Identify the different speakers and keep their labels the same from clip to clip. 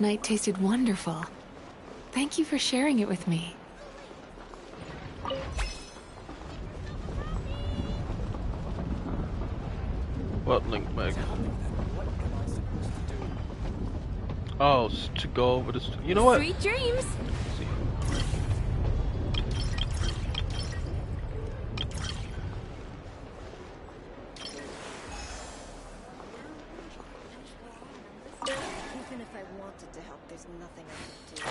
Speaker 1: Night tasted wonderful. Thank you for sharing it with me.
Speaker 2: What link, Meg? Oh, to go over this. You know what?
Speaker 3: Sweet dreams.
Speaker 4: Even if I wanted to help, there's nothing I could do.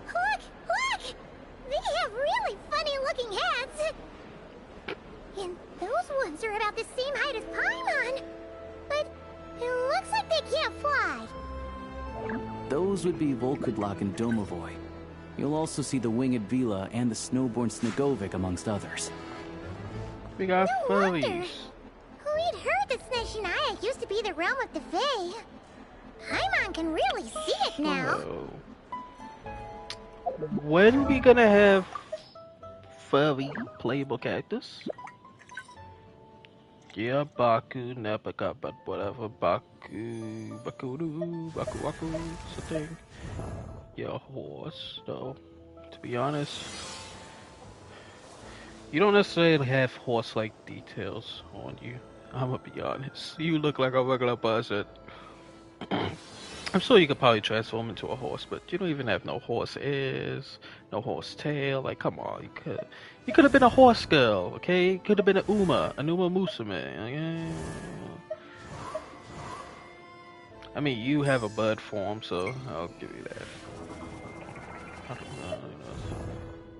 Speaker 5: Look! Look! They have really funny-looking heads! And those ones are about the same height as Paimon! But it looks like they can't fly!
Speaker 6: Those would be Volkudlak and Domovoy. You'll also see the winged Vila and the snowborn Snegovic amongst others.
Speaker 2: We got
Speaker 5: No wonder!
Speaker 2: furries.
Speaker 5: We'd heard that Snezhnaya used to be the realm of the Fae. Paimon can really see it now.
Speaker 2: So, when we gonna have furry playable characters? Yeah, Baku, Nepaka, but whatever. Baku, Baku, something. Yeah, horse, though. To be honest, you don't necessarily have horse-like details on you. I'm gonna be honest. You look like a regular person. I'm sure you could probably transform into a horse, but you don't even have no horse ears, no horse tail. Like, come on, you could have been a horse girl, okay? Could have been an Uma Musume. Yeah. I mean, you have a bird form, so I'll give you that. I don't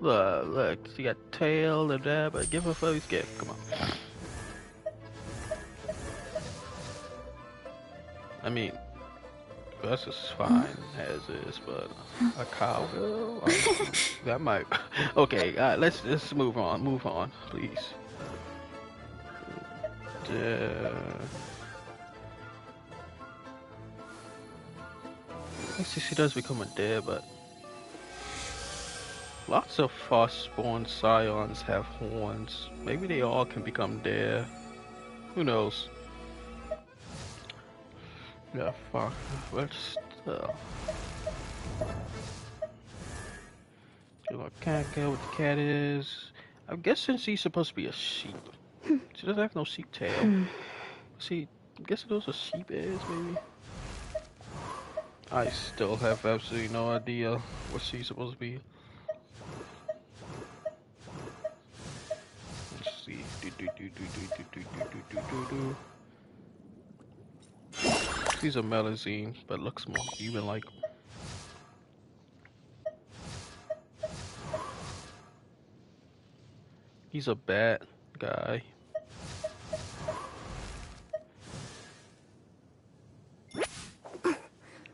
Speaker 2: know. Look, she got tail and that, but give her a furry skin. Come on. I mean, this is fine as is, but a cowgirl? That might. Okay, let's move on, please. Actually, she does become a dare, but lots of firstborn scions have horns. Maybe they all can become dare. Who knows? Yeah, fuck. Let's. Can't go what the cat is. I'm guessing she's supposed to be a sheep. She doesn't have no sheep tail. See, I'm guessing those are sheep ears, maybe. I still have absolutely no idea what she's supposed to be. Let's see. She's a melazine, but looks more human-like. He's a bat guy.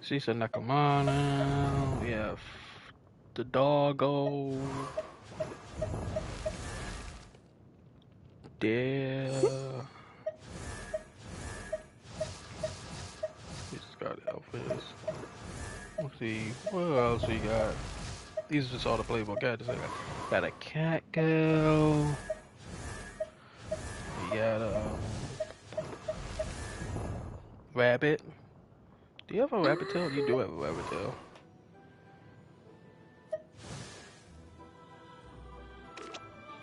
Speaker 2: She's a Nakamana. We have the doggo. There. He's got outfits. Let's see, what else we got? These are just all the playable characters I got. Got a cat girl. We got a rabbit. Do you have a rabbit tail? You do have a rabbit tail.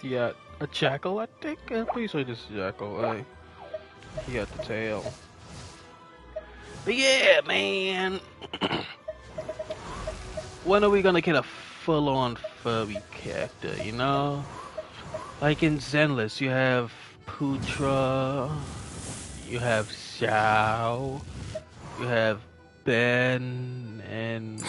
Speaker 2: You got a jackal, I think? I'm pretty sure this is a jackal, right? He got the tail. But yeah, man. When are we gonna get a full-on furry character, you know? Like in Zenless, you have Putra, you have Xiao, you have Ben, and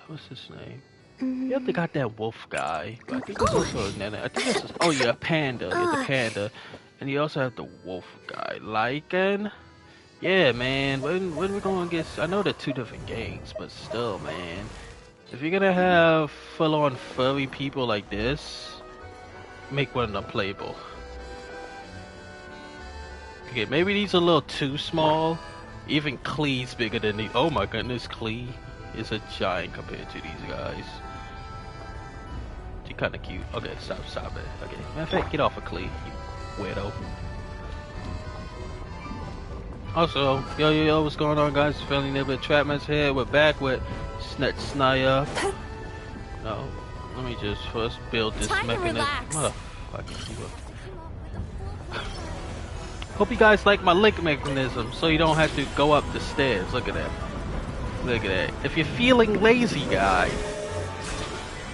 Speaker 2: what's his name? You have the goddamn wolf guy, but I think there's also a nana. I think this is, oh yeah, Panda. You have the Panda, and you also have the wolf guy, Lycan. Yeah, man. When we gonna get? I know they're two different games, but still, man. If you're gonna have full-on furry people like this, make one of them playable. Okay, maybe these are a little too small. Even Klee's bigger than the. Oh my goodness, Klee is a giant compared to these guys. She's kind of cute. Okay, stop it. Okay, matter of fact, get off of Klee, you weirdo. Also, yo, what's going on, guys? Friendly Neighbor Entrapments here. We're back with Snezhnaya. No, let me just first build this
Speaker 1: Time to
Speaker 2: mechanism.
Speaker 1: relax.
Speaker 2: Motherfucking hope you guys like my link mechanism so you don't have to go up the stairs. Look at that. Look at that. If you're feeling lazy, guys.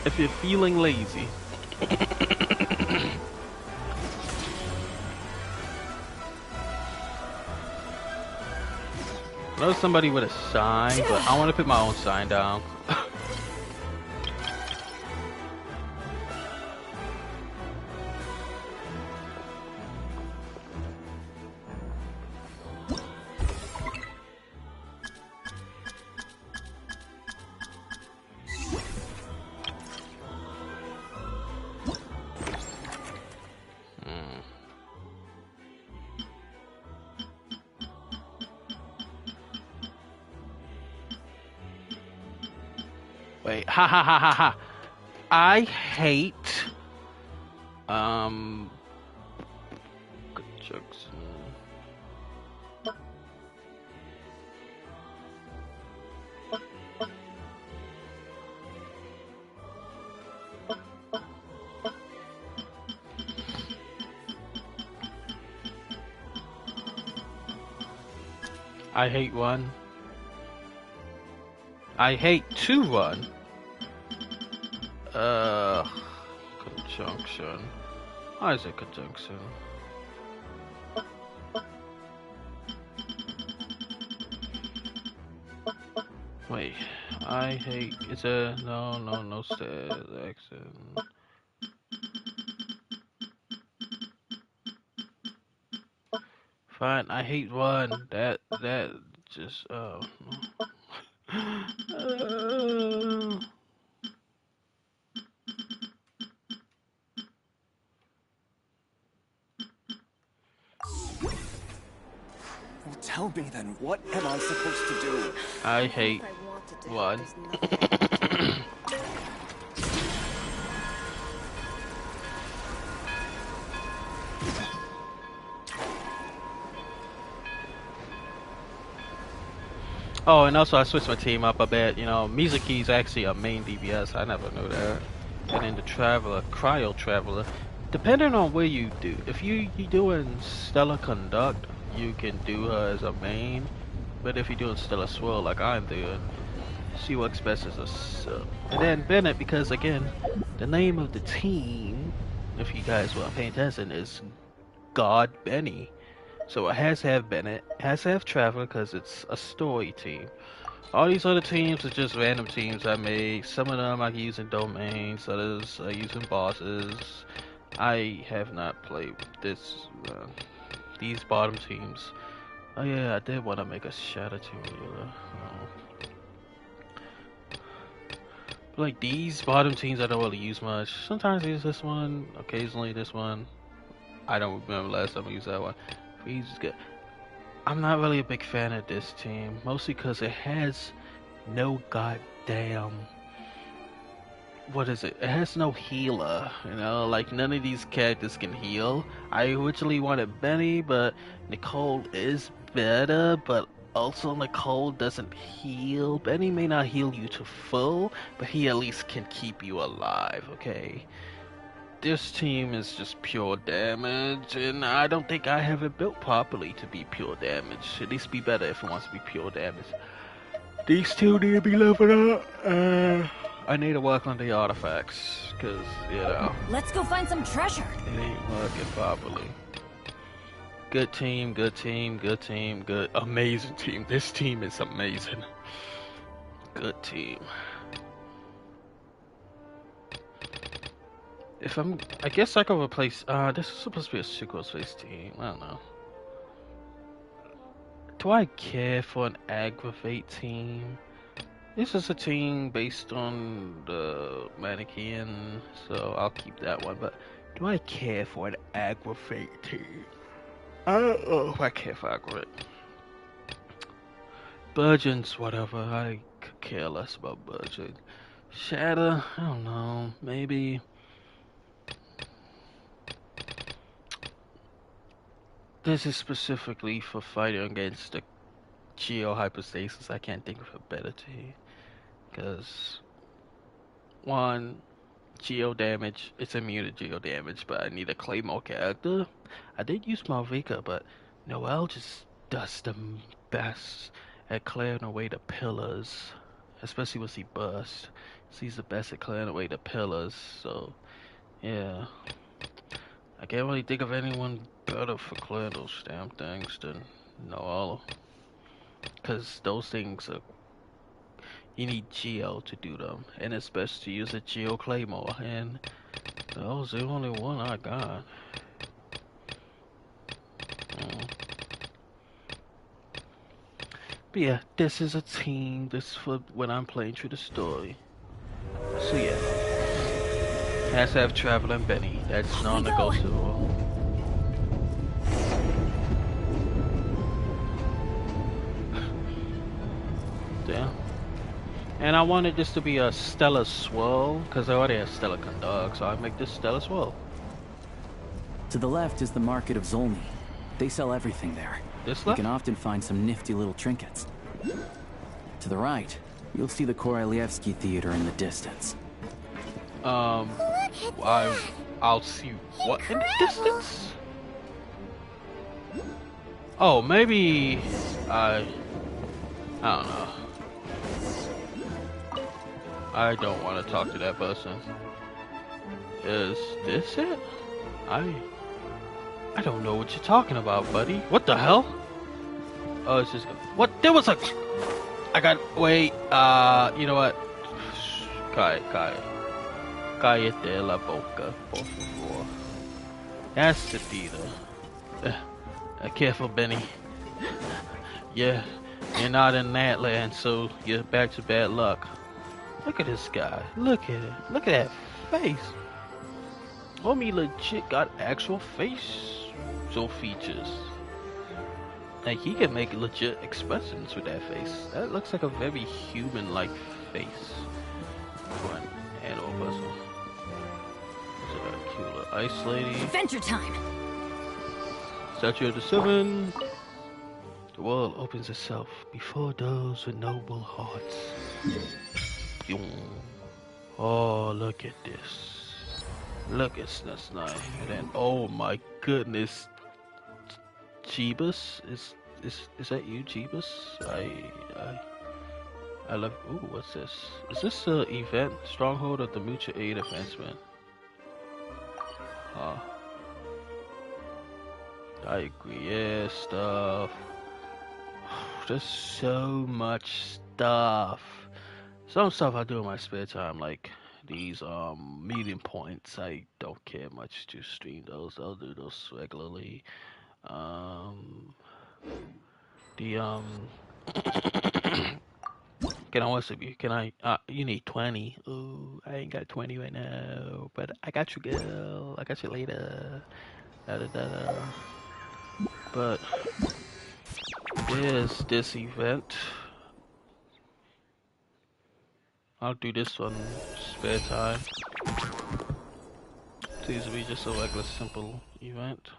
Speaker 2: If you're feeling lazy. I know somebody with a sign, but I want to put my own sign down. Wait, ha ha ha ha ha. I hate conjunction. I hate one. I hate to run. Conjunction. Why is it conjunction? Wait, I hate. Is a no stairs exit. Fine, I hate one. That just
Speaker 3: Well, tell me then, what am I supposed to do?
Speaker 2: I hate
Speaker 4: I wanted to help,
Speaker 2: one.
Speaker 4: there's nothing I can do.
Speaker 2: Oh, and also I switched my team up a bit. You know, Mizuki's actually a main DPS. I never knew that. And then the Traveler, Cryo Traveler. Depending on where you do, if you doing Stellar Conduct, you can do her as a main. But if you're doing Stellar Swirl like I'm doing, she works best as a sub. And then Bennett, because again, the name of the team, if you guys were paying attention, is God Benny. So it has to have Bennett, it has to have Traveler because it's a story team. All these other teams are just random teams I made. Some of them I'm using domains, others are using bosses. I have not played these bottom teams. Oh yeah, I did want to make a Shadow Team healer. Like these bottom teams I don't really use much. Sometimes I use this one, occasionally this one. I don't remember last time I used that one. He's good. I'm not really a big fan of this team, mostly because it has no goddamn. What is it? It has no healer, you know, like none of these characters can heal. I originally wanted Benny, but Nicole is better, but also Nicole doesn't heal. Benny may not heal you to full, but he at least can keep you alive, okay? This team is just pure damage, and I don't think I have it built properly to be pure damage. At least be better if it wants to be pure damage. These two need to be leveled up. I need to work on the artifacts, cause you know.
Speaker 1: Let's go find some treasure.
Speaker 2: It ain't working properly. Good team, good team, good team, good, amazing team. This team is amazing. Good team. I guess I could replace, this is supposed to be a Sucrose Space team, I don't know. Do I care for an Aggravate team? This is a team based on the mannequin, so I'll keep that one, but do I care for an Aggravate team? I don't know if I care for Aggravate. Burgeons, whatever, I could care less about Burgeon. Shatter, I don't know, maybe. this is specifically for fighting against the Geo hypostasis. I can't think of a better to because one Geo damage, it's immune to Geo damage, but I need a Claymore character. I did use Malvika, but Noelle just does the best at clearing away the pillars, especially when she bursts. She's the best at clearing away the pillars, so yeah. I can't really think of anyone better for clearing those damn things than Noelle. Because those things are, you need Geo to do them, and it's best to use a Geo Claymore, and that was the only one I got. But yeah, this is a team. This is for when I'm playing through the story. So yeah, has to have Travel and Benny. That's non-negotiable. Damn. And I wanted this to be a Stellar Swirl, because I already have Stellar Conduct, so I make this Stellar Swirl.
Speaker 6: To the left is the Market of Zolny. They sell everything there.
Speaker 2: This
Speaker 6: You
Speaker 2: left?
Speaker 6: can often find some nifty little trinkets. To the right, you'll see the Korolievsky Theater in the distance.
Speaker 2: I'll see what in the distance? Oh, maybe I don't know. I don't want to talk to that person. Is this it? I don't know what you're talking about, buddy. What the hell? Oh, it's just what? There was a. I got wait. You know what? Cállate la boca, por favor. That's the theater. Careful, Benny. Yeah, you're not in that land, so you're back to bad luck. Look at this guy. Look at it. Look at that face. Homie legit got actual facial features. Like he can make legit expressions with that face. That looks like a very human-like face for an animal person. Is it a cute little ice lady?
Speaker 4: Adventure time!
Speaker 2: Statue of the Seven. The world opens itself before those with noble hearts. Oh, look at this. Look at Snezhnaya. And then, oh my goodness. Jeebus? Is that you, Jeebus? I love. Ooh, what's this? Is this a event? Stronghold of the Mutual Aid Advancement. I agree. Yeah, stuff. There's so much stuff. Some stuff I do in my spare time, like these meeting points. I don't care much to stream those. I'll do those regularly. Can I also be? Can I? You need 20. Ooh, I ain't got 20 right now, but I got you, girl. I got you later. But there's this event. I'll do this on spare time. Seems to be just a regular simple event.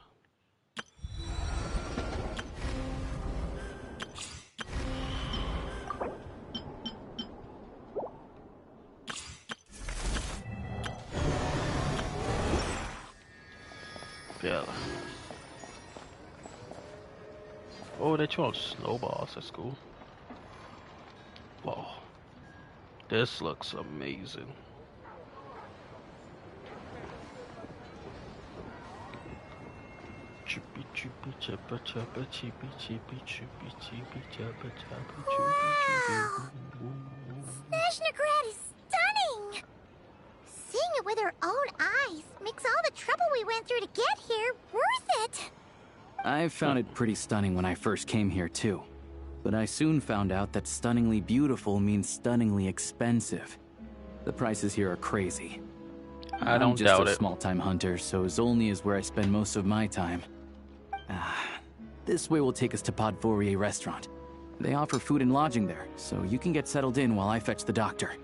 Speaker 2: Yeah. Oh, they throw snowballs. That's cool. Whoa. This looks amazing. Chippy chippy choppa choppa chippy chippy chippy chippy choppa choppa chippy chippy.
Speaker 5: Snezhnaya is stunning! Seeing it with our own eyes makes all the trouble we went through to get here worth it.
Speaker 6: I found it pretty stunning when I first came here too. But I soon found out that stunningly beautiful means stunningly expensive. The prices here are crazy.
Speaker 2: I don't doubt
Speaker 6: I'm just a
Speaker 2: it.
Speaker 6: small-time hunter, so Zolny is where I spend most of my time. This way will take us to Podvorier restaurant. They offer food and lodging there, so you can get settled in while I fetch the doctor.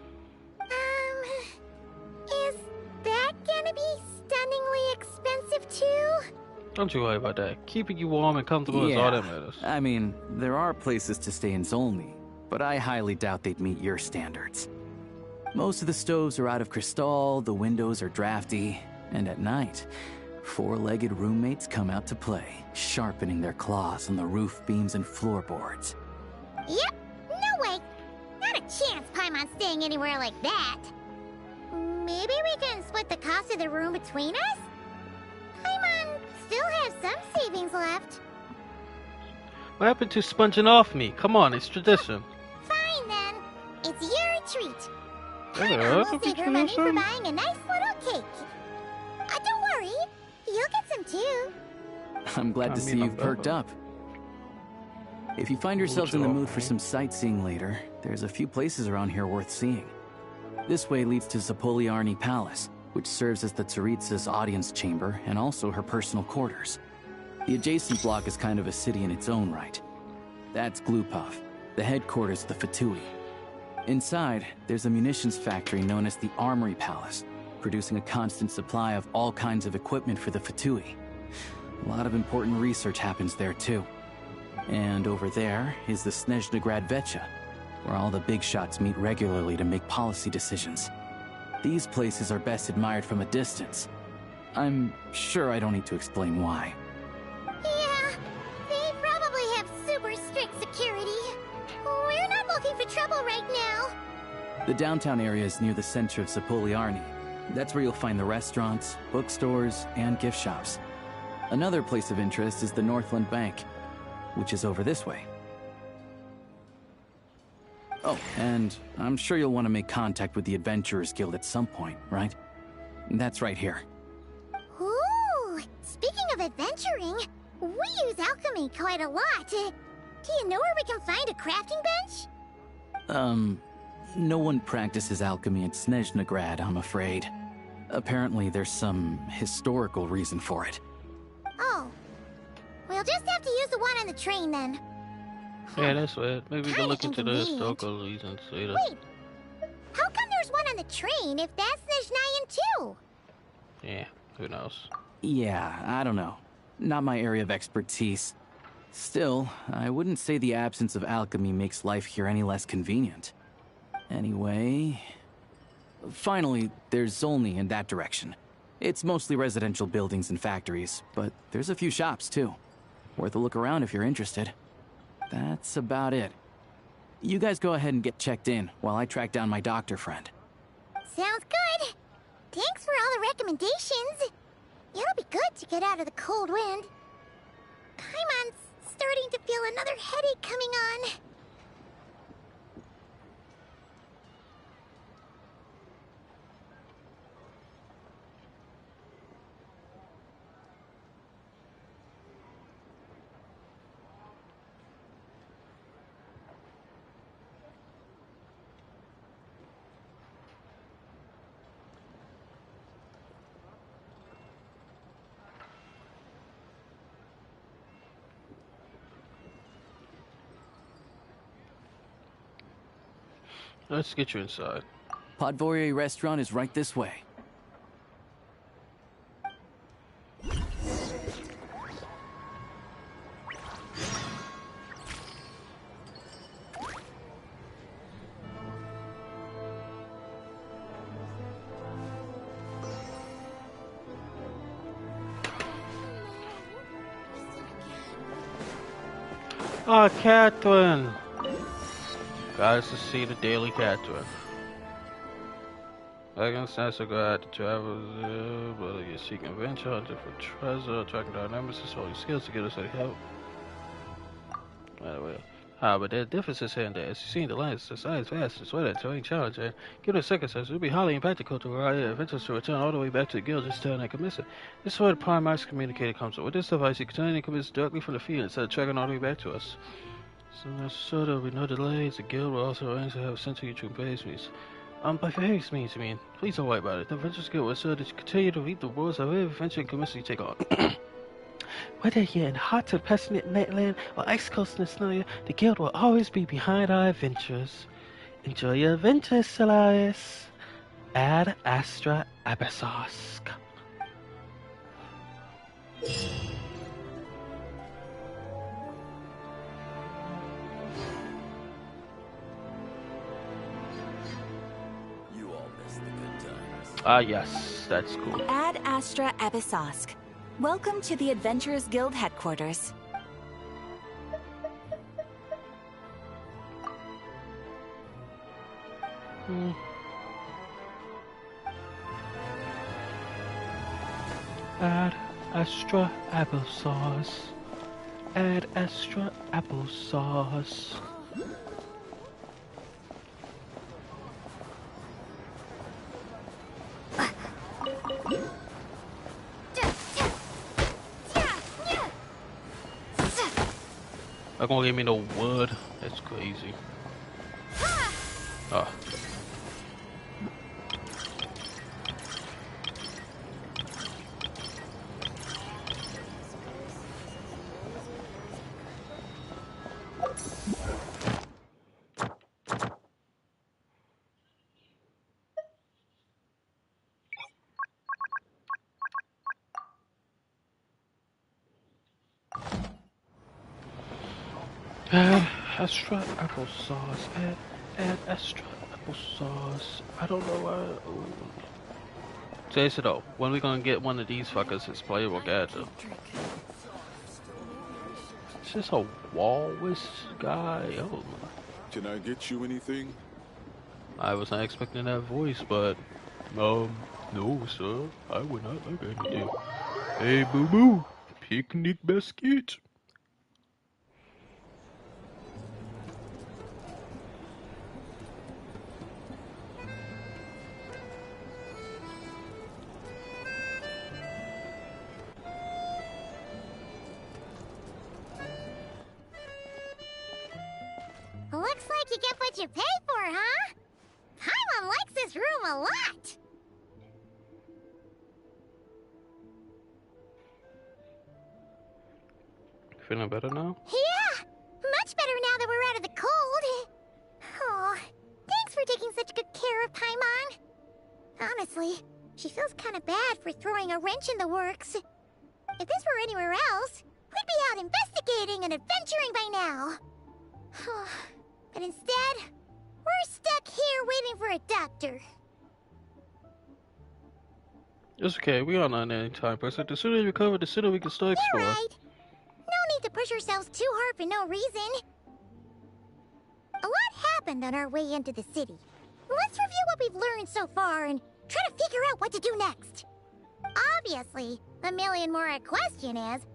Speaker 5: Is that gonna be stunningly expensive too?
Speaker 2: Don't you worry about that. Keeping you warm and comfortable is all that matters.
Speaker 6: I mean, there are places to stay in Zolny, but I highly doubt they'd meet your standards. Most of the stoves are out of crystal, the windows are drafty, and at night, four-legged roommates come out to play, sharpening their claws on the roof beams and floorboards.
Speaker 5: Yep, no way. Not a chance Paimon's staying anywhere like that. Maybe we can split the cost of the room between us? Paimon still has some savings left.
Speaker 2: What happened to sponging off me? Come on, it's tradition.
Speaker 5: Fine then. It's your treat.
Speaker 2: Yeah,
Speaker 5: Paimon will save her money for buying a nice little cake. Don't worry. You'll get some too.
Speaker 6: I'm glad to see you've perked up. If you find yourselves in the mood for some sightseeing later, there's a few places around here worth seeing. This way leads to Zapoliarny Palace, which serves as the Tsaritsa's audience chamber and also her personal quarters. The adjacent block is kind of a city in its own right. That's Glupov, the headquarters of the Fatui. Inside, there's a munitions factory known as the Armory Palace, producing a constant supply of all kinds of equipment for the Fatui. A lot of important research happens there too. And over there is the Snezhnaya Vecha, where all the big shots meet regularly to make policy decisions. These places are best admired from a distance. I'm sure I don't need to explain why.
Speaker 5: Yeah, they probably have super strict security. We're not looking for trouble right now.
Speaker 6: The downtown area is near the center of Zapoliarny. That's where you'll find the restaurants, bookstores, and gift shops. Another place of interest is the Northland Bank, which is over this way. Oh, and I'm sure you'll want to make contact with the Adventurers Guild at some point, right? That's right here.
Speaker 5: Ooh, speaking of adventuring, we use alchemy quite a lot. Do you know where we can find a crafting bench?
Speaker 6: No one practices alchemy at Snezhnaya, I'm afraid. Apparently there's some historical reason for it.
Speaker 5: Oh, we'll just have to use the one on the train then.
Speaker 2: Yeah, that's weird. Maybe we can
Speaker 5: Kinda
Speaker 2: look into the
Speaker 5: inconvenient.
Speaker 2: historical reasons later.
Speaker 5: Wait, how come there's one on the train if that's Snezhnayan too?
Speaker 2: Yeah, who knows?
Speaker 6: Yeah, I don't know. Not my area of expertise. Still, I wouldn't say the absence of alchemy makes life here any less convenient. Anyway... Finally, there's Zolny in that direction. It's mostly residential buildings and factories, but there's a few shops too. Worth a look around if you're interested. That's about it. You guys go ahead and get checked in while I track down my doctor friend.
Speaker 5: Sounds good. Thanks for all the recommendations. It'll be good to get out of the cold wind. Paimon's starting to feel another headache coming on.
Speaker 2: Let's get you inside.
Speaker 6: Podvorye restaurant is right this way.
Speaker 2: Ah, Catherine! Guys, to see the daily Catherine. I can sense a guide to travel, whether you're seeking adventure, hunting for treasure, tracking down nemesis, all your skills to get us any help. Well. But there are differences here and there. As you've seen, the land society is vast, it's weather, terrain challenging. Given a second sense, it would be highly impractical to ride adventures to return all the way back to the guild just to turn and commit it. This is where the Prime Master communicator comes in. With this device, you can turn and commit directly from the field instead of tracking all the way back to us. So there will be no delays. The guild will also arrange to have sent to you through various means. By various means, I mean, please don't worry about it. The Adventures Guild will ensure that you continue to reap the rewards of every adventure and commission you take on. Whether you're in the heart of passionate Netland or X-Coast Snezhnaya, the guild will always be behind our adventures. Enjoy your adventures, Solaris. Ad Astra Abyssos. Ah, yes, that's cool.
Speaker 4: Ad Astra Abyssosque. Welcome to the Adventurers Guild headquarters.
Speaker 2: Add extra applesauce. Add extra applesauce. Not gonna give me no wood. That's crazy. Ah. Add extra applesauce. Add extra applesauce. I don't know why. Oh. Chase it though. When we gonna get one of these fuckers? It's playable character. It's just a walrus guy. Oh my.
Speaker 7: Can I get you anything?
Speaker 2: I was not expecting that voice, but no, sir. I would not like anything. Hey, boo boo. Picnic basket.
Speaker 5: Looks like you get what you pay for, huh? Paimon likes this room a lot.
Speaker 2: Feeling better now?
Speaker 5: Yeah, much better now that we're out of the cold. Oh, thanks for taking such good care of Paimon. Honestly, she feels kind of bad for throwing a wrench in the works. If this were anywhere else, we'd be out investigating and adventuring by now. But instead, we're stuck here waiting for a doctor.
Speaker 2: It's okay, we are not any time, but the sooner you recover, the sooner we can start
Speaker 5: You're
Speaker 2: exploring.
Speaker 5: right. No need to push ourselves too hard for no reason. A lot happened on our way into the city. Let's review what we've learned so far and try to figure out what to do next. Obviously, the million more question is,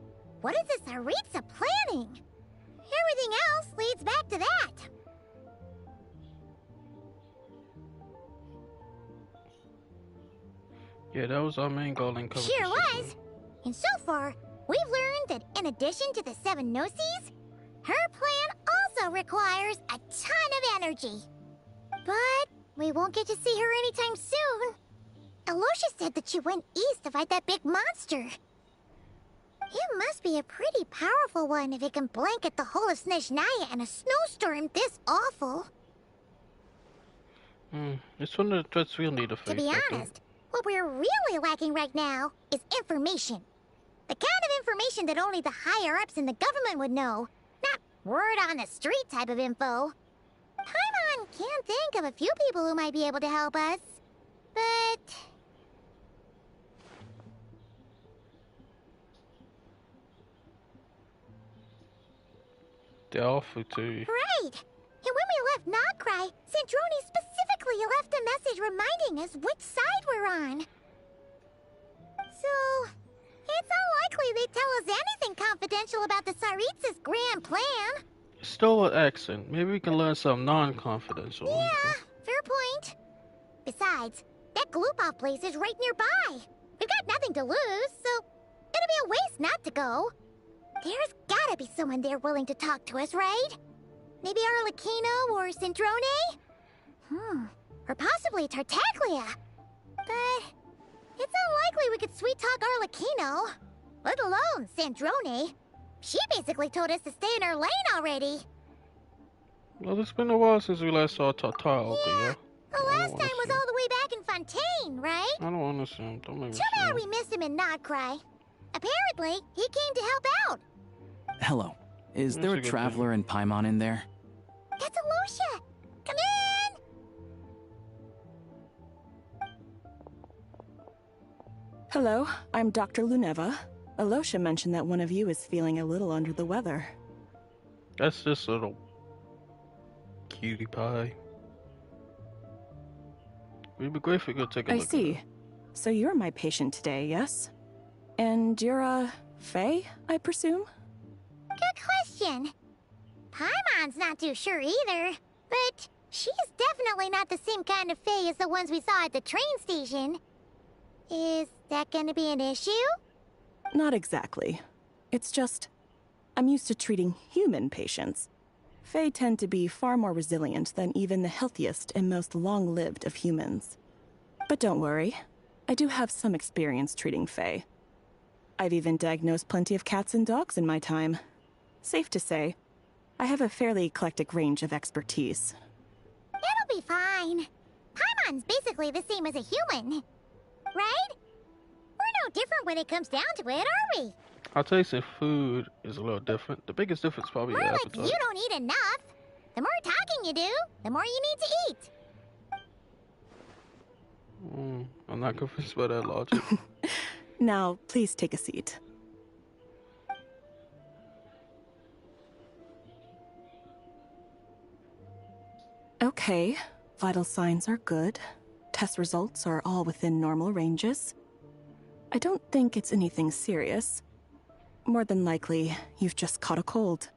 Speaker 5: what is this Tsaritsa planning? Everything else leads back to that.
Speaker 2: Yeah, that was our main goal in cover.
Speaker 5: Sure was. And so far, we've learned that in addition to the 7 Gnosis, her plan also requires a ton of energy. But we won't get to see her anytime soon. Aloysia said that she went east to fight that big monster. It must be a pretty powerful one if it can blanket the whole of Snezhnaya in a snowstorm this awful.
Speaker 2: It's one of the threats we'll need to face.
Speaker 5: To be honest, what we're really lacking right now is information. The kind of information that only the higher-ups in the government would know. Not word on the street type of info. Paimon can think of a few people who might be able to help us. But...
Speaker 2: They're awful too.
Speaker 5: Right! And when we left Nocry, Sandrone specifically left a message reminding us which side we're on. So, it's unlikely they'd tell us anything confidential about the Tsaritsa's grand plan.
Speaker 2: Still an accent. Maybe we can learn some non-confidential.
Speaker 5: Yeah, fair point. Besides, that Gloop-off place is right nearby. We've got nothing to lose, so it'd be a waste not to go. There's gotta be someone there willing to talk to us, right? Maybe Arlecchino or Sandrone? Or possibly Tartaglia. But it's unlikely we could sweet-talk Arlecchino. Let alone Sandrone. She basically told us to stay in her lane already.
Speaker 2: Well, it's been a while since we last saw Tartar.
Speaker 5: Yeah, the last time was all the way back in Fontaine, right?
Speaker 2: I don't want to see him. Don't make me
Speaker 5: Too bad we missed him in Nocry. Apparently, he came to help out.
Speaker 6: Hello. Is there a traveler in Paimon in there?
Speaker 5: That's Aloysia. Come in!
Speaker 8: Hello, I'm Dr. Luneva. Alosha mentioned that one of you is feeling a little under the weather.
Speaker 2: That's this little cutie pie. It'd be great if we could take a look.
Speaker 8: I see. So you're my patient today, yes? And you're a Fae, I presume?
Speaker 5: Good question. Paimon's not too sure either, but she's definitely not the same kind of Fae as the ones we saw at the train station. Is that gonna be an issue?
Speaker 8: Not exactly. It's just, I'm used to treating human patients. Fae tend to be far more resilient than even the healthiest and most long-lived of humans. But don't worry, I do have some experience treating Fae. I've even diagnosed plenty of cats and dogs in my time. Safe to say, I have a fairly eclectic range of expertise.
Speaker 5: It'll be fine. Paimon's basically the same as a human. Right? We're no different when it comes down to it, are we?
Speaker 2: Our taste in food is a little different. The biggest difference is probably
Speaker 5: More
Speaker 2: your
Speaker 5: like
Speaker 2: appetite.
Speaker 5: you don't eat enough. The more talking you do, the more you need to eat.
Speaker 2: I'm not convinced by that logic.
Speaker 8: Now, please take a seat. Okay, vital signs are good. Test results are all within normal ranges. I don't think it's anything serious. More than likely, you've just caught a cold.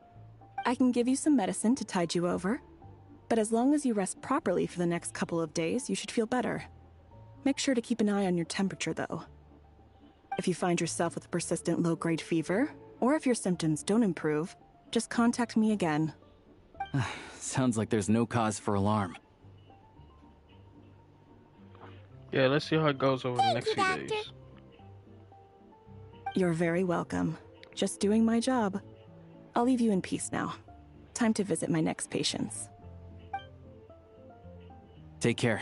Speaker 8: I can give you some medicine to tide you over, but as long as you rest properly for the next couple of days, you should feel better. Make sure to keep an eye on your temperature, though. If you find yourself with a persistent low-grade fever, or if your symptoms don't improve, just contact me again.
Speaker 6: Sounds like there's no cause for alarm.
Speaker 2: Yeah, let's see how it goes over the next few
Speaker 5: Doctor.
Speaker 2: days.
Speaker 8: You're very welcome. Just doing my job. I'll leave you in peace now. Time to visit my next patients.
Speaker 6: Take care.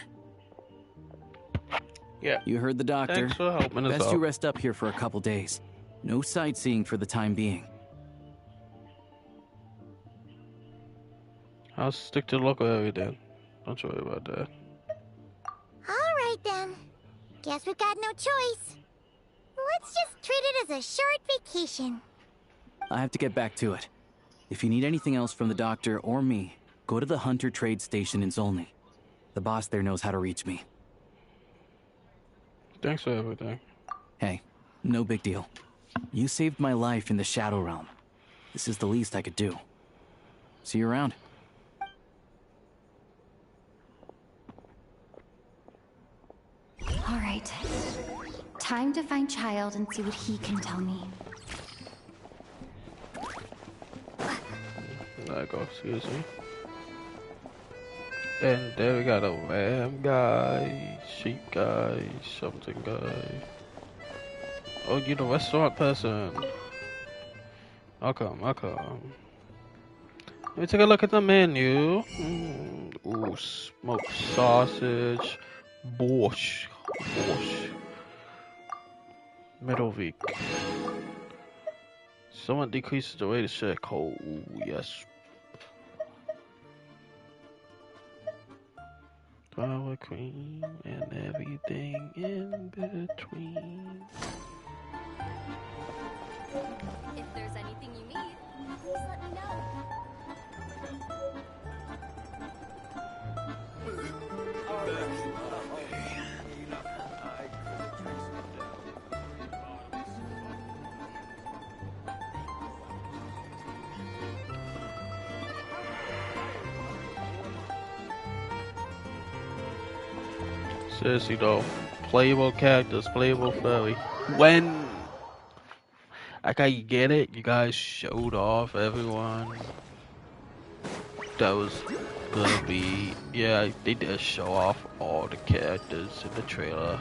Speaker 2: Yeah.
Speaker 6: You heard the doctor.
Speaker 2: Thanks for helping us
Speaker 6: Best
Speaker 2: out.
Speaker 6: you rest up here for a couple days. No sightseeing for the time being.
Speaker 2: I'll stick to the local area then. Don't worry about that.
Speaker 5: Alright then. Guess we've got no choice. Let's just treat it as a short vacation.
Speaker 6: I have to get back to it. If you need anything else from the doctor or me, go to the Hunter Trade Station in Zolny. The boss there knows how to reach me.
Speaker 2: Thanks for everything.
Speaker 6: Hey, no big deal. You saved my life in the Shadow Realm. This is the least I could do. See you around.
Speaker 9: All right. Time to find Child and see what he can tell me.
Speaker 2: There go, excuse me. And there we got a lamb guy, sheep guy, something guy. Oh, you the restaurant person. I'll come. Let me take a look at the menu. Ooh, smoked sausage, borscht. Middleweight. Someone decreases the rate of share cold. Ooh, yes. Flour cream and everything in between.
Speaker 10: If there's anything you need, please let me know.
Speaker 2: Seriously though, playable characters, playable furry. When I get it, you guys showed off everyone. That was gonna be, yeah, they did show off all the characters in the trailer.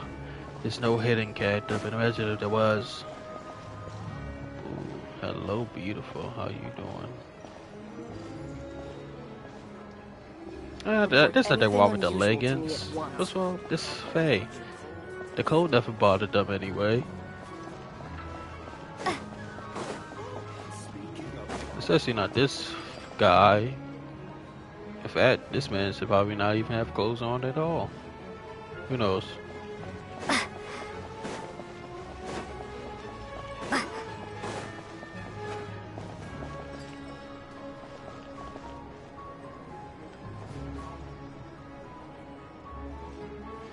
Speaker 2: There's no hidden character, but imagine if there was. Ooh, hello, beautiful. How you doing? That's not that wrong with the leggings. What's wrong with this Faye? The cold never bothered them anyway. Especially not this guy. In fact, this man should probably not even have clothes on at all. Who knows?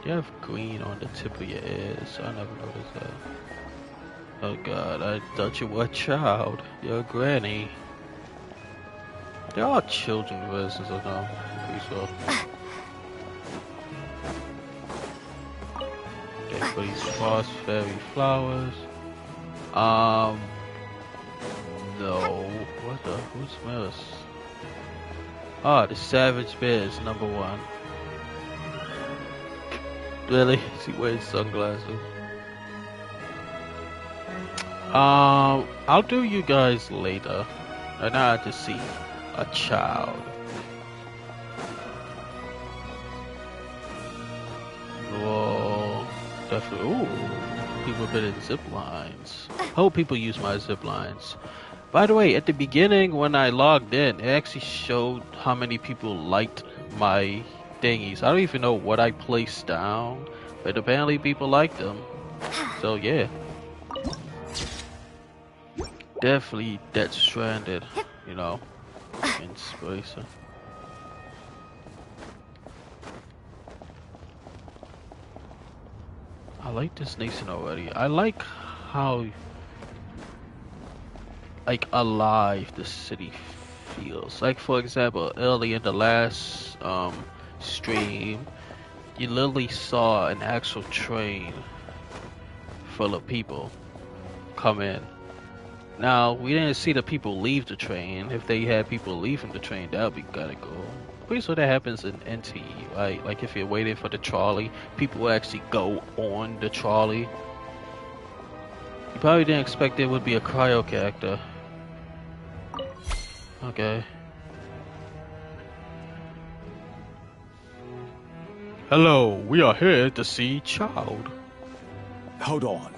Speaker 2: You have green on the tip of your ears. I never noticed that. Oh god, I thought you were a child. You're a granny. They're all children versions of them. Pretty sure. Okay, for these frost fairy flowers. No. What the? Who smells? Ah, the Savage Bear is number 1. Really? Is he wearing sunglasses? I'll do you guys later. Right now I have to see a child. Whoa. Definitely. Ooh. People been in zip lines. I hope people use my zip lines. By the way, at the beginning when I logged in, it actually showed how many people liked my thingies. I don't even know what I placed down, but apparently people liked them. So yeah. Definitely Death Stranded, you know, inspiration. I like this nation already. I like how like alive the city feels. Like for example, early in the last stream, you literally saw an actual train full of people come in. Now, we didn't see the people leave the train. If they had people leaving the train, that would be kinda cool. Pretty sure that happens in NT, right? Like if you're waiting for the trolley, people will actually go on the trolley. You probably didn't expect there would be a cryo character. Okay. Hello, we are here to see child.
Speaker 11: Hold on.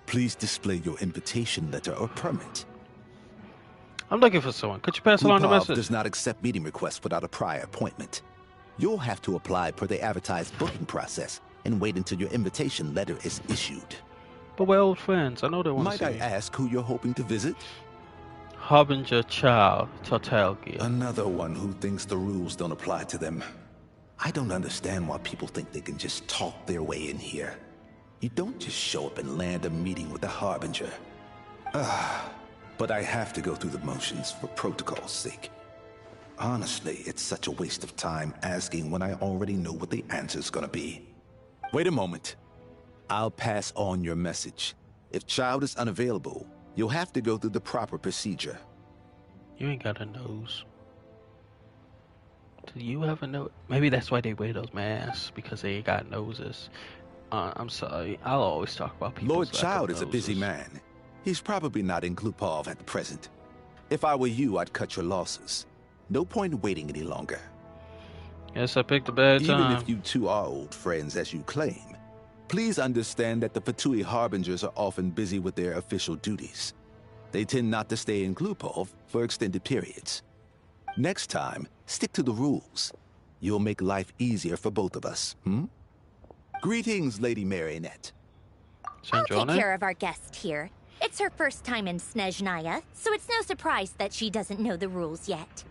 Speaker 11: Please display your invitation letter or permit.
Speaker 2: I'm looking for someone. Could you pass along the
Speaker 11: Klupov
Speaker 2: message?
Speaker 11: does not accept meeting requests without a prior appointment. You'll have to apply per the advertised booking process and wait until your invitation letter is issued.
Speaker 2: But we're old friends. I know they want to see
Speaker 11: Might I ask who you're hoping to visit?
Speaker 2: Harbinger Child, Totalgia.
Speaker 11: Another one who thinks the rules don't apply to them. I don't understand why people think they can just talk their way in here. You don't just show up and land a meeting with the Harbinger. But I have to go through the motions for protocol's sake. Honestly, it's such a waste of time asking when I already know what the answer's gonna be. Wait a moment. I'll pass on your message. If Child is unavailable, you'll have to go through the proper procedure.
Speaker 2: You ain't got a nose. Do you have a nose? Maybe that's why they wear those masks, because they ain't got noses. I'm sorry, I'll always talk about people.
Speaker 11: Lord Child is a busy man. He's probably not in Klupov at the present. If I were you, I'd cut your losses. No point waiting any longer.
Speaker 2: Yes, I picked a bad time.
Speaker 11: Even if you two are old friends as you claim, please understand that the Fatui Harbingers are often busy with their official duties. They tend not to stay in Klupov for extended periods. Next time, stick to the rules. You'll make life easier for both of us, Greetings, Lady Marionette.
Speaker 5: I'll take care of our guest here. It's her first time in Snezhnaya, so it's no surprise that she doesn't know the rules yet.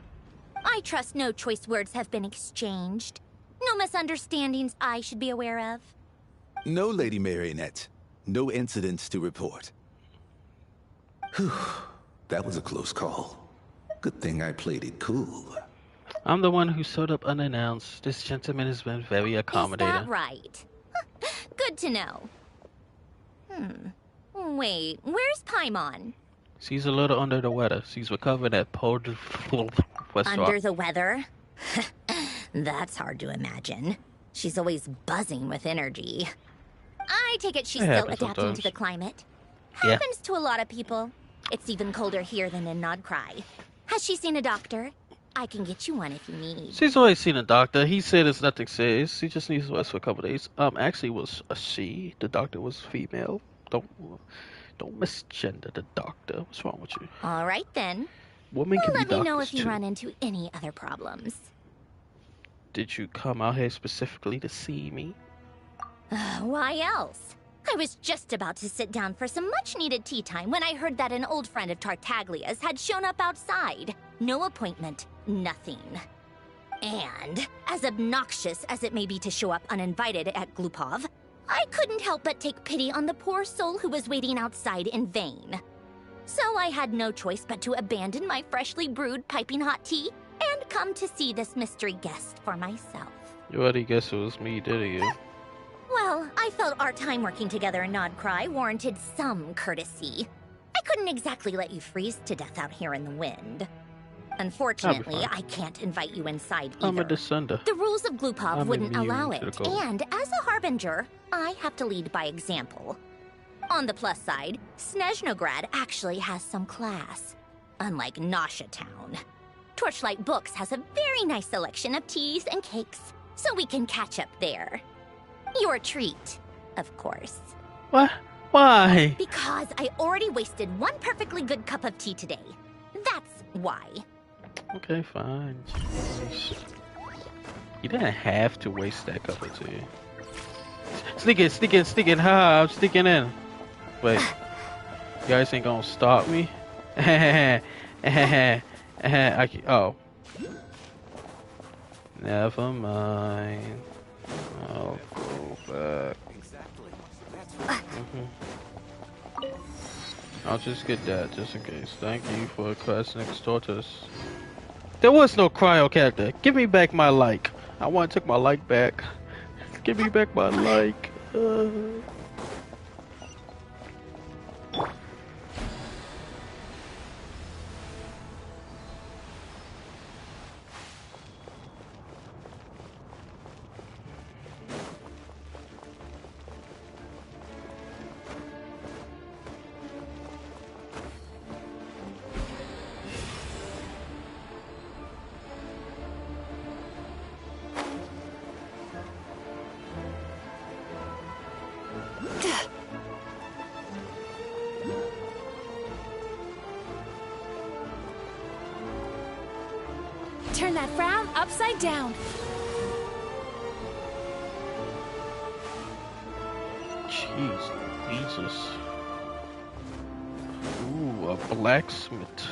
Speaker 5: I trust no choice words have been exchanged. No misunderstandings I should be aware of.
Speaker 11: No, Lady Marionette. No incidents to report. Whew. That was a close call. Good thing I played it cool.
Speaker 2: I'm the one who showed up unannounced. This gentleman has been very accommodating.
Speaker 5: Is that right? Good to know. Wait, where's Paimon?
Speaker 2: She's a little under the weather. She's recovering at
Speaker 5: Under the weather? That's hard to imagine. She's always buzzing with energy. I take it she's still adapting to the climate. Happens to a lot of people. It's even colder here than in Nodcry. Has she seen a doctor? I can get you one if you need.
Speaker 2: She's always seen a doctor. He said it's nothing serious. She just needs to rest for a couple days. Actually, it was a she. The doctor was female. Don't misgender the doctor. What's wrong with you?
Speaker 5: All right then.
Speaker 2: Women can be doctors
Speaker 5: let me know if you
Speaker 2: too.
Speaker 5: run into any other problems.
Speaker 2: Did you come out here specifically to see me?
Speaker 5: Why else? I was just about to sit down for some much-needed tea time when I heard that an old friend of Tartaglia's had shown up outside. No appointment, nothing. And, as obnoxious as it may be to show up uninvited at Glupov, I couldn't help but take pity on the poor soul who was waiting outside in vain. So I had no choice but to abandon my freshly brewed piping hot tea and come to see this mystery guest for myself.
Speaker 2: You already guessed it was me, didn't you?
Speaker 5: Well, I felt our time working together in Nodcry warranted some courtesy. I couldn't exactly let you freeze to death out here in the wind. Unfortunately, I can't invite you inside either.
Speaker 2: I'm a descender.
Speaker 5: The rules of Glupov wouldn't allow it,
Speaker 2: goal.
Speaker 5: and as a harbinger, I have to lead by example. On the plus side, Snezhnograd actually has some class, unlike Nasha Town. Torchlight Books has a very nice selection of teas and cakes, so we can catch up there. Your treat, of course.
Speaker 2: What? Why?
Speaker 5: Because I already wasted one perfectly good cup of tea today. That's why.
Speaker 2: Okay, fine. Jeez. You didn't have to waste that cup of tea. Sneak in, ha, I'm sneaking in. Wait, you guys ain't gonna stop me? Oh. Never mind. I'll go back. I'll just get that, just in case. Thank you for questioning Tortoise. There was no cryo character. Give me back my like. I want to take my like back. Give me back my like.
Speaker 1: Turn that frown upside down.
Speaker 2: Jeez, Jesus. Ooh, a blacksmith.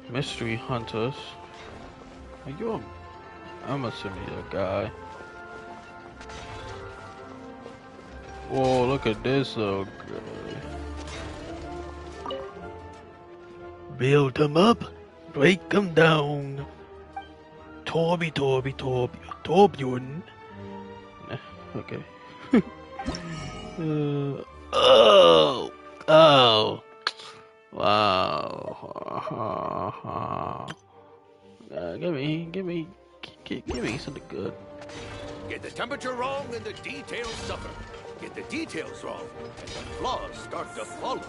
Speaker 2: Mystery hunters. Are you a... I'm assuming you're a guy. Whoa, look at this little guy. Build them up, break them down. Torbjorn. Okay. Oh. Wow. Give me something good.
Speaker 12: Get the temperature wrong and the details suffer. Get the details wrong and the flaws start to follow.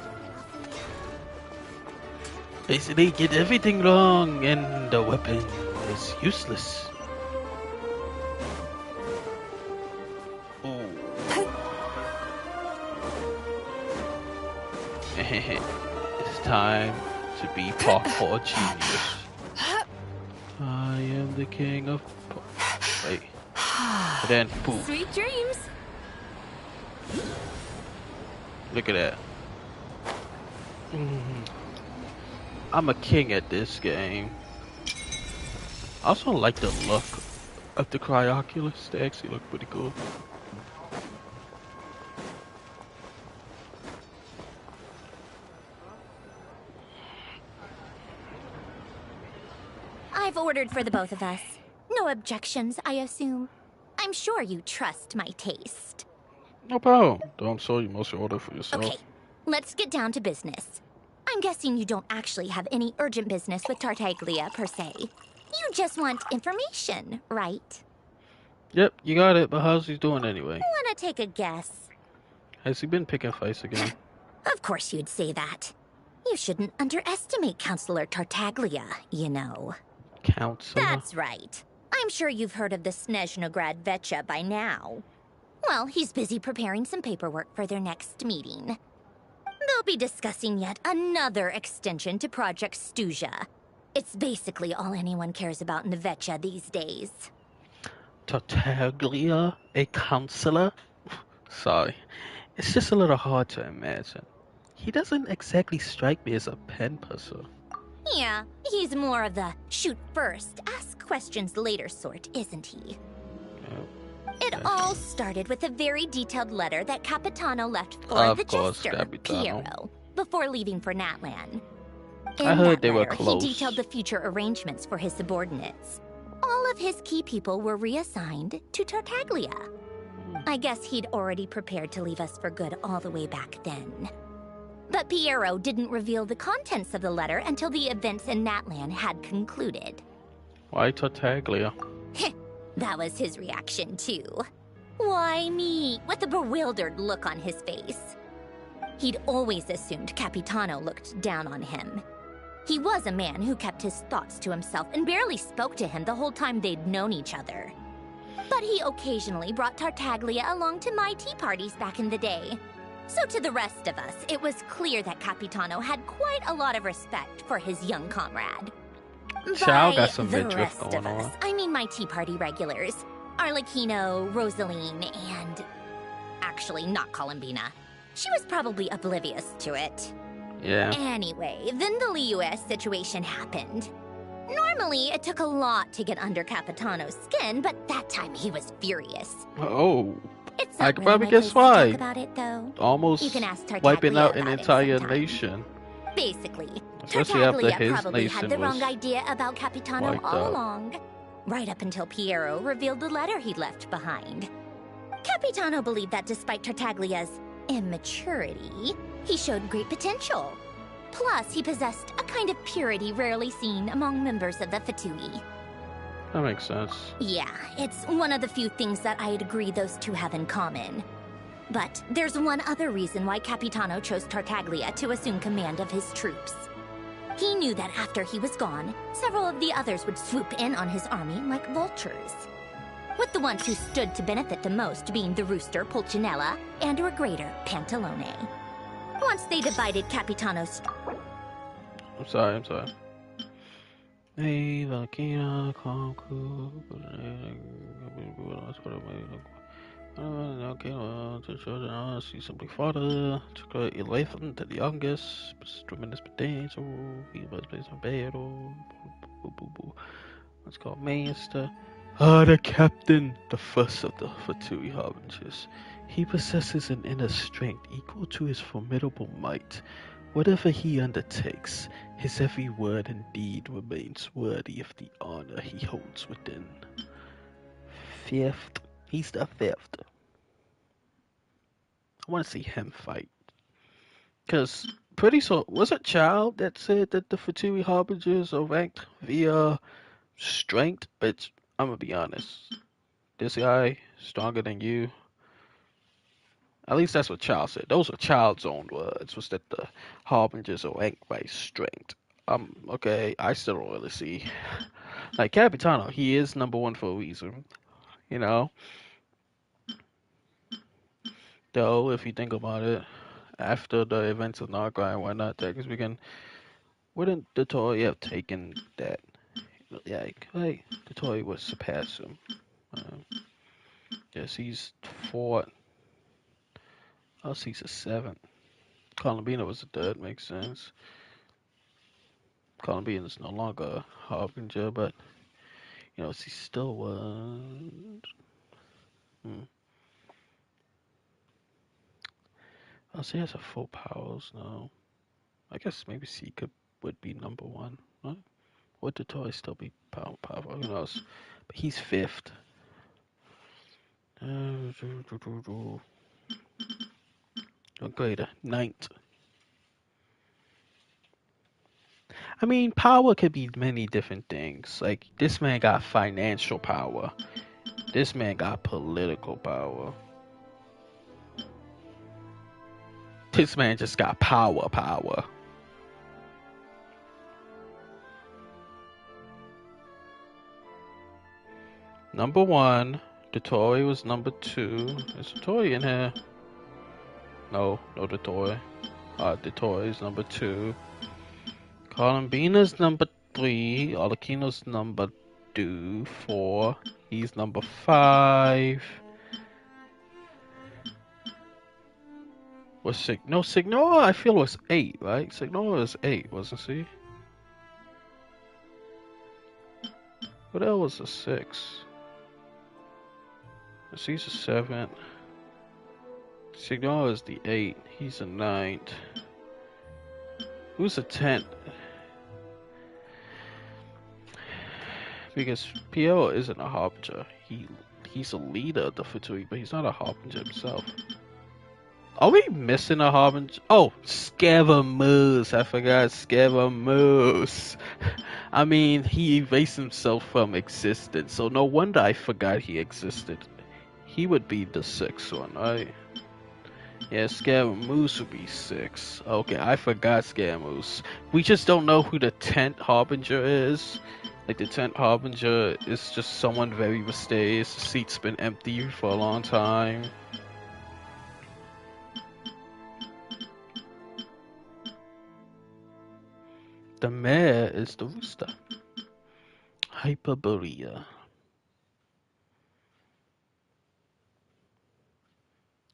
Speaker 2: Basically, get everything wrong and the weapon is useless. It's time to be parkour genius. I am the king of... Wait. And then, poof.
Speaker 1: Sweet dreams.
Speaker 2: Look at that. I'm a king at this game. I also like the look of the Cryoculus. They actually look pretty cool.
Speaker 5: I've ordered for the both of us. No objections, I assume. I'm sure you trust my taste.
Speaker 2: No problem. Though I'm sure you mostly order for yourself.
Speaker 5: Okay, let's get down to business. I'm guessing you don't actually have any urgent business with Tartaglia, per se. You just want information, right?
Speaker 2: Yep, you got it, but how's he doing anyway?
Speaker 5: Wanna take a guess?
Speaker 2: Has he been picking fights again?
Speaker 5: Of course you'd say that. You shouldn't underestimate Counselor Tartaglia, you know.
Speaker 2: Counselor?
Speaker 5: That's right. I'm sure you've heard of the Snezhnograd Vecha by now. Well, he's busy preparing some paperwork for their next meeting. They'll be discussing yet another extension to Project Stuzha. It's basically all anyone cares about in the Vecha these days.
Speaker 2: Tartaglia? A counselor? Sorry. It's just a little hard to imagine. He doesn't exactly strike me as a pen pusher.
Speaker 5: Yeah, he's more of the shoot first, ask questions later sort, isn't he? It all started with a very detailed letter that Capitano left for the jester, Piero, before leaving for Natlan.
Speaker 2: I heard they were close.
Speaker 5: He detailed the future arrangements for his subordinates. All of his key people were reassigned to Tartaglia. I guess he'd already prepared to leave us for good all the way back then. But Piero didn't reveal the contents of the letter until the events in Natlan had concluded.
Speaker 2: Why Tartaglia?
Speaker 5: That was his reaction, too. Why me? With a bewildered look on his face. He'd always assumed Capitano looked down on him. He was a man who kept his thoughts to himself and barely spoke to him the whole time they'd known each other. But he occasionally brought Tartaglia along to my tea parties back in the day. So to the rest of us, it was clear that Capitano had quite a lot of respect for his young comrade.
Speaker 2: Chow got some
Speaker 5: the
Speaker 2: midriff
Speaker 5: rest
Speaker 2: going
Speaker 5: of us,
Speaker 2: on.
Speaker 5: I mean my tea party regulars. Arlecchino, Rosaline, and... actually, not Columbina. She was probably oblivious to it.
Speaker 2: Yeah.
Speaker 5: Anyway, then the Liu's situation happened. Normally, it took a lot to get under Capitano's skin, but that time he was furious.
Speaker 2: Oh.
Speaker 5: It's
Speaker 2: I
Speaker 5: not
Speaker 2: could
Speaker 5: really
Speaker 2: probably
Speaker 5: my
Speaker 2: guess
Speaker 5: place to
Speaker 2: why.
Speaker 5: talk about it, though.
Speaker 2: Almost
Speaker 5: You can ask Tartaglia
Speaker 2: wiping out an
Speaker 5: about it
Speaker 2: entire
Speaker 5: sometime.
Speaker 2: nation.
Speaker 5: Basically,
Speaker 2: Especially after
Speaker 5: Tartaglia
Speaker 2: his
Speaker 5: probably
Speaker 2: nation
Speaker 5: had the wrong
Speaker 2: was
Speaker 5: idea about Capitano
Speaker 2: wiped
Speaker 5: all
Speaker 2: out.
Speaker 5: along. Right up until Piero revealed the letter he'd left behind. Capitano believed that despite Tartaglia's immaturity, he showed great potential. Plus, he possessed a kind of purity rarely seen among members of the Fatui.
Speaker 2: That makes sense.
Speaker 5: Yeah, it's one of the few things that I'd agree those two have in common. But there's one other reason why Capitano chose Tartaglia to assume command of his troops. He knew that after he was gone, several of the others would swoop in on his army like vultures. With the ones who stood to benefit the most being the rooster Pulcinella and her greater Pantalone. Once they divided Capitano's...
Speaker 2: I'm sorry. Hey, Valkyria, to children, see simply father, to great Elathan to the youngest, tremendous potential, he was placed on bed, let's call Master. The captain, the first of the Fatui Harbingers. He possesses an inner strength equal to his formidable might. Whatever he undertakes, his every word and deed remains worthy of the honor he holds within. Fifth. He's the fifth. I want to see him fight. Because pretty so was it Child that said that the Fatui Harbingers are ranked via strength? But I'm going to be honest. This guy, stronger than you. At least that's what Child said. Those are Child's own words, was that the Harbingers are ranked by strength. Okay, I still don't really see. Like, Capitano, he is number one for a reason. You know? Though, if you think about it, after the events of Nargrai and whatnot, because wouldn't the Tory have taken that? Yeah, like, the Tory would surpass him. Yes, he's 4. Else he's a 7. Columbina was a 3rd, makes sense. Columbina is no longer a Harbinger, but, you know, he still was. I'll say he has a full powers now. I guess maybe Seeker would be number 1, right? Would the toy still be powerful? Who knows? But he's 5th. Greater, 9th. I mean, power could be many different things. Like, this man got financial power. This man got political power. This man just got power. Number 1, Dottore was number 2. Is Dottore in here? No Dottore. Dottore is number 2. Columbina's number 3. Arlecchino's number 4. He's number 5. Was Signora I feel was 8, right? Signora was 8, wasn't she? What else was a 6? He's a 7. Signal is the 8. He's a 9. Who's a 10? Because Piero isn't a harbinger. He's a leader of the Fatui, but he's not a harbinger himself. Are we missing a harbinger? Oh, Scaramouche. I forgot Scaramouche. I mean, he erased himself from existence, so no wonder I forgot he existed. He would be the 6th one, right? Yeah, Scaramouche would be 6. Okay, I forgot Scaramouche. We just don't know who the 10th harbinger is. Like, the 10th harbinger is just someone very mysterious. The seat's been empty for a long time. The mare is the rooster. Hyperborea.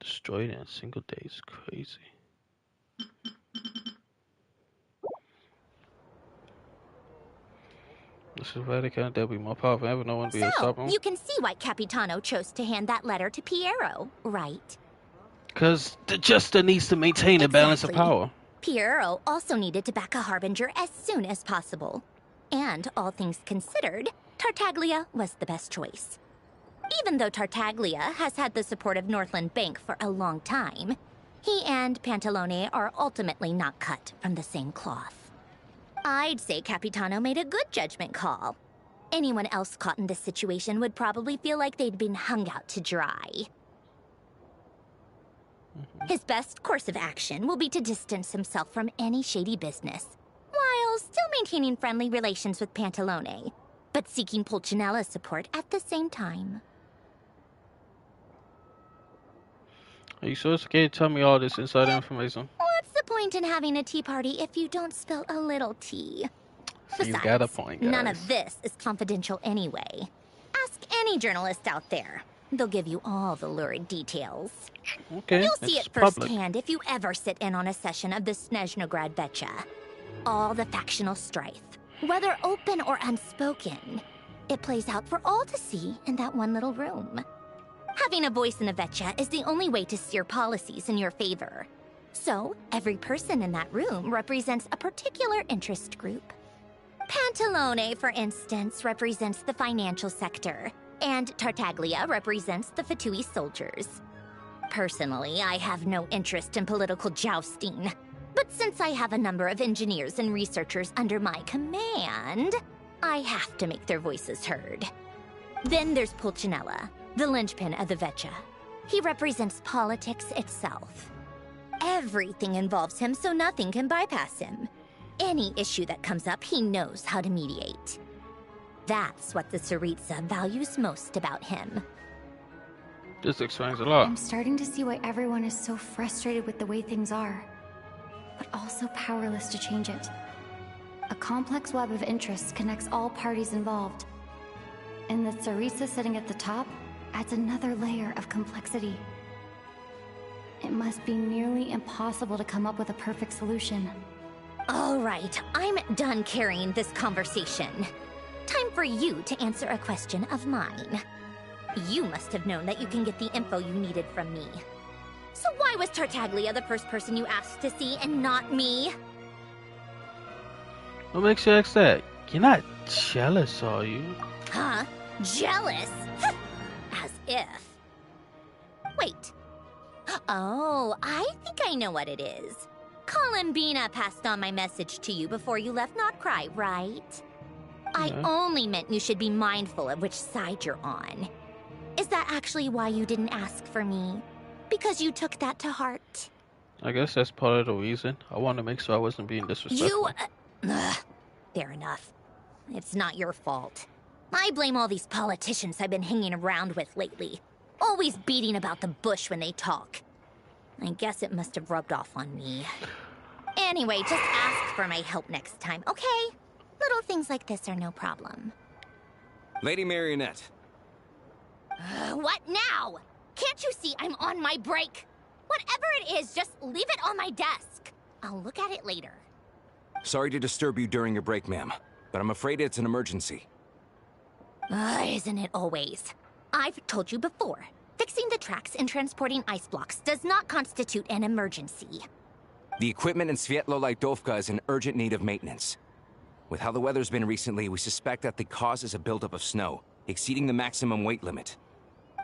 Speaker 2: Destroyed in a single day is crazy. This is Vatican, they'll be more powerful than ever. No one be able to stop him.
Speaker 5: You can see why Capitano chose to hand that letter to Piero, right?
Speaker 2: Because the Jester needs to maintain a balance of power.
Speaker 5: Piero also needed to back a harbinger as soon as possible. And, all things considered, Tartaglia was the best choice. Even though Tartaglia has had the support of Northland Bank for a long time, he and Pantalone are ultimately not cut from the same cloth. I'd say Capitano made a good judgment call. Anyone else caught in this situation would probably feel like they'd been hung out to dry. His best course of action will be to distance himself from any shady business, while still maintaining friendly relations with Pantalone, but seeking Pulcinella's support at the same time.
Speaker 2: Are you sure it's okay to tell me all this inside information?
Speaker 5: What's the point in having a tea party if you don't spill a little tea? Besides,
Speaker 2: you got a point, guys.
Speaker 5: None of this is confidential anyway. Ask any journalist out there. They'll give you all the lurid details.
Speaker 2: Okay,
Speaker 5: You'll see it firsthand if you ever sit in on a session of the Snezhnaya Vecha. All the factional strife, whether open or unspoken, it plays out for all to see in that one little room. Having a voice in the Vecha is the only way to steer policies in your favor. So, every person in that room represents a particular interest group. Pantalone, for instance, represents the financial sector, and Tartaglia represents the Fatui soldiers. Personally, I have no interest in political jousting, but since I have a number of engineers and researchers under my command, I have to make their voices heard. Then there's Pulcinella, the linchpin of the Vecha. He represents politics itself. Everything involves him, so nothing can bypass him. Any issue that comes up, he knows how to mediate. That's what the Tsaritsa values most about him.
Speaker 2: This explains a lot.
Speaker 9: I'm starting to see why everyone is so frustrated with the way things are, but also powerless to change it. A complex web of interests connects all parties involved, and the Tsaritsa sitting at the top adds another layer of complexity. It must be nearly impossible to come up with a perfect solution.
Speaker 5: All right, I'm done carrying this conversation. Time for you to answer a question of mine. You must have known that you can get the info you needed from me. So why was Tartaglia the first person you asked to see and not me?
Speaker 2: What makes you ask that? You're not jealous, are you?
Speaker 5: Huh? Jealous? As if. Wait. Oh, I think I know what it is. Columbina passed on my message to you before you left Notcry, right? I only meant you should be mindful of which side you're on. Is that actually why you didn't ask for me? Because you took that to heart?
Speaker 2: I guess that's part of the reason. I wanted to make sure I wasn't being disrespectful.
Speaker 5: Fair enough. It's not your fault. I blame all these politicians I've been hanging around with lately. Always beating about the bush when they talk. I guess it must have rubbed off on me. Anyway, just ask for my help next time, okay? Little things like this are no problem.
Speaker 13: Lady Marionette.
Speaker 5: What now? Can't you see I'm on my break? Whatever it is, just leave it on my desk. I'll look at it later.
Speaker 13: Sorry to disturb you during your break, ma'am, but I'm afraid it's an emergency.
Speaker 5: Isn't it always? I've told you before. Fixing the tracks and transporting ice blocks does not constitute an emergency.
Speaker 13: The equipment in Svietlo-Lidovka is in urgent need of maintenance. With how the weather's been recently, we suspect that the cause is a buildup of snow, exceeding the maximum weight limit.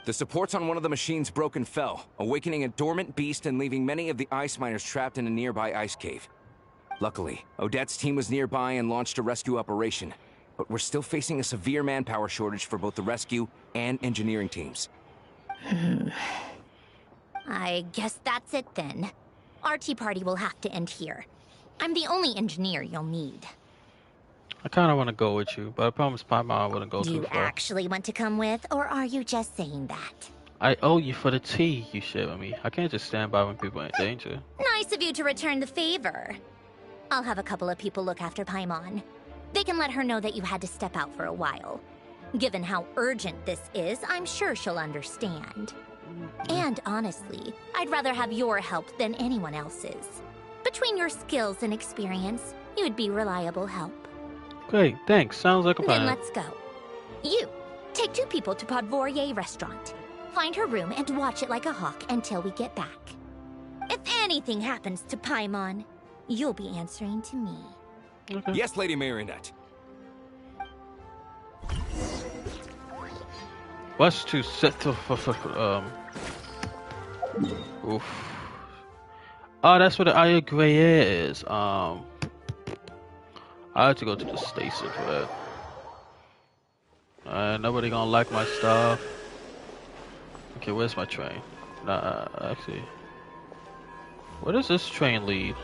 Speaker 13: The supports on one of the machines broke and fell, awakening a dormant beast and leaving many of the ice miners trapped in a nearby ice cave. Luckily, Odette's team was nearby and launched a rescue operation, but we're still facing a severe manpower shortage for both the rescue and engineering teams.
Speaker 5: I guess that's it then. Our tea party will have to end here. I'm the only engineer you'll need.
Speaker 2: I kind of want to go with you, but I promised Paimon I wouldn't go
Speaker 5: Do
Speaker 2: too
Speaker 5: you
Speaker 2: far.
Speaker 5: actually want to come with, or are you just saying that?
Speaker 2: I owe you for the tea you shared with me. I can't just stand by when people are in danger.
Speaker 5: Nice of you to return the favor. I'll have a couple of people look after Paimon. They can let her know that you had to step out for a while. Given how urgent this is, I'm sure she'll understand. And honestly, I'd rather have your help than anyone else's. Between your skills and experience, you'd be reliable help.
Speaker 2: Great, thanks. Sounds like a plan.
Speaker 5: Then let's go. You, take 2 people to Podvorye restaurant. Find her room and watch it like a hawk until we get back. If anything happens to Paimon, you'll be answering to me.
Speaker 2: Okay.
Speaker 13: Yes, Lady Marionette.
Speaker 2: What's to set to oof. Oh, that's where the Aya Grey is. I have to go to the station for that. Nobody gonna like my stuff. Okay, where's my train? Nah, actually, where does this train lead?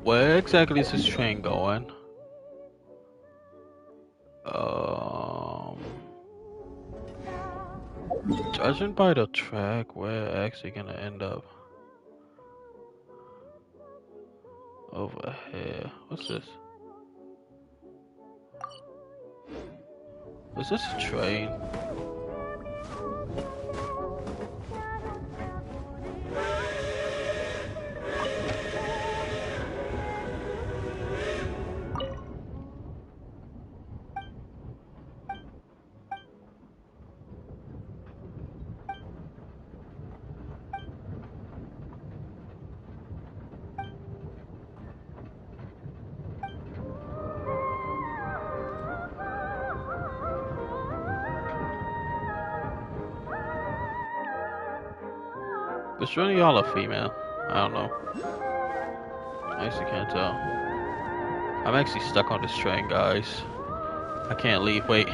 Speaker 2: Where exactly is this train going? Judging by the track, we're actually gonna end up over here. What's this? Is this a train? Which one of y'all are female? I don't know. I actually can't tell. I'm actually stuck on this train, guys. I can't leave. Wait.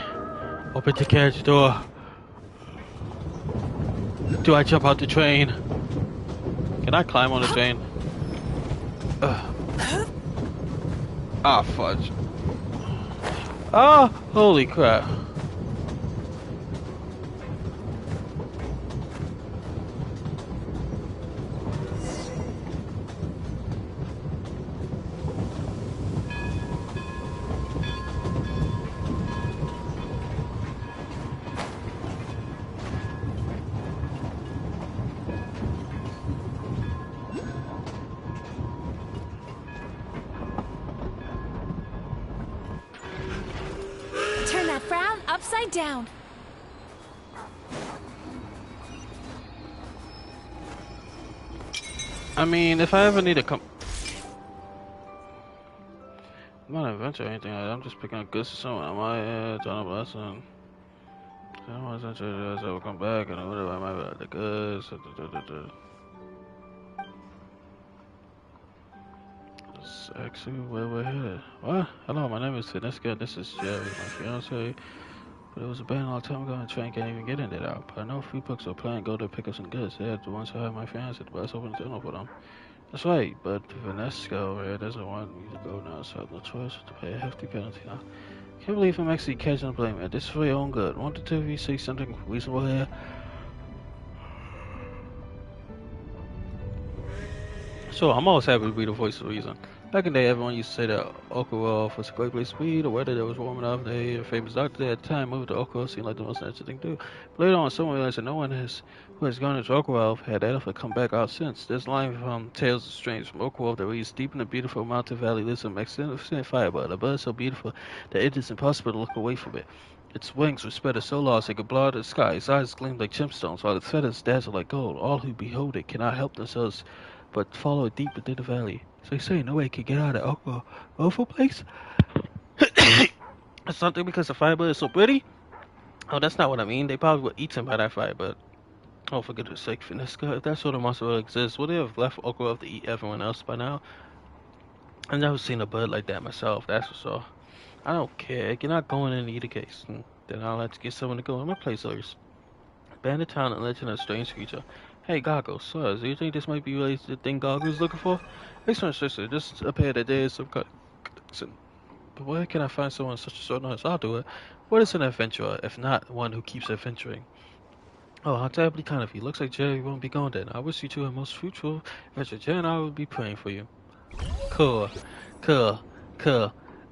Speaker 2: Open the carriage door. Do I jump out the train? Can I climb on the train? Ah, fudge. Ah, holy crap.
Speaker 1: Turn that frown upside down.
Speaker 2: I mean, if I ever need to come... I'm not an adventure or anything like that. I'm just picking up goods to someone. I might on a lesson. I wasn't sure I will come back and whatever I might be like the goods. That's actually where we're headed. What? Hello, my name is Snezhnaya. This is Jerry, my fiance. But it was a band a long time ago and the train can't even get in there out. But I know a few books are planning to go to pick up some goods. They're the ones who have my fiance, the bus open the tunnel for them. That's right, but Vanessa over here doesn't want me to go now, so I have no choice to pay a hefty penalty now. Can't believe I'm actually catching the blame, man. This is for your own good. Won't the two of you say something reasonable here? So I'm always happy to be the voice of reason. Back in the day, everyone used to say that Oakworld was a great place to be. The weather there was warm enough. They a famous doctor there at the time moved to Oakworld seemed like the most natural thing to do. But later on, someone realized that no one who has gone into Oakworld had ever come back out since. This line from Tales of Strange from Oakworld that reads, deep in the beautiful mountain valley lives a magnificent firebird, a bird so beautiful that it is impossible to look away from it. Its wings were spread so large they could blot the sky. Its eyes gleamed like gemstones, while its feathers dazzled like gold. All who behold it cannot help themselves but follow it deep within the valley. So you say no way can get out of that awful place? Something because the firebird is so pretty? Oh, that's not what I mean. They probably were eaten by that firebird. Oh, for goodness sake, Finesca, if that sort of monster really exists, would they have left Oakworld to eat everyone else by now? I've never seen a bird like that myself, that's for sure. I don't care. You're not going in either case. Then I'll have to get someone to go in my place first. Bandit town and legend of a strange creature. Hey, Goggles, sir, do you think this might be related to the thing Goggles is looking for? Excellent, sister, just appear that there is some kind of connection. But where can I find someone such a short notice? I'll do it. What is an adventurer, if not one who keeps adventuring? Oh, how terribly kind of you. Looks like Jerry won't be gone then. I wish you two a most fruitful adventure. Jerry and I will be praying for you. Cool.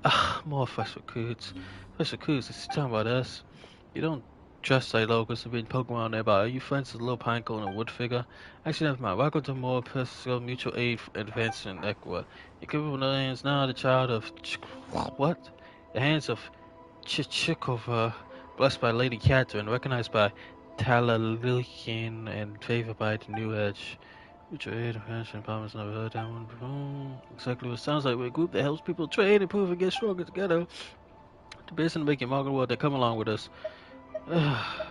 Speaker 2: Ah, more fresh recruits. Fresh recruits, it's talking about us. You don't dress like locals have been poking around there, but are you friends with a little pinecone and a wood figure? Actually, never mind. Welcome to more personal mutual aid advancement in Ecuador. You give up the hands now, the child of... What? The hands of Chichikova, blessed by Lady Catherine, recognized by Talalilian, and favored by the New Edge. Mutual aid, advancement, promise, never heard that one before. Exactly what it sounds like. We're a group that helps people train, improve, and get stronger together. The best in making market world, they come along with us.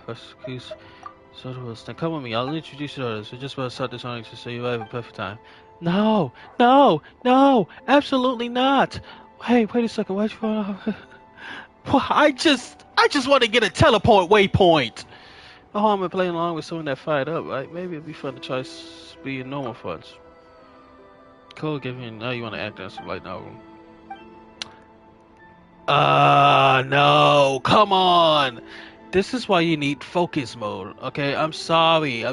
Speaker 2: Excuse. So then come with me. I'll introduce you to others. We're just about to start this on so you have a perfect time. No, absolutely not. Hey, wait a second. Why'd you want to... I just want to get a teleport waypoint. Oh, I'm playing along with someone that fired up, right? Maybe it'd be fun to try being normal friends. Cool, give me. Now you want to act on some light now. No, come on. This is why you need focus mode, okay? I'm sorry. Now,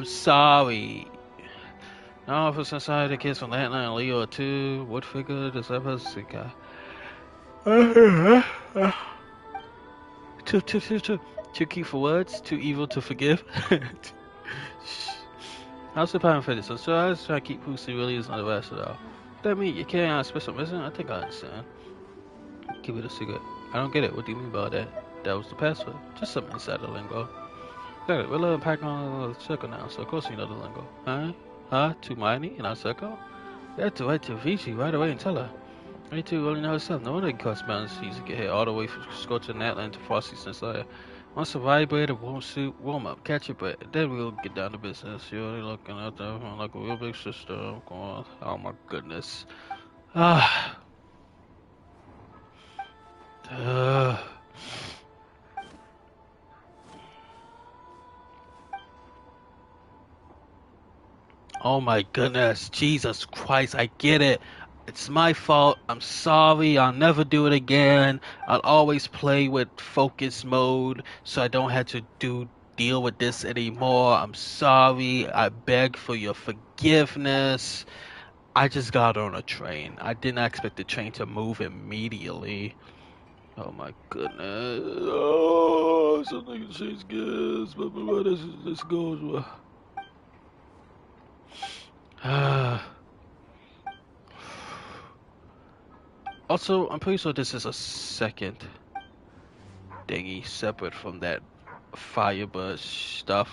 Speaker 2: if it's inside the kids from Atlanta and Leo 2, what figure does that person guy? Too cute for words, too evil to forgive. How's the plan for this? So I was trying to keep Pussy really is not the rest of it. That mean you can't have special mission? I think I understand. Keep it a secret. I don't get it. What do you mean by that? That was the password. Just something inside the lingo. Got it. We're living back on the circle now, so of course you know the lingo. Huh? To Miney in our circle? We have to write to Vici right away and tell her. Me too, really know herself. No wonder it costs mountains to get here all the way from Scorching Atlant to Frosty Snezhnaya. Once the vibrator, warm suit, warm up, catch your breath. Then we'll get down to business. You're really looking at them like a real big sister. Oh my goodness. Oh my goodness. Jesus Christ, I get it. It's my fault. I'm sorry. I'll never do it again. I'll always play with focus mode so I don't have to deal with this anymore. I'm sorry. I beg for your forgiveness. I just got on a train. I didn't expect the train to move immediately. Oh my goodness. Oh, something can change gears. Blah, blah, blah. This goes well. Also, I'm pretty sure this is a second thingy separate from that Firebird stuff.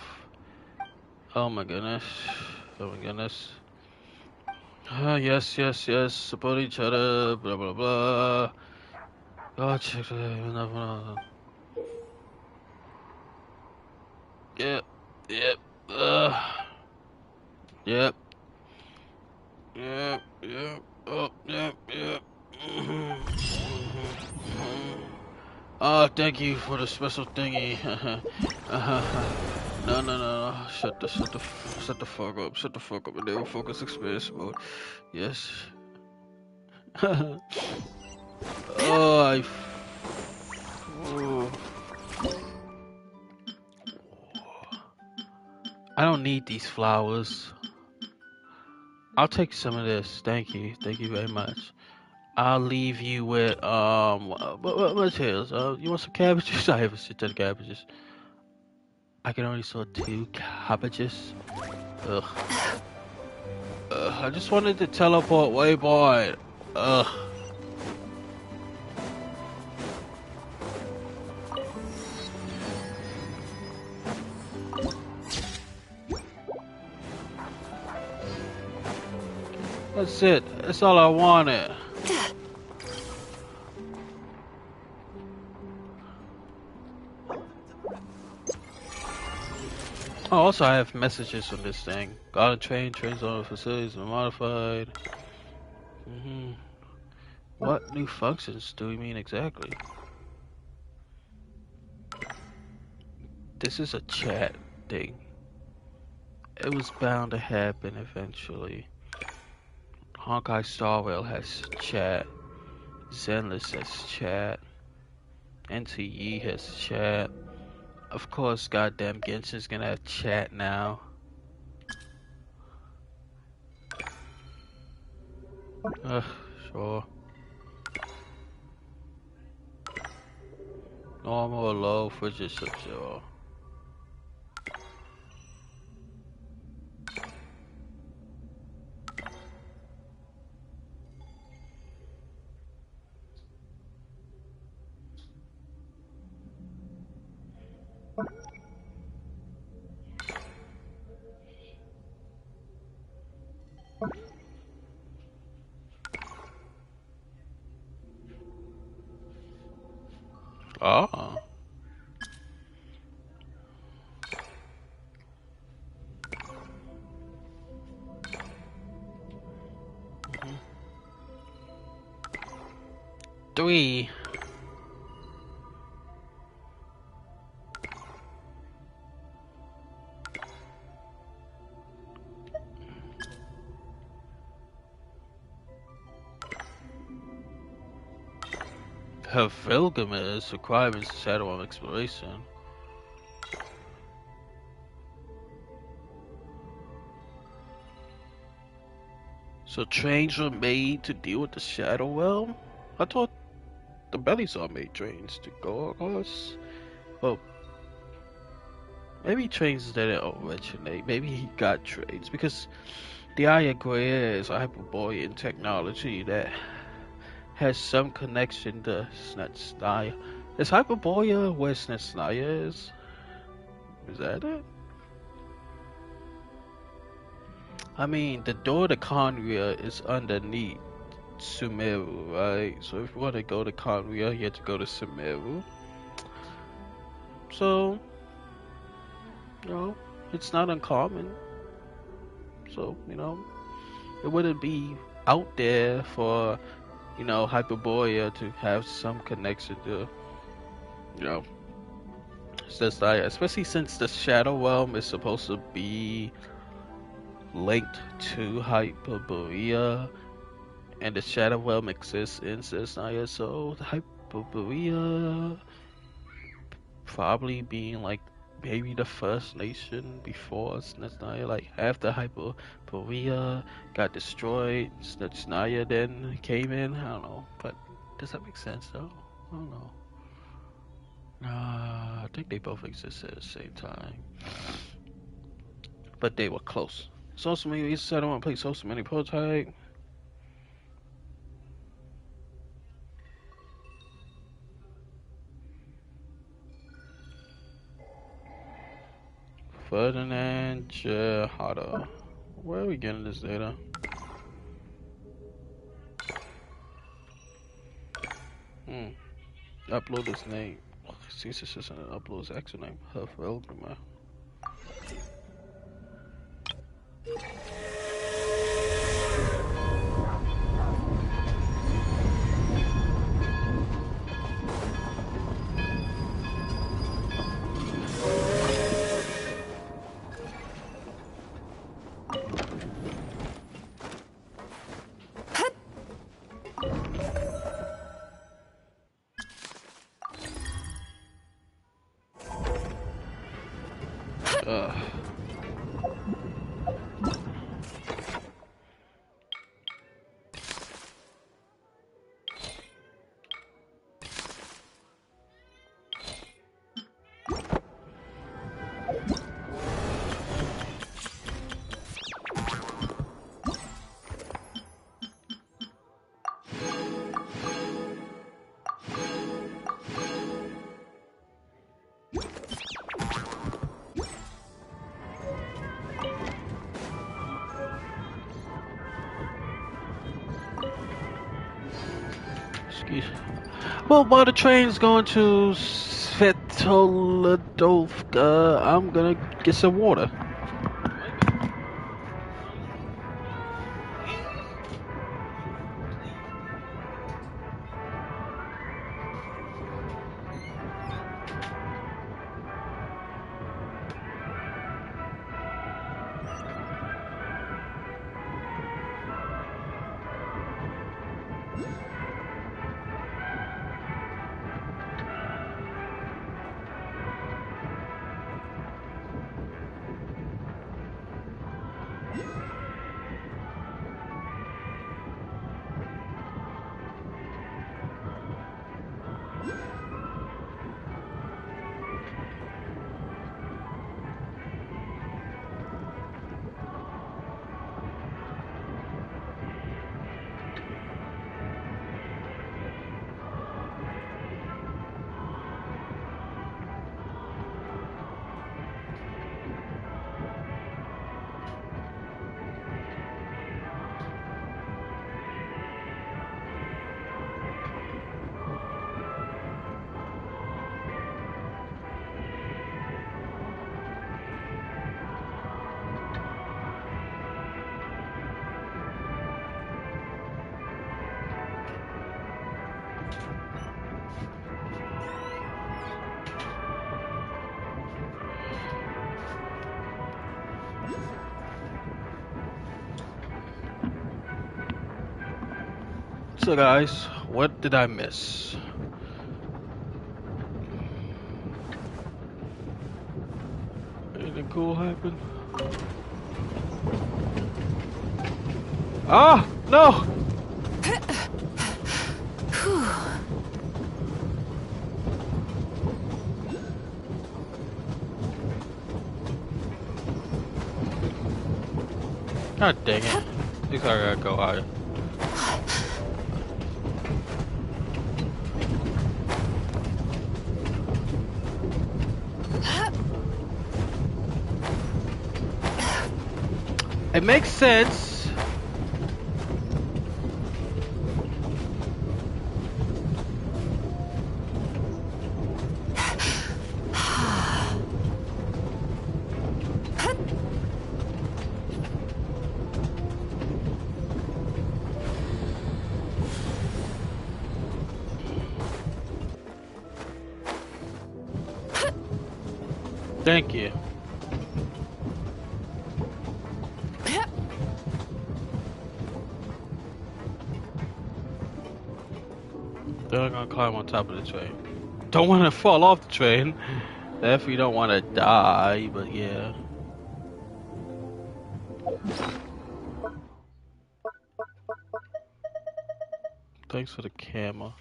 Speaker 2: Oh my goodness. Yes. Support each other. Blah, blah, blah. Oh, check that. Yep. Oh, yep. Oh, thank you for the special thingy. No. Shut the fuck up. Shut the fuck up. And they will focus experience mode. Yes. Oh. I don't need these flowers. I'll take some of this. Thank you very much. I'll leave you with what's his? You want some cabbages? I have a shit ton of cabbages. I can only sort 2 cabbages. Ugh. I just wanted to teleport waypoint. Ugh. That's it. That's all I wanted. Oh, also I have messages on this thing. Got a trains on the facilities are modified. What new functions do we mean exactly? This is a chat thing. It was bound to happen eventually. Honkai Star Rail has chat. Zenless has chat. NTE has chat. Of course, goddamn Genshin's gonna have chat now. Sure. Normal or low, frigid sub-zero. Oh. 3. Her pilgrimage requirements shadow of exploration. So trains were made to deal with the shadow realm? I thought the bellies are made trains to go across. Well, maybe trains didn't originate. Maybe he got trains because the Ayaguaya is a Hyperborean technology that has some connection to Snezhnaya. Is Hyperborea where Snezhnaya is? Is that it? I mean, the door to Conria is underneath Sumeru, right? So if you want to go to Conria, you have to go to Sumeru. So, you know, it's not uncommon. So, you know, it wouldn't be out there for, you know, Hyperborea to have some connection to, you know, Snezhnaya, especially since the Shadow Realm is supposed to be linked to Hyperborea, and the Shadow Realm exists in Snezhnaya, so Hyperborea probably being like maybe the first nation before Snezhnaya, like after Hyperborea got destroyed, Snezhnaya then came in. I don't know, but does that make sense though? I don't know. I think they both existed at the same time, but they were close. So many reasons I don't want to play so many prototype. Ferdinand Jehada. Where are we getting this data? Upload this name. Since this isn't an upload, it's actual name. Herfelgrimer. Well, while the train's going to Svetoladovka, I'm gonna get some water. So guys, what did I miss? Anything cool happen? Ah, no! God dang it. I think I gotta go higher. It makes sense. Thank you. Then I'm gonna climb on top of the train. Don't want to fall off the train. Definitely don't want to die, but yeah. Thanks for the camera,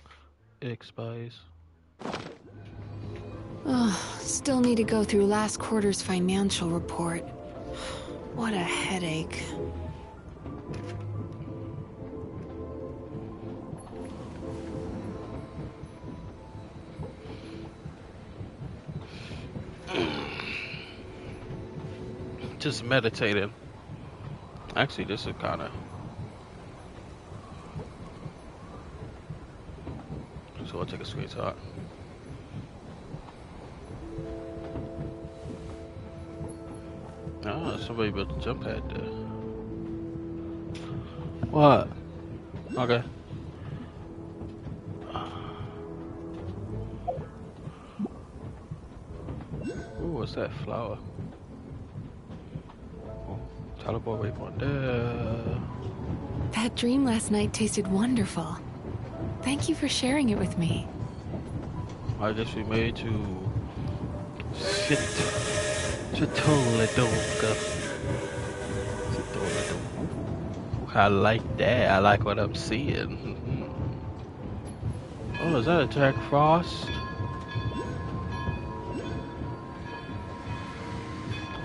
Speaker 2: X-Spice.
Speaker 1: Oh, still need to go through last quarter's financial report. What a headache.
Speaker 2: Just meditating. Actually, this is kind of. So I'll take a screenshot. Ah, somebody built a jump pad there. What? Okay. Ooh, what's that flower? Oh, teleport waypoint there.
Speaker 1: That dream last night tasted wonderful. Thank you for sharing it with me.
Speaker 2: I guess we made to Svetoladovka. I like that. I like what I'm seeing. Oh, is that a Jack Frost?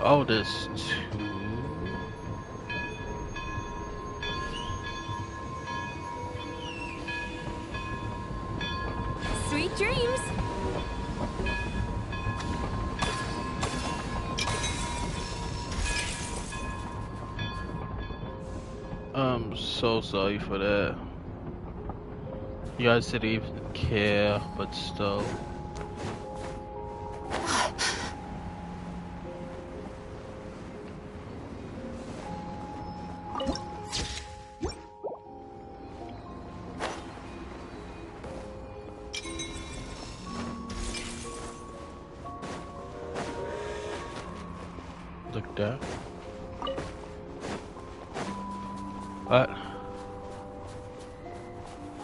Speaker 2: Oh, there's two.
Speaker 10: Sweet dreams.
Speaker 2: I'm so sorry for that. You guys didn't even care, but still. Look there. What?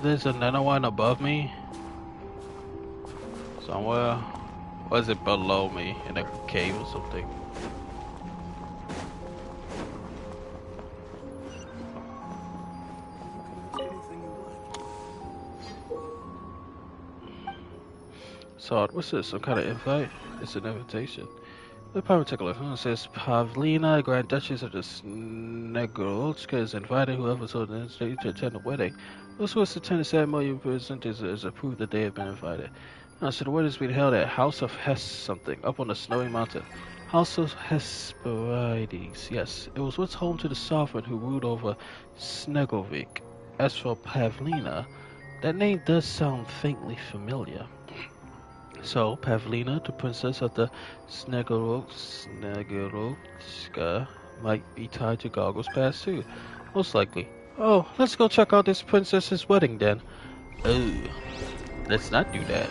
Speaker 2: There's another one above me? Somewhere? Or is it below me in a cave or something? So, what's this? Some kind of invite? It's an invitation. The particular phone says Pavlina, Grand Duchess of the Snegorotska, is invited whoever told the state to attend the wedding. Those who to attend the ceremony present is approved that they have been invited. So the wedding is being held at House of something, up on the snowy mountain. House of Hesperides, yes. It was once home to the sovereign who ruled over Snegovik. As for Pavlina, that name does sound faintly familiar. So, Pavlina, the princess of the Snegorotska, might be tied to Goggle's past too. Most likely. Oh, let's go check out this princess's wedding then. Oh, let's not do that.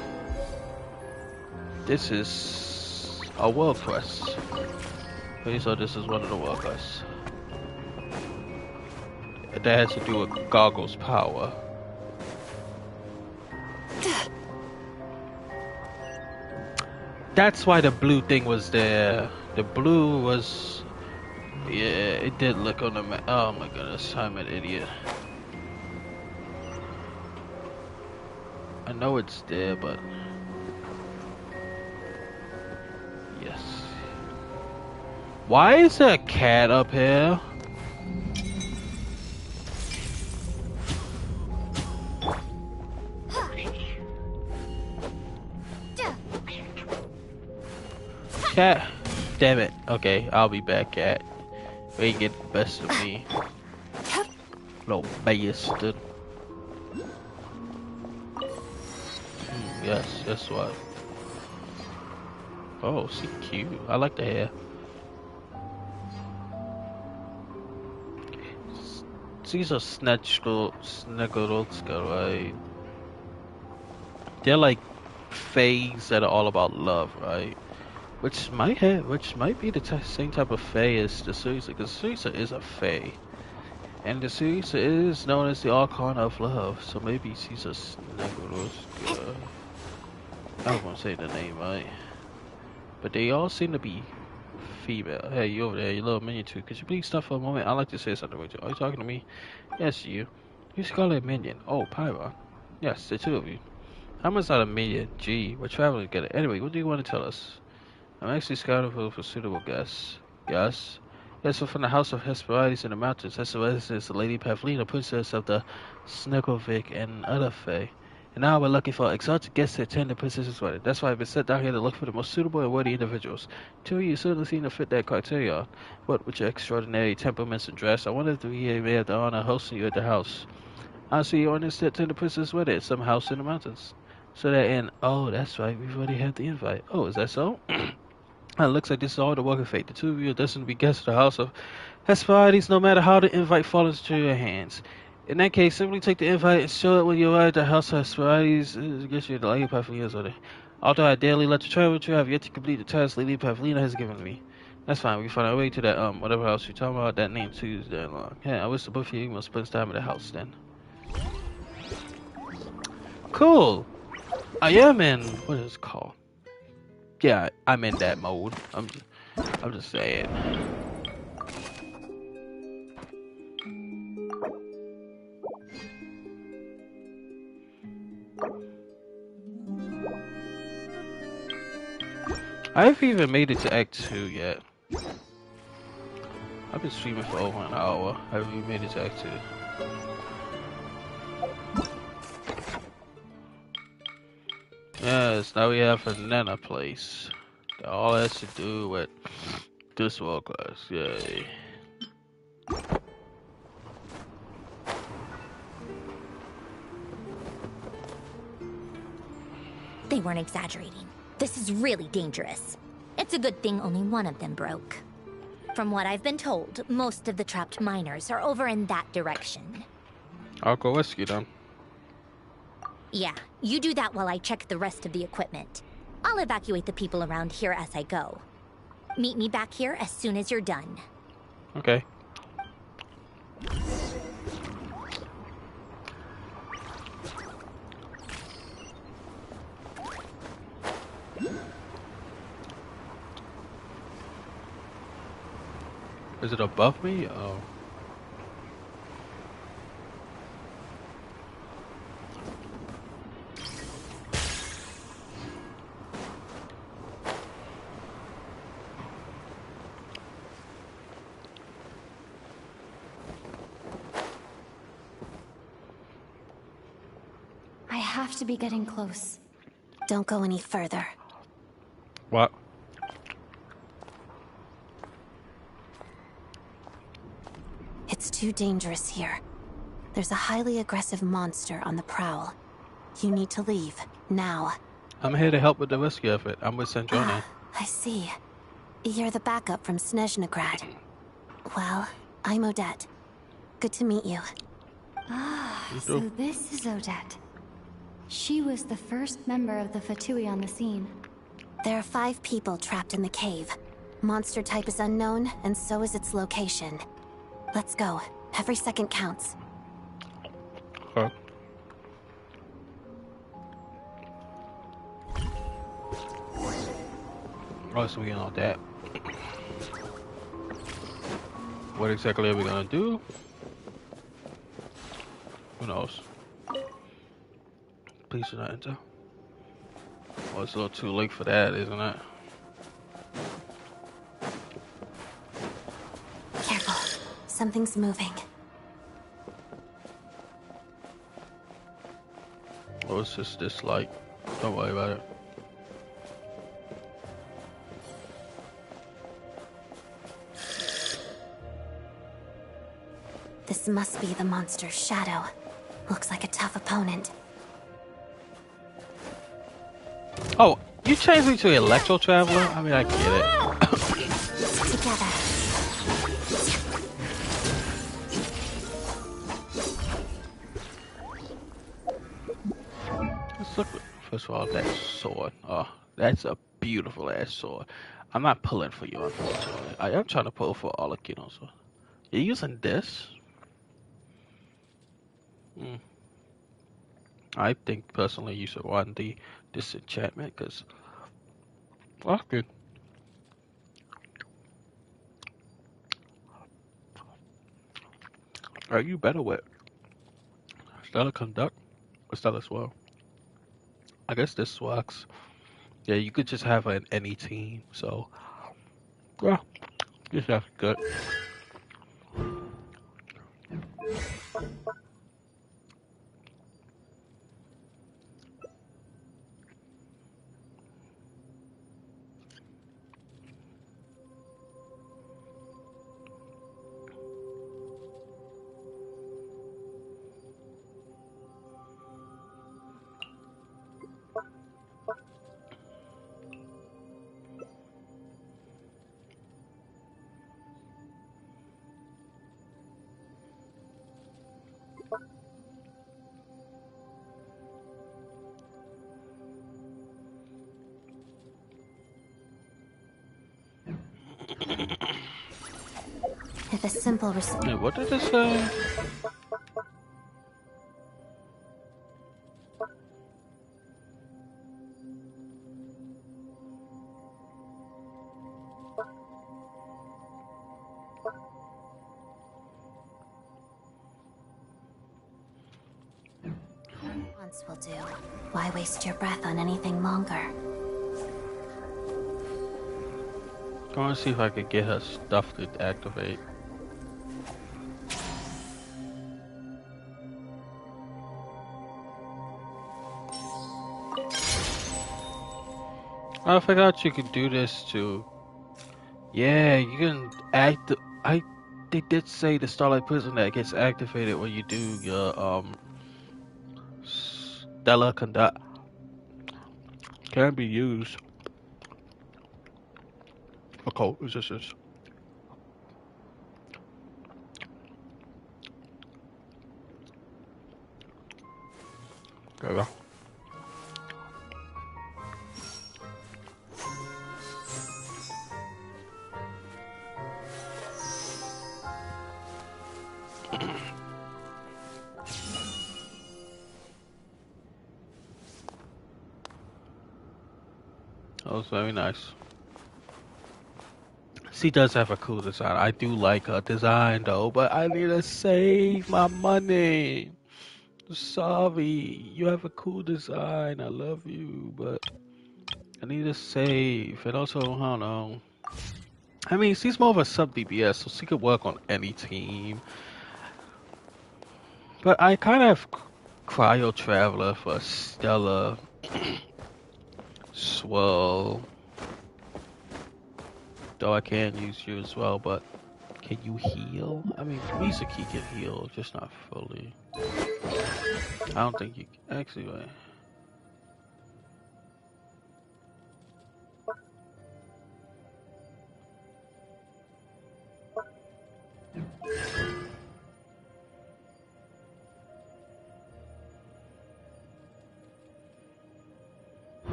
Speaker 2: This is a world quest. Okay, so this is one of the world quests. That has to do with Goggle's power. That's why the blue thing was there. The blue was... Yeah, it did look on the map. Oh my goodness, I'm an idiot. I know it's there, but... Yes. Why is there a cat up here? Cat, damn it. Okay, I'll be back, cat. You ain't get the best of me. Little bastard. Yes, that's what. Oh, she cute. I like the hair. She's a Snegorotska, right? They're like fays that are all about love, right? Which might be the same type of fae as the Syriza, because Syriza is a fae, and the Syriza is known as the Archon of Love. So maybe she's a Snegorotska. I don't want to say the name right, but they all seem to be female. Hey, you over there, you little minion too. Could you please stop for a moment? I'd like to say something with you. Are you talking to me? Yes, you. You Scarlet Minion. Oh, Pyron. Yes, the two of you. I'm not a minion. Gee, we're traveling together. Anyway, what do you want to tell us? I'm actually scouting for suitable guests. Yes? Yes, we're from the House of Hesperides in the mountains. Hesperides is the Lady Pavlina, princess of the Snegovic and other fae. And now we're looking for exotic guests to attend the princess's wedding. That's why I've been sent down here to look for the most suitable and worthy individuals. Two of you certainly seem to fit that criteria. What with your extraordinary temperaments and dress, I wonder if we may have the honor of hosting you at the house. I see you on this to attend the princess's wedding at some house in the mountains. So that in, oh, that's right, we've already had the invite. Oh, is that so? It looks like this is all the work of fate. The two of you are destined to be guests of the House of Hesperides, no matter how the invite falls into your hands. In that case, simply take the invite and show it when you arrive at the House of Hesperides. It gets you the Lady Pavlina's order. Although I daily let you travel with you, I have yet to complete the task Lady Pavlina has given me. That's fine. We find our way to that whatever house you're talking about. That name too is there long. Yeah, I wish the both of you must spend time at the house then. Cool. I am in what is it called? Yeah, I'm in that mode. I'm just saying. I haven't even made it to Act 2 yet. I've been streaming for over an hour. I haven't even made it to Act 2. Yes, now we have another place. That all has to do with this world class. Yay.
Speaker 5: weren't exaggerating. This is really dangerous. It's a good thing only one of them broke. From what I've been told, most of the trapped miners are over in that direction.
Speaker 2: I'll go rescue them.
Speaker 5: Yeah, you do that while I check the rest of the equipment. I'll evacuate the people around here as I go. Meet me back here as soon as you're done.
Speaker 2: Okay. Is it above me? Oh.
Speaker 9: I have to be getting close.
Speaker 5: Don't go any further.
Speaker 2: What?
Speaker 5: It's too dangerous here. There's a highly aggressive monster on the prowl. You need to leave, now.
Speaker 2: I'm here to help with the rescue effort. I'm with Snezhnaya.
Speaker 5: I see. You're the backup from Snezhnaya. Well, I'm Odette. Good to meet you.
Speaker 9: Ah, so this is Odette. She was the first member of the Fatui on the scene.
Speaker 5: There are 5 people trapped in the cave. Monster type is unknown, and so is its location. Let's go. Every second counts.
Speaker 2: Okay. Oh, so we know that. What exactly are we gonna do? Who knows? Please do not enter. Well, it's a little too late for that, isn't it?
Speaker 5: Careful. Something's moving.
Speaker 2: Oh, it's just this light. Don't worry about it.
Speaker 5: This must be the monster's shadow. Looks like a tough opponent.
Speaker 2: Oh, you changed me to Electro Traveler? I mean, I get it.
Speaker 5: Together.
Speaker 2: Let's look. First of all, that sword. Oh, that's a beautiful ass sword. I'm not pulling for you, unfortunately. I am trying to pull for Alakino. So you're using this? I think personally you should run the disenchantment because that's good. Are you better with Stellar Conduct or Stellar Swell? I guess this works. Yeah, you could just have any team. So, yeah, this is good.
Speaker 5: If a simple
Speaker 2: Yeah, what did it say?
Speaker 5: Once will do. Why waste your breath on anything longer?
Speaker 2: I want to see if I could get her stuff to activate. I forgot you could do this too. Yeah, you can they did say the Starlight Prison that gets activated when you do your Stellar Conduct. can be used for cult resistance. There we go. That was very nice. She does have a cool design. I do like her design though, but I need to save my money. Sorry, you have a cool design. I love you, but I need to save. And also, I don't know. I mean, she's more of a sub DPS, so she could work on any team. But I kind of have Cryo Traveler for Stella, Swirl. Though I can use you as well, but can you heal? I mean, Misaki can heal, just not fully. I don't think you can. Actually, wait.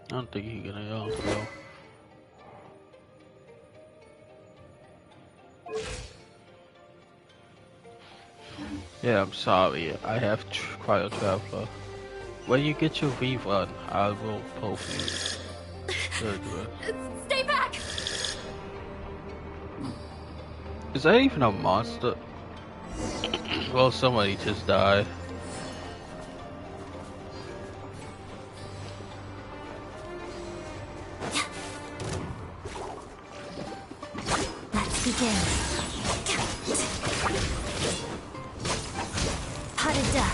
Speaker 2: I don't think he's gonna go. Yeah, I'm sorry. I have Cryo Traveler. When you get your rerun, I will post you.
Speaker 10: Stay back!
Speaker 2: Is that even a monster? Well, somebody just died.
Speaker 9: Let's begin. Parada.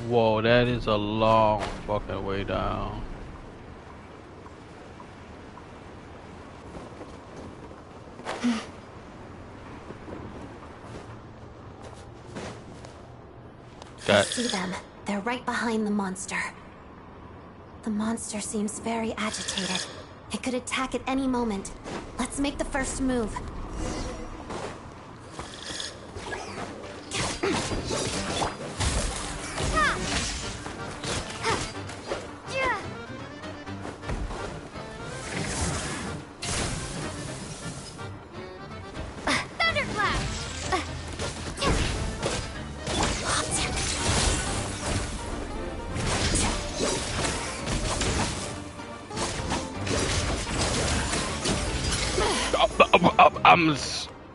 Speaker 2: Whoa, that is a long fucking way down.
Speaker 9: I see them. They're right behind the monster. The monster seems very agitated. It could attack at any moment. Let's make the first move.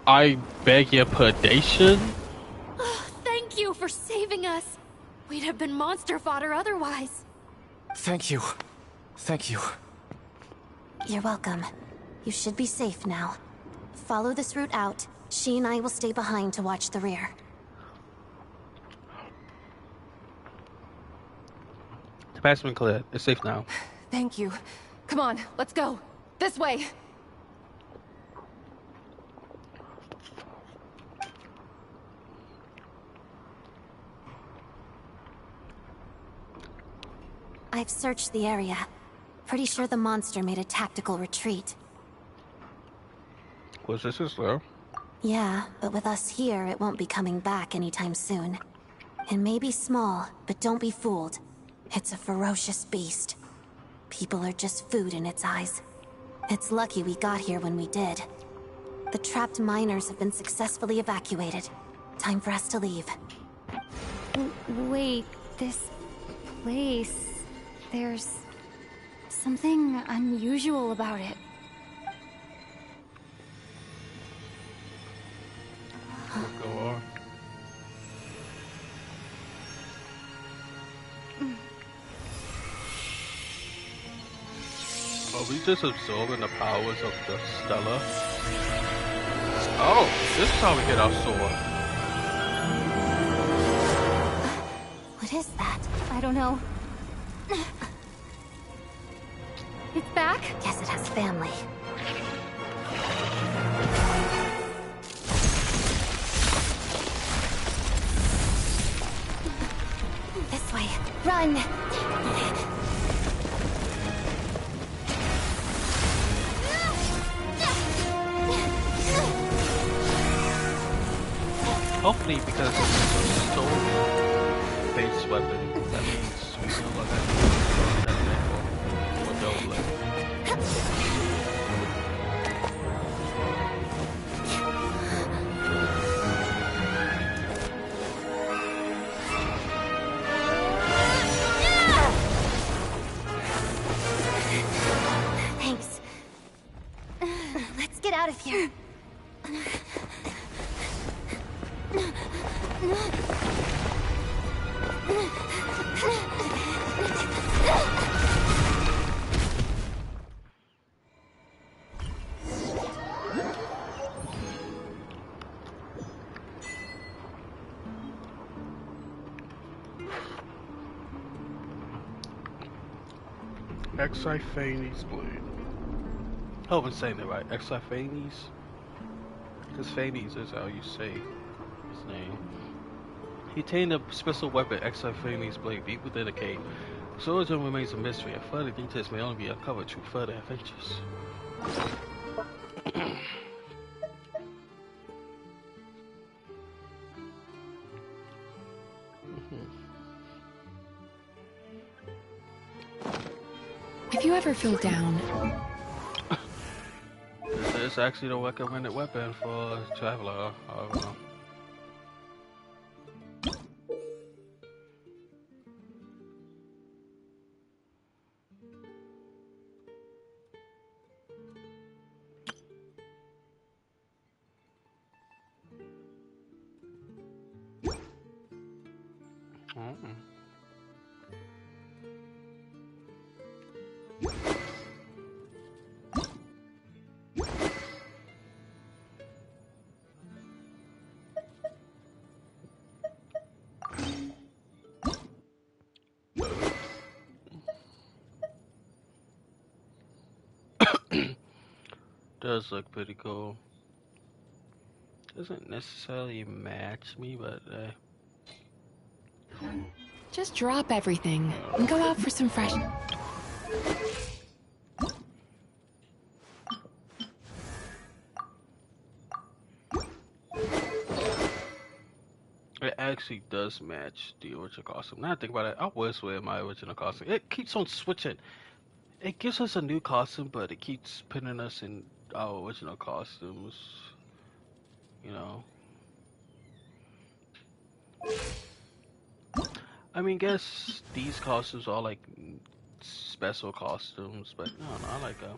Speaker 2: I beg your pardon?
Speaker 10: Thank you for saving us. We'd have been monster fodder otherwise.
Speaker 3: Thank you. Thank you.
Speaker 9: You're welcome. You should be safe now. Follow this route out. She and I will stay behind to watch the rear.
Speaker 2: The path's been cleared. It's safe now.
Speaker 14: Thank you. Come on, let's go. This way.
Speaker 9: I've searched the area. Pretty sure the monster made a tactical retreat.
Speaker 2: Was this as well?
Speaker 9: Yeah, but with us here, it won't be coming back anytime soon. It may be small, but don't be fooled. It's a ferocious beast. People are just food in its eyes. It's lucky we got here when we did. The trapped miners have been successfully evacuated. Time for us to leave. Wait, this place... There's something unusual about it.
Speaker 2: Go on. Are we just absorbing the powers of the Stella? Oh, this is how we get our sword.
Speaker 5: What is that?
Speaker 9: I don't know. It's back?
Speaker 5: Guess it has family. This way. Run!
Speaker 2: Hopefully, because it's a soul-based weapon, that means we no longer have that level or double it.
Speaker 5: Thanks. Let's get out of here.
Speaker 2: Exiphanes blade. I hope I'm saying it right. Exiphanes? Because Phanes is how you say his name. He attained a special weapon, Exiphanes blade, deep within the cave. His origin remains a mystery, and further details may only be uncovered through further adventures.
Speaker 1: If you ever feel down,
Speaker 2: it's actually the recommended weapon for a traveler. I don't know. Does look pretty cool. Doesn't necessarily match me, but
Speaker 1: just drop everything and go out for some fresh...
Speaker 2: it actually does match the original costume. Now I think about it, I was wearing my original costume. It keeps on switching. It gives us a new costume, but it keeps putting us in our original costumes. You know. I mean, guess these costumes are like special costumes, but no, I like them.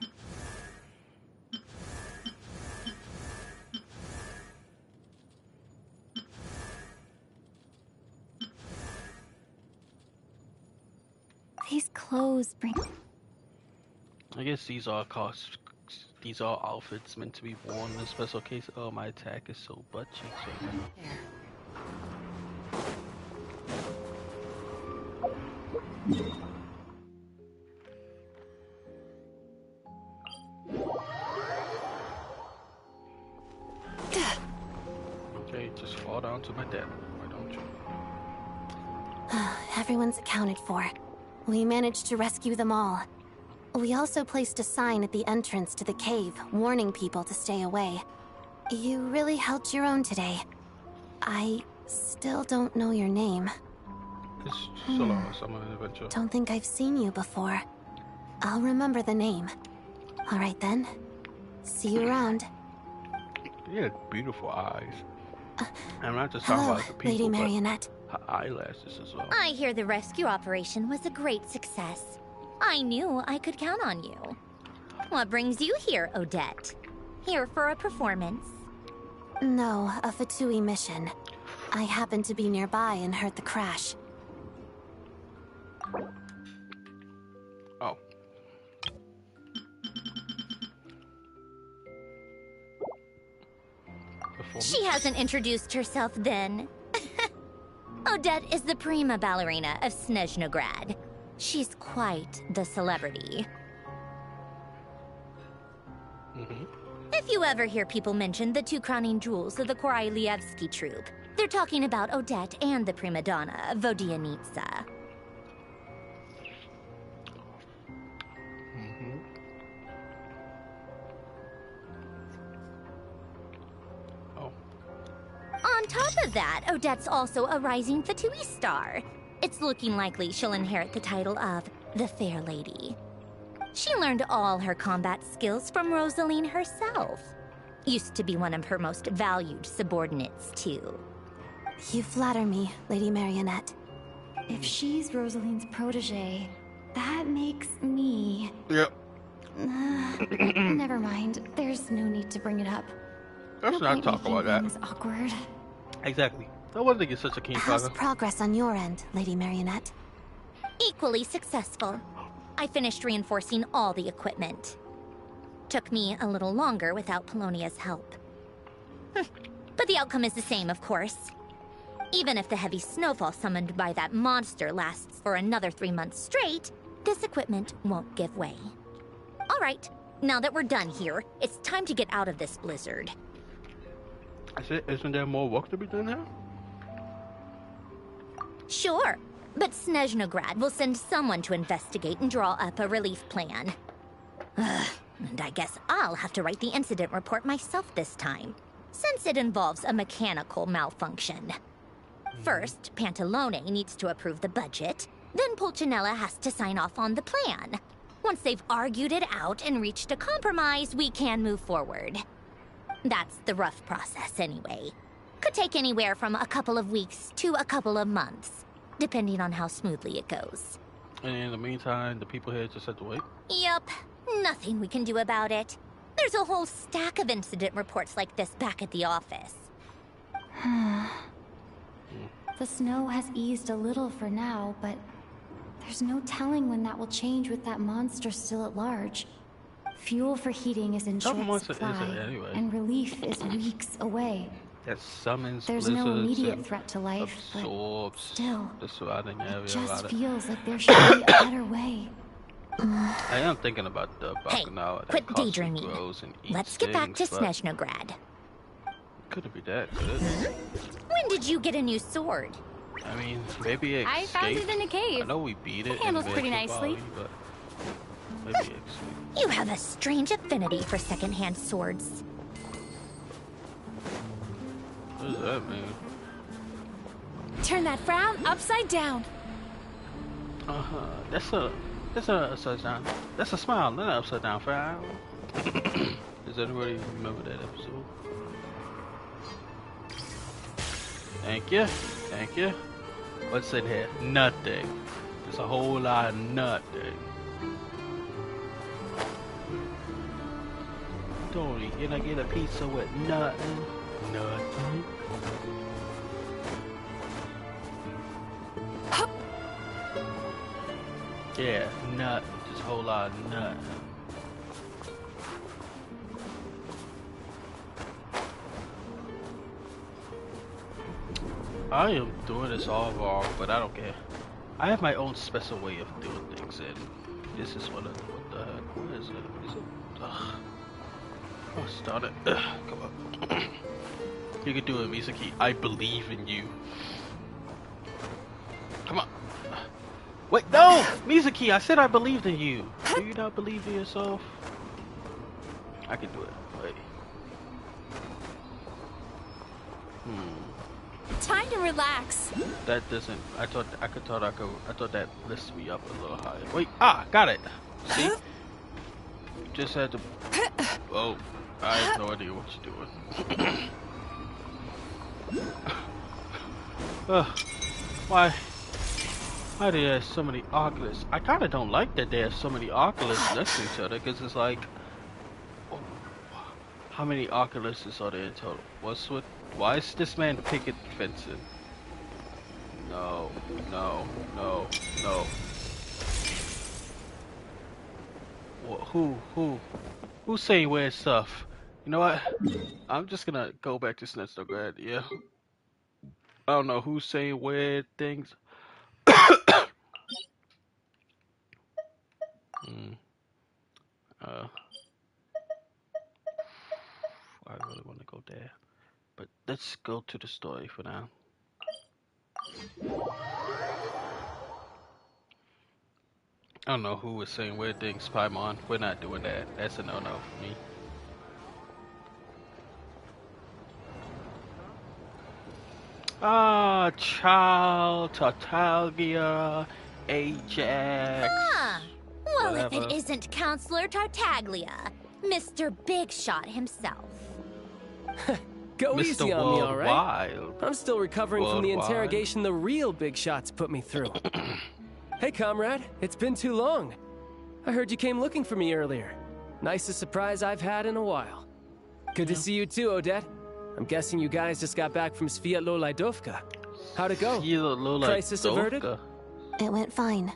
Speaker 5: These clothes bring...
Speaker 2: I guess these are these are outfits meant to be worn in a special case. Oh, my attack is so butt cheeks right now. Okay, just fall down to my death. Why don't you?
Speaker 5: Everyone's accounted for. We managed to rescue them all. We also placed a sign at the entrance to the cave, warning people to stay away. You really held your own today. I still don't know your name.
Speaker 2: It's Solaris. I'm an adventurer.
Speaker 5: Don't think I've seen you before. I'll remember the name. All right then. See you around.
Speaker 2: You had beautiful eyes. I'm not just talking about the people,
Speaker 5: Lady Marionette.
Speaker 2: But her eyelashes as well.
Speaker 15: I hear the rescue operation was a great success. I knew I could count on you. What brings you here, Odette? Here for a performance?
Speaker 5: No, a Fatui mission. I happened to be nearby and heard the crash.
Speaker 2: Oh. performance.
Speaker 15: She hasn't introduced herself then. Odette is the prima ballerina of Snezhnaya. She's quite the celebrity. If you ever hear people mention the two crowning jewels of the Korailievsky troupe, they're talking about Odette and the prima donna, Vodianitsa. On top of that, Odette's also a rising Fatui star. It's looking likely she'll inherit the title of the Fair Lady. She learned all her combat skills from Rosaline herself. Used to be one of her most valued subordinates, too.
Speaker 8: You flatter me, Lady Marionette.
Speaker 9: If she's Rosaline's protege, that makes me...
Speaker 2: Yep.
Speaker 9: Never mind. There's no need to bring it up.
Speaker 2: Let's not talk about that.
Speaker 9: Things awkward.
Speaker 2: Exactly. No wonder you get such a keen
Speaker 8: How's
Speaker 2: father.
Speaker 8: progress on your end, Lady Marionette?
Speaker 15: Equally successful. I finished reinforcing all the equipment. Took me a little longer without Polonia's help. But the outcome is the same, of course. Even if the heavy snowfall summoned by that monster lasts for another 3 months straight, this equipment won't give way. All right, now that we're done here, it's time to get out of this blizzard.
Speaker 2: Isn't there more work to be done now?
Speaker 15: Sure, but Snezhnaya will send someone to investigate and draw up a relief plan. And I guess I'll have to write the incident report myself this time, since it involves a mechanical malfunction. First, Pantalone needs to approve the budget, then Pulcinella has to sign off on the plan. Once they've argued it out and reached a compromise, we can move forward. That's the rough process anyway. Could take anywhere from a couple of weeks to a couple of months, depending on how smoothly it goes.
Speaker 2: And in the meantime, the people here just have to wait?
Speaker 15: Yup, nothing we can do about it. There's a whole stack of incident reports like this back at the office.
Speaker 9: The snow has eased a little for now, but there's no telling when that will change with that monster still at large. Fuel for heating is in short supply,
Speaker 2: anyway.
Speaker 9: and relief is weeks away.
Speaker 2: That summons
Speaker 9: There's no immediate threat to life, but still,
Speaker 2: the surrounding area.
Speaker 9: it just feels like there should be a better way.
Speaker 2: I am thinking about the Bacchanal that
Speaker 15: quit daydreaming.
Speaker 2: grows and eats
Speaker 15: Let's get back to
Speaker 2: things, but
Speaker 15: Snezhnaya.
Speaker 2: Couldn't be that good.
Speaker 15: When did you get a new sword?
Speaker 2: I mean, maybe it
Speaker 9: I found it in a cave.
Speaker 2: I know we beat it.
Speaker 9: It handles pretty nicely.
Speaker 2: But maybe it escaped.
Speaker 15: You have a strange affinity for second-hand swords.
Speaker 2: What does that mean?
Speaker 8: Turn that frown upside down.
Speaker 2: That's a upside down. That's a smile, not an upside down frown. Does anybody remember that episode? Thank you. Thank you. What's in here? Nothing. There's a whole lot of nothing. Don't you gonna get a pizza with nothing? Nothing. Yeah, nothing. Just a whole lot of nothing. I am doing this all wrong, but I don't care. I have my own special way of doing things, and this is what the heck? What is it? Is it? Ugh. Oh, start it. Come on. You can do it, Misaki. I believe in you. Come on. Wait, no! Misaki, I said I believed in you. Do you not believe in yourself? I can do it. Wait.
Speaker 8: Time to relax.
Speaker 2: That doesn't. I thought that lifts me up a little higher. Wait. Got it. See? You just had to. Oh, I have no idea what you're doing. Why? Why do they have so many Oculus? I kind of don't like that they have so many Oculus next to each other, because it's like, how many Oculuses are there in total? Why is this man picket fencing? No, no, no, no. Who's saying weird stuff? You know what? I'm just gonna go back to Snezhnaya. Yeah. I don't know who's saying weird things. I really want to go there. But let's go to the story for now. I don't know who was saying weird things, Paimon. We're not doing that. That's a no-no for me. Ah, Child, Tartaglia, Ajax.
Speaker 15: Ah, well,
Speaker 2: whatever.
Speaker 15: If it isn't Counselor Tartaglia, Mr. Big Shot himself.
Speaker 16: Go
Speaker 2: Mr.
Speaker 16: easy on me, all right?
Speaker 2: Worldwide.
Speaker 16: I'm still recovering from the
Speaker 2: Worldwide.
Speaker 16: interrogation the real Big Shots put me through. Hey, comrade, it's been too long. I heard you came looking for me earlier. Nicest surprise I've had in a while. Good to see you too, Odette. I'm guessing you guys just got back from Svietlolaidovka. How'd it go? Crisis averted?
Speaker 8: It went fine.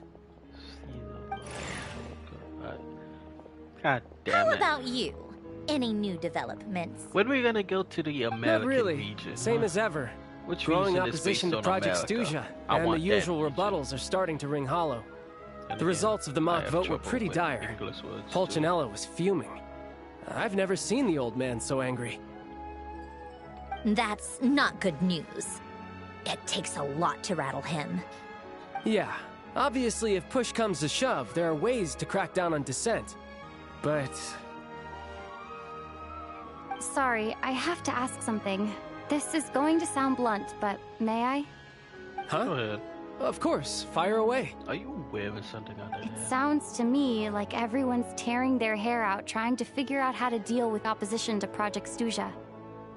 Speaker 2: God damn
Speaker 15: How
Speaker 2: it.
Speaker 15: about you? Any new developments?
Speaker 2: When are we gonna go to the American
Speaker 16: Not really.
Speaker 2: region?
Speaker 16: Same as ever.
Speaker 2: Which
Speaker 16: Growing
Speaker 2: region is
Speaker 16: opposition
Speaker 2: based
Speaker 16: to
Speaker 2: on
Speaker 16: Project
Speaker 2: America?
Speaker 16: Stuja,
Speaker 2: I
Speaker 16: and the
Speaker 2: want that
Speaker 16: usual
Speaker 2: region.
Speaker 16: rebuttals are starting to ring hollow.
Speaker 2: And
Speaker 16: The
Speaker 2: again,
Speaker 16: results of the mock
Speaker 2: I have
Speaker 16: vote were
Speaker 2: trouble
Speaker 16: pretty
Speaker 2: with
Speaker 16: dire.
Speaker 2: English words,
Speaker 16: Pulcinella was fuming. I've never seen the old man so angry.
Speaker 15: That's not good news. It takes a lot to rattle him.
Speaker 16: Yeah, obviously if push comes to shove, there are ways to crack down on dissent. But...
Speaker 9: Sorry, I have to ask something. This is going to sound blunt, but may I?
Speaker 16: Huh?
Speaker 2: Go ahead.
Speaker 16: Of course, fire away.
Speaker 2: Are you wearing something on there?
Speaker 9: It sounds to me like everyone's tearing their hair out trying to figure out how to deal with opposition to Project Stuja.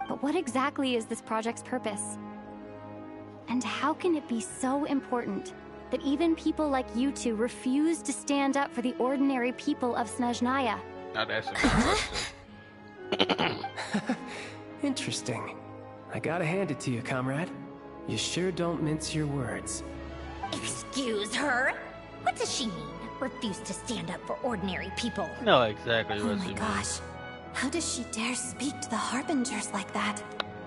Speaker 9: But what exactly is this project's purpose? And how can it be so important that even people like you two refuse to stand up for the ordinary people of Snezhnaya?
Speaker 2: Now that's a good question.
Speaker 16: Interesting. I gotta hand it to you, comrade. You sure don't mince your words.
Speaker 15: Excuse her? What does she mean? Refuse to stand up for ordinary people?
Speaker 2: No, exactly
Speaker 8: Oh
Speaker 2: what
Speaker 8: my
Speaker 2: you
Speaker 8: gosh. How does she dare speak to the Harbingers like that?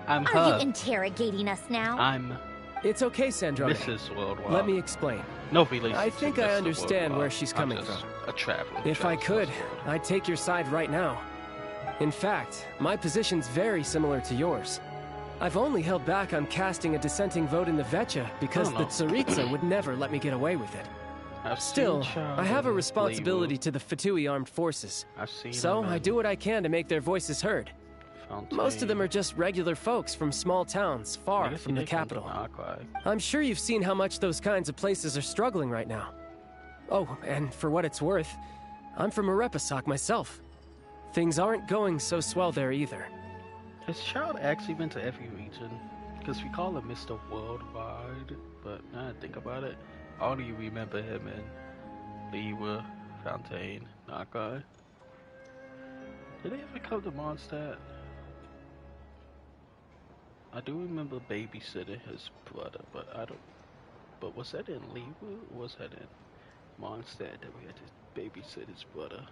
Speaker 2: I'm
Speaker 15: Are
Speaker 2: her.
Speaker 15: you interrogating us now?
Speaker 2: I'm
Speaker 16: It's okay, Snezhnaya.
Speaker 2: Mrs. Worldwide.
Speaker 16: Let me explain.
Speaker 2: No relation
Speaker 16: I
Speaker 2: to
Speaker 16: think I
Speaker 2: Mr.
Speaker 16: understand
Speaker 2: Worldwide.
Speaker 16: where she's
Speaker 2: I'm
Speaker 16: coming
Speaker 2: just
Speaker 16: from.
Speaker 2: a traveling
Speaker 16: If I
Speaker 2: child.
Speaker 16: could, I'd take your side right now. In fact, my position's very similar to yours. I've only held back on casting a dissenting vote in the Vecha because the Tsaritsa would never let me get away with it. Still, I have a responsibility to the Fatui armed forces. So I do what I can to make their voices heard. Most of them are just regular folks from small towns far from the capital. I'm sure you've seen how much those kinds of places are struggling right now. Oh, and for what it's worth, I'm from Arepasak myself. Things aren't going so swell there either.
Speaker 2: Has Child actually been to every region? Because we call him Mr. Worldwide, but now I think about it, I only remember him in Lewa, Fontaine, Nakai. Did they ever come to Mondstadt? I do remember babysitting his brother, but I don't. But was that in Lewa or was that in Mondstadt that we had to babysit his brother?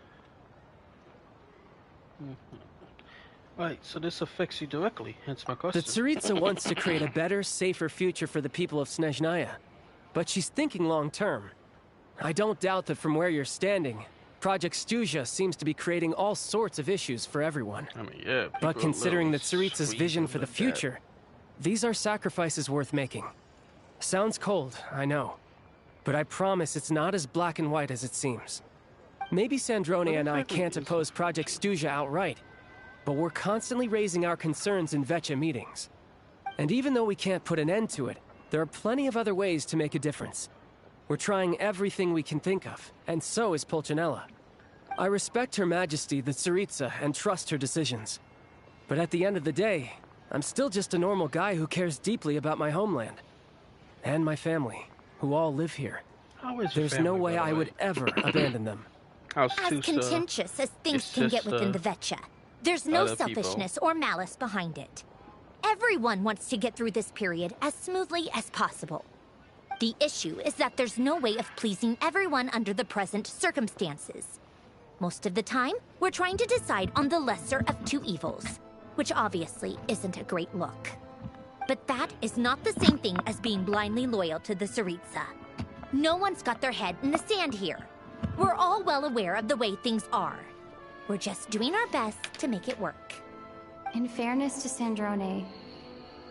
Speaker 2: Right, so this affects you directly, hence my question.
Speaker 16: The Tsaritsa wants to create a better, safer future for the people of Snezhnaya, but she's thinking long-term. I don't doubt that from where you're standing, Project Stuja seems to be creating all sorts of issues for everyone.
Speaker 2: I mean, yeah.
Speaker 16: But considering the Tsaritsa's vision for the future, these are sacrifices worth making. Sounds cold, I know. But I promise it's not as black and white as it seems. Maybe Snezhnaya and I can't oppose Project Stuja outright, but we're constantly raising our concerns in Vecha meetings. And even though we can't put an end to it, there are plenty of other ways to make a difference. We're trying everything we can think of, and so is Pulcinella. I respect Her Majesty, the Tsaritsa, and trust her decisions. But at the end of the day, I'm still just a normal guy who cares deeply about my homeland. And my family, who all live here.
Speaker 2: How is your
Speaker 16: There's no
Speaker 2: family,
Speaker 16: way
Speaker 2: by the
Speaker 16: I would
Speaker 2: way?
Speaker 16: ever abandon them.
Speaker 15: As contentious as things can get within the Vecha, there's no
Speaker 2: other people.
Speaker 15: selfishness or malice behind it. Everyone wants to get through this period as smoothly as possible. The issue is that there's no way of pleasing everyone under the present circumstances. Most of the time, we're trying to decide on the lesser of two evils, which obviously isn't a great look. But that is not the same thing as being blindly loyal to the Tsaritsa. No one's got their head in the sand here. We're all well aware of the way things are. We're just doing our best to make it work.
Speaker 9: In fairness to Sandrone,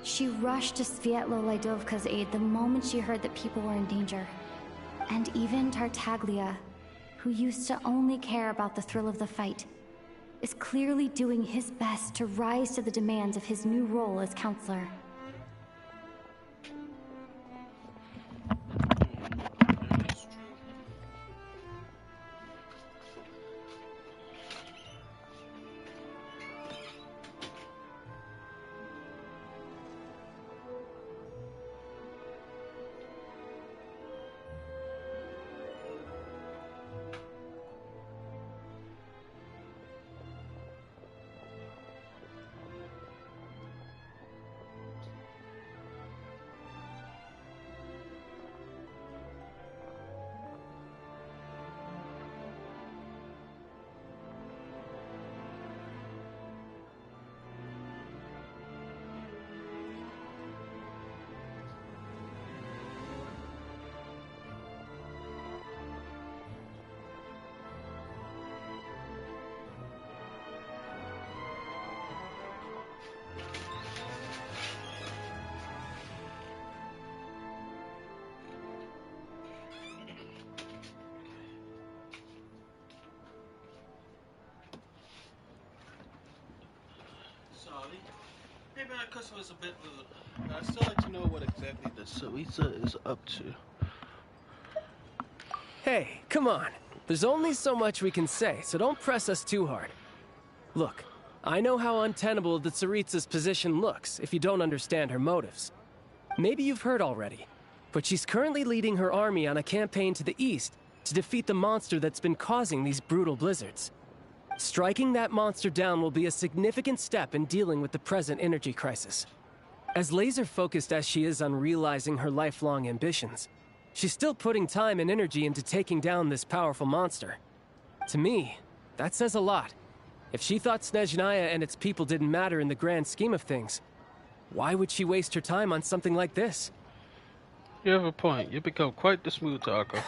Speaker 9: she rushed to Svietlo Laidovka's aid the moment she heard that people were in danger. And even Tartaglia, who used to only care about the thrill of the fight, is clearly doing his best to rise to the demands of his new role as counselor.
Speaker 2: Maybe my customer is a bit rude. I still like to know what exactly the Tsaritsa is up to.
Speaker 16: Hey, come on. There's only so much we can say, so don't press us too hard. Look, I know how untenable the Tsaritsa's position looks if you don't understand her motives. Maybe you've heard already, but she's currently leading her army on a campaign to the east to defeat the monster that's been causing these brutal blizzards. Striking that monster down will be a significant step in dealing with the present energy crisis. As laser-focused as she is on realizing her lifelong ambitions, she's still putting time and energy into taking down this powerful monster. To me, that says a lot. If she thought Snezhnaya and its people didn't matter in the grand scheme of things, why would she waste her time on something like this?
Speaker 2: You have a point. You become quite the smooth talker.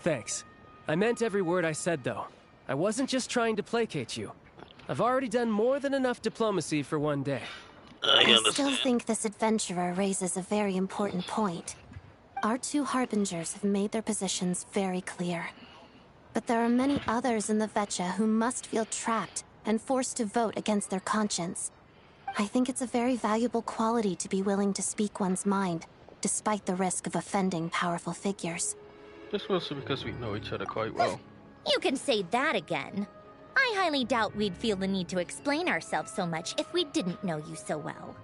Speaker 16: Thanks. I meant every word I said, though. I wasn't just trying to placate you. I've already done more than enough diplomacy for one day.
Speaker 15: I still think this adventurer raises a very important point. Our two harbingers have made their positions very clear. But there are many others in the Vetcha who must feel trapped and forced to vote against their conscience. I think it's a very valuable quality to be willing to speak one's mind, despite the risk of offending powerful figures.
Speaker 2: This was because we know each other quite well.
Speaker 15: You can say that again. I highly doubt we'd feel the need to explain ourselves so much if we didn't know you so well.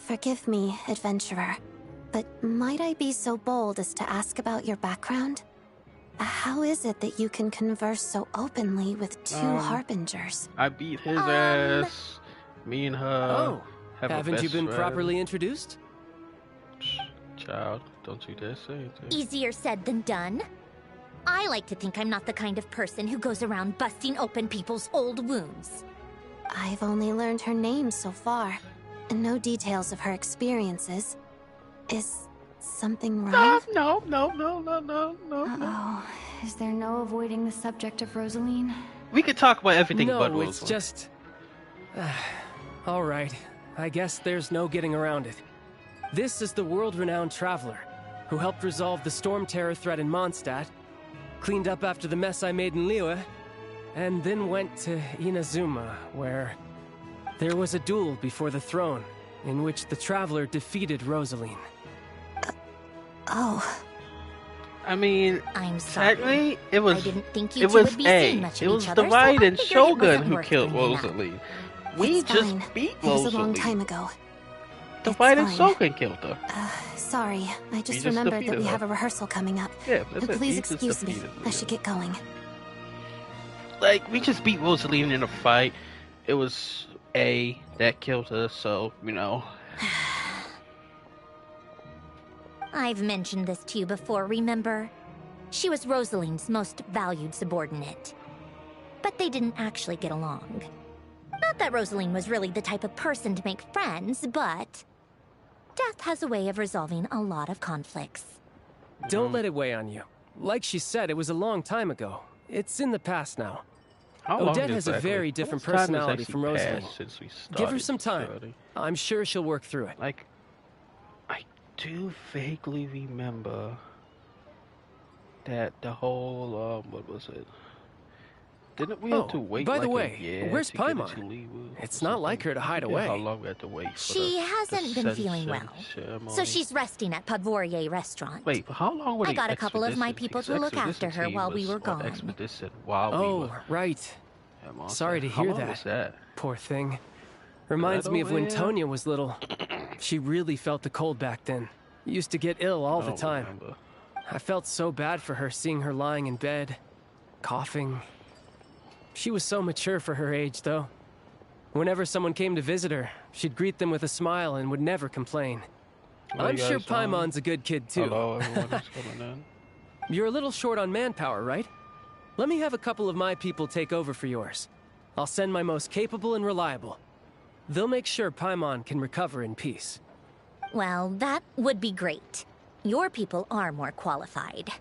Speaker 15: Forgive me, adventurer, but might I be so bold as to ask about your background? How is it that you can converse so openly with two harbingers?
Speaker 2: I beat his ass. Me and her.
Speaker 16: Oh, haven't you been properly introduced?
Speaker 2: Child, don't you dare say it.
Speaker 15: Easier said than done. I like to think I'm not the kind of person who goes around busting open people's old wounds. I've only learned her name so far, and no details of her experiences. Is something wrong?
Speaker 2: No.
Speaker 9: Uh-oh. Is there no avoiding the subject of Rosaline?
Speaker 2: We could talk about everything but Rosaline.
Speaker 16: No, it's just... Alright, I guess there's no getting around it. This is the world-renowned traveler, who helped resolve the storm terror threat in Mondstadt, cleaned up after the mess I made in Liyue, and then went to Inazuma, where there was a duel before the throne, in which the traveler defeated Rosaline.
Speaker 2: I mean,
Speaker 15: I'm sorry.
Speaker 2: technically, it was.
Speaker 15: I didn't think you two would be seeing much
Speaker 2: it
Speaker 15: of
Speaker 2: was
Speaker 15: each
Speaker 2: the
Speaker 15: other, so
Speaker 2: Raiden
Speaker 15: I figured it
Speaker 2: Shogun
Speaker 15: wasn't
Speaker 2: who
Speaker 15: worth
Speaker 2: killed
Speaker 15: bringing up.
Speaker 2: Rosaline. We
Speaker 15: It's
Speaker 2: just
Speaker 15: fine.
Speaker 2: beat
Speaker 15: It was a long
Speaker 2: Rosaline.
Speaker 15: time ago.
Speaker 2: The
Speaker 15: It's
Speaker 2: Raiden
Speaker 15: fine.
Speaker 2: Shogun killed her.
Speaker 15: Sorry, I just
Speaker 2: just
Speaker 15: remembered that
Speaker 2: defeated
Speaker 15: we
Speaker 2: her.
Speaker 15: have a rehearsal coming up.
Speaker 2: Yeah, that's it.
Speaker 15: Please
Speaker 2: We just
Speaker 15: excuse me.
Speaker 2: defeated
Speaker 15: I should get going.
Speaker 2: Like, we just beat Rosaline in a fight. It was A that killed her, so, you know.
Speaker 15: I've mentioned this to you before, remember? She was Rosaline's most valued subordinate. But they didn't actually get along. Not that Rosaline was really the type of person to make friends, but death has a way of resolving a lot of conflicts.
Speaker 16: Don't let it weigh on you. Like she said, it was a long time ago. It's in the past now. Odette has a very different personality from Rosaline. Give her some time. I'm sure she'll work through it.
Speaker 2: Like, I do vaguely remember that the whole, what was it? Didn't we have to wait
Speaker 16: by
Speaker 2: like
Speaker 16: the way,
Speaker 2: a year
Speaker 16: where's
Speaker 2: to get
Speaker 16: Paimon?
Speaker 2: into Liwu?
Speaker 16: It's not like her to hide away.
Speaker 2: How long we had to wait for
Speaker 15: She hasn't been feeling well, so she's resting at Podvorier restaurant.
Speaker 2: Wait, how long were
Speaker 15: I got a couple of my people to look after her while we were gone.
Speaker 16: Right. Sorry to hear that. Poor thing. Reminds me of when Tonya was little. She really felt the cold back then. Used to get ill all the time. I felt so bad for her seeing her lying in bed, coughing. She was so mature for her age, though. Whenever someone came to visit her, she'd greet them with a smile and would never complain. I'm sure Paimon's a good kid, too.
Speaker 2: Hello, everyone who's coming in.
Speaker 16: You're a little short on manpower, right? Let me have a couple of my people take over for yours. I'll send my most capable and reliable. They'll make sure Paimon can recover in peace.
Speaker 15: Well, that would be great. Your people are more qualified.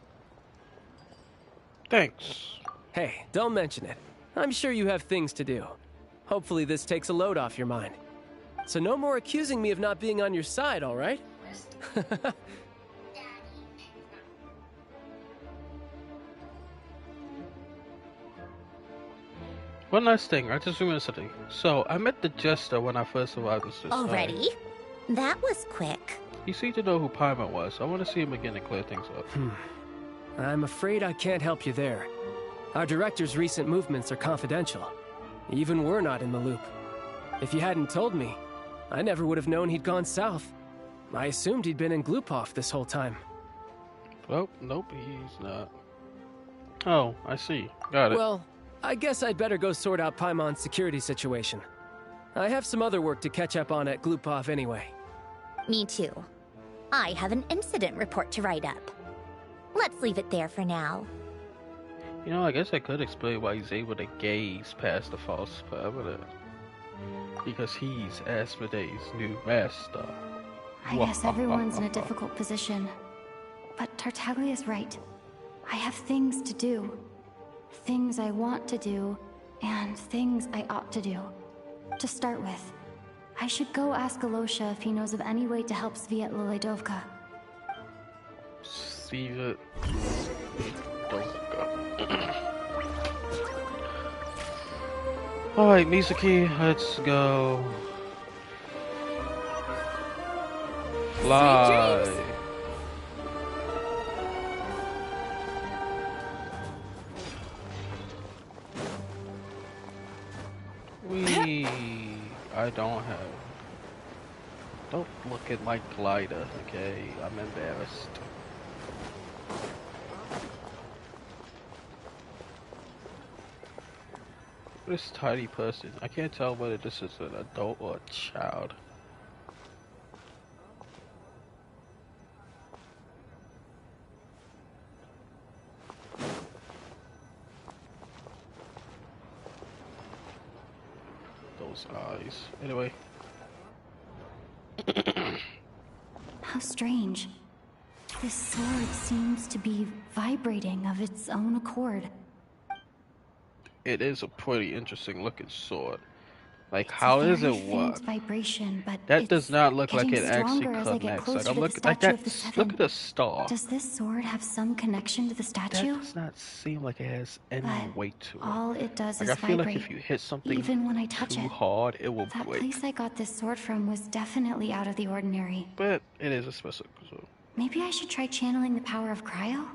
Speaker 2: Thanks.
Speaker 16: Hey, don't mention it. I'm sure you have things to do. Hopefully this takes a load off your mind. So no more accusing me of not being on your side, all right?
Speaker 2: One last thing, I just remembered something. So, I met the Jester when I first arrived in Snezhnaya.
Speaker 15: Already? That was quick.
Speaker 2: He seemed to know who Paimon was. I want to see him again and clear things up.
Speaker 16: I'm afraid I can't help you there. Our director's recent movements are confidential. Even we're not in the loop. If you hadn't told me, I never would have known he'd gone south. I assumed he'd been in Glupov this whole time.
Speaker 2: Well, nope, he's not. Oh, I see. Got it.
Speaker 16: Well, I guess I'd better go sort out Paimon's security situation. I have some other work to catch up on at Glupov anyway.
Speaker 15: Me too. I have an incident report to write up. Let's leave it there for now.
Speaker 2: You know, I guess I could explain why he's able to gaze past the false parameter. Because he's Asmodee's new master.
Speaker 9: I guess everyone's in a difficult position. But Tartaglia's right. I have things to do. Things I want to do, and things I ought to do. To start with, I should go ask Alosha if he knows of any way to help Svietloledovka.
Speaker 2: Svietloledovka. Alright, Misaki, let's go. Fly. I don't have. Don't look at my glider, okay? I'm embarrassed. This tiny person. I can't tell whether this is an adult or a child. Those eyes. Anyway.
Speaker 9: How strange. This sword seems to be vibrating of its own accord.
Speaker 2: It is a pretty interesting looking sword. Like, how does it work?
Speaker 9: Vibration, but
Speaker 2: that does not look like it actually
Speaker 9: connects.
Speaker 2: Like, I'm looking like that. Look at the star.
Speaker 9: Does this sword have some connection to the statue?
Speaker 2: That does not seem like it has any weight to it.
Speaker 9: All it does
Speaker 2: like,
Speaker 9: is
Speaker 2: I feel
Speaker 9: vibrate.
Speaker 2: Like if you hit something
Speaker 9: even when I touch
Speaker 2: too
Speaker 9: it,
Speaker 2: hard, it will
Speaker 9: that
Speaker 2: break.
Speaker 9: place I got this sword from was definitely out of the ordinary.
Speaker 2: But it is a special sword.
Speaker 9: Maybe I should try channeling the power of cryo?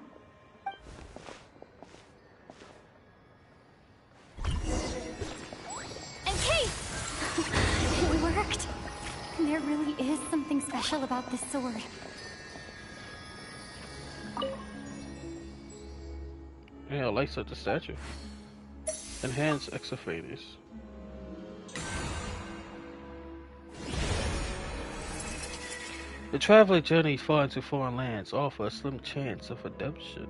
Speaker 9: It worked! There really is something special about this sword.
Speaker 2: Yeah, lights up the statue. Enhance exophanes. The traveler journeys far into foreign lands offer a slim chance of redemption.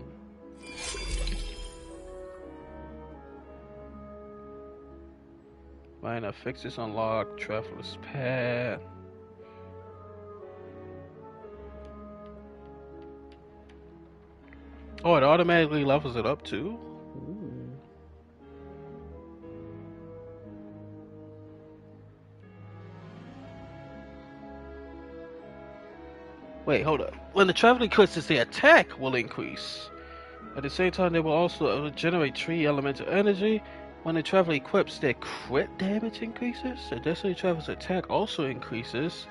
Speaker 2: Minor fixes unlocked. Traveler's Path. Oh, it automatically levels it up too? Ooh. Wait, hold up. When the traveler eclipses, their attack will increase. At the same time, they will also generate 3 elemental energy. When the traveler equips, their crit damage increases. Additionally, the traveler's attack also increases.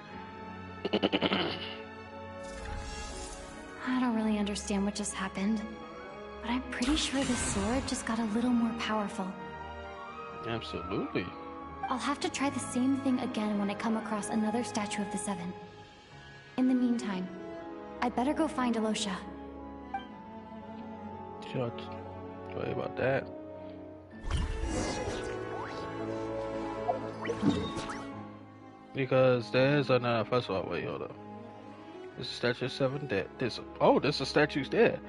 Speaker 9: I don't really understand what just happened, but I'm pretty sure this sword just got a little more powerful.
Speaker 2: Absolutely.
Speaker 9: I'll have to try the same thing again when I come across another statue of the Seven. In the meantime, I better go find Alosha.
Speaker 2: Sure. Sorry about that. Because there's another. First of all, wait, hold up. This is statue 7 there. There's a statues there.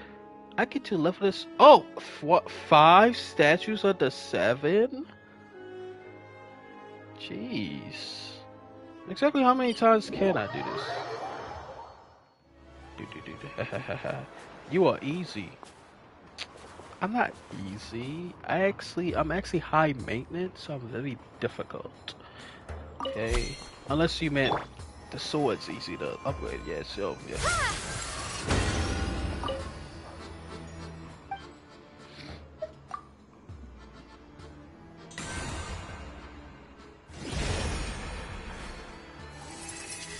Speaker 2: I get to level this. Oh, what? 5 statues of the 7? Jeez. Exactly how many times can I do this? You are easy. I'm not easy. I'm actually high maintenance, so I'm very difficult. Okay. Unless you meant the sword's easy to upgrade. Yeah, so yeah.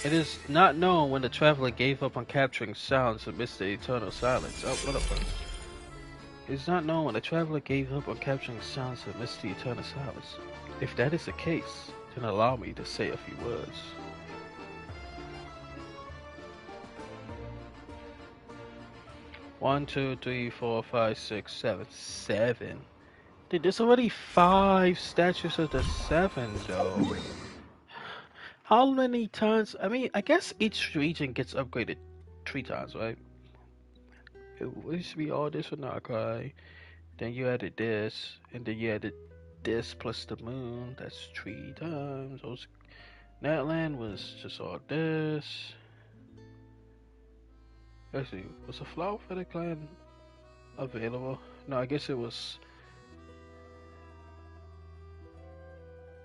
Speaker 2: It is not known when the traveler gave up on capturing sounds amidst the eternal silence. Oh, what up, bro? It is not known when the traveler gave up on capturing sounds amidst the eternal silence. If that is the case, then allow me to say a few words. One, two, three, 4, 5, 6, 7. 7. Dude, there's already 5 statues of the 7, though. How many times? I mean, I guess each region gets upgraded 3 times, right? It used to be all this for Nakai. Then you added this, and then you added this plus the moon. That's 3 times. Natland was just all this. Actually, was a flower for the clan available? No, I guess it was.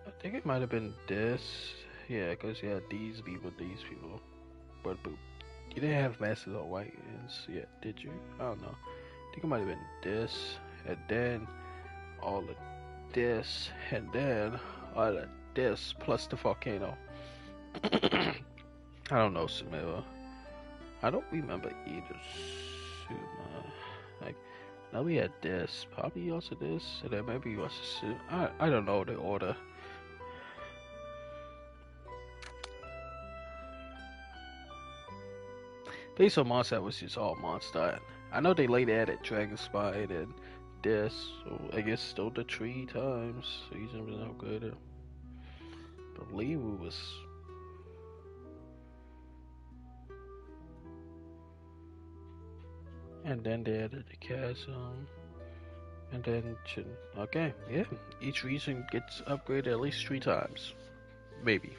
Speaker 2: I think it might have been this. Yeah, because you had these people. But boop. You didn't have masses or white ends yet, did you? I don't know. I think it might have been this, and then all of this, and then all of this, plus the volcano. I don't know, Sumera. I don't remember either, Suma. Like, now we had this, probably also this, and then maybe also Suma. I don't know the order. Based on Monster was just all Monster. I know they later added Dragon Spine and this, so I guess still the 3 times. Season was upgraded. I believe it was. And then they added the chasm. And then, okay, yeah. Each region gets upgraded at least 3 times. Maybe.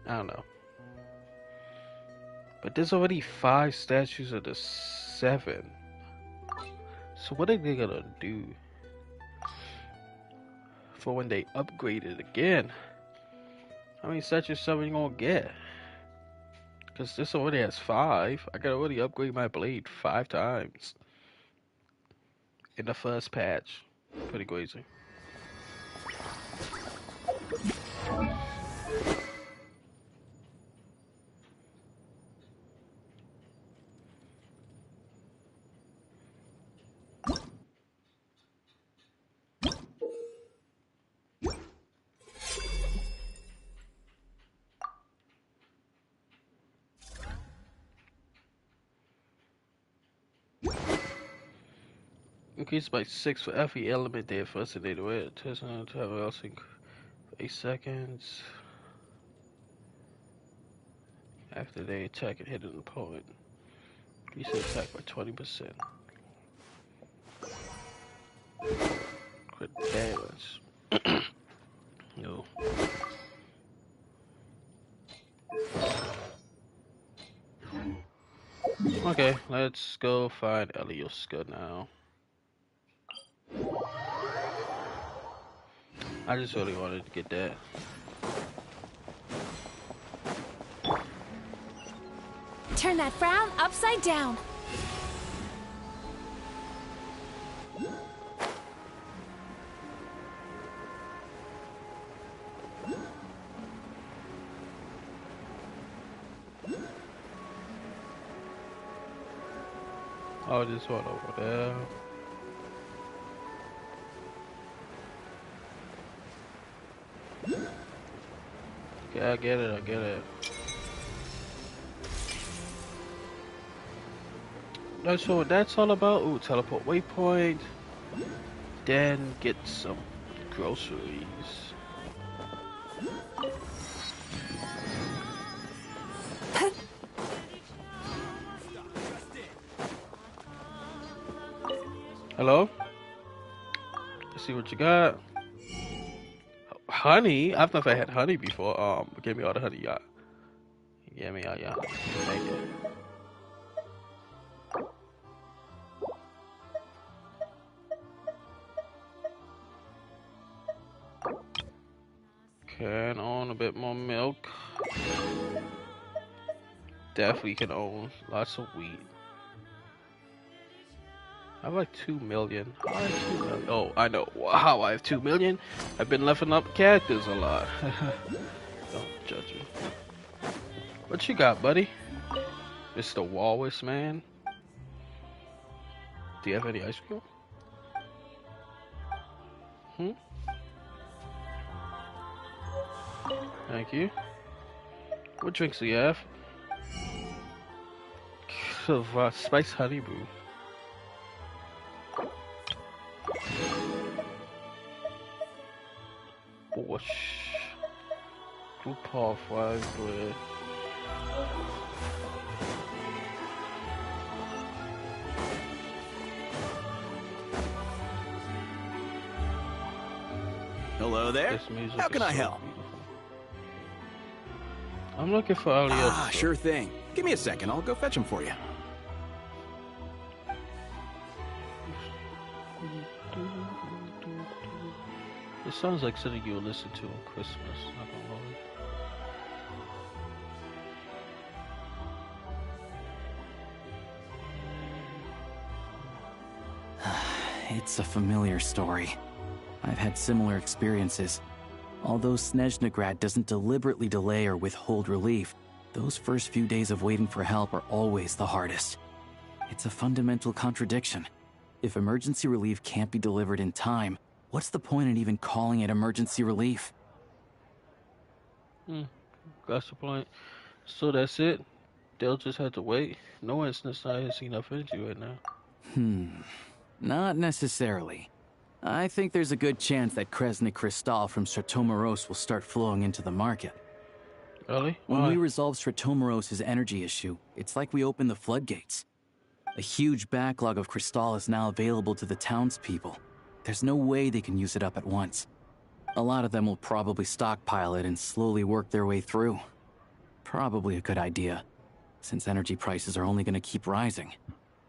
Speaker 2: I don't know. But there's already 5 statues of the 7. So what are they gonna do for when they upgrade it again? How many statues 7 you gonna get? Because this already has 5. I gotta already upgrade my blade 5 times in the first patch. Pretty crazy. Increased by 6 for every element they are fascinated with. Test on travel else for 8 seconds. After they attack and hit an opponent. Increase the attack by 20%. Crit damage. No. Okay, let's go find Elioska now. I just really wanted to get that.
Speaker 10: Turn that frown upside down.
Speaker 2: Oh, this one over there. Okay, I get it, I get it. That's what that's all about. Ooh, teleport waypoint. Then get some groceries. Hello? Let's see what you got. Honey? I've never had honey before. Give me all the honey you got. Give me all your honey. Thank you. Can own a bit more milk. Definitely can own lots of wheat. I have like 2 million. I have 2 million. Oh, I know. Wow, I have 2 million. I've been leveling up characters a lot. Don't judge me. What you got, buddy? Mr. Walrus Man? Do you have any ice cream? Thank you. What drinks do you have? Spice honey brew. Bosh. Blue paw fried bread.
Speaker 3: Hello there. How can I help?
Speaker 2: I'm looking for Elioska.
Speaker 3: Sure thing. Give me a second. I'll go fetch him for you.
Speaker 2: It sounds like something you would listen to on Christmas. Not gonna
Speaker 6: lie. It's a familiar story. I've had similar experiences. Although Snezhnaya doesn't deliberately delay or withhold relief, those first few days of waiting for help are always the hardest. It's a fundamental contradiction. If emergency relief can't be delivered in time, what's the point in even calling it emergency relief?
Speaker 2: That's the point. So that's it? They'll just have to wait? No one in Snezhnaya has enough energy right now.
Speaker 6: Not necessarily. I think there's a good chance that Kresny Crystal from Stratomeros will start flowing into the market.
Speaker 2: Really?
Speaker 6: When we resolve Stratomeros' energy issue, it's like we open the floodgates. A huge backlog of Crystal is now available to the townspeople. There's no way they can use it up at once. A lot of them will probably stockpile it and slowly work their way through. Probably a good idea, since energy prices are only going to keep rising.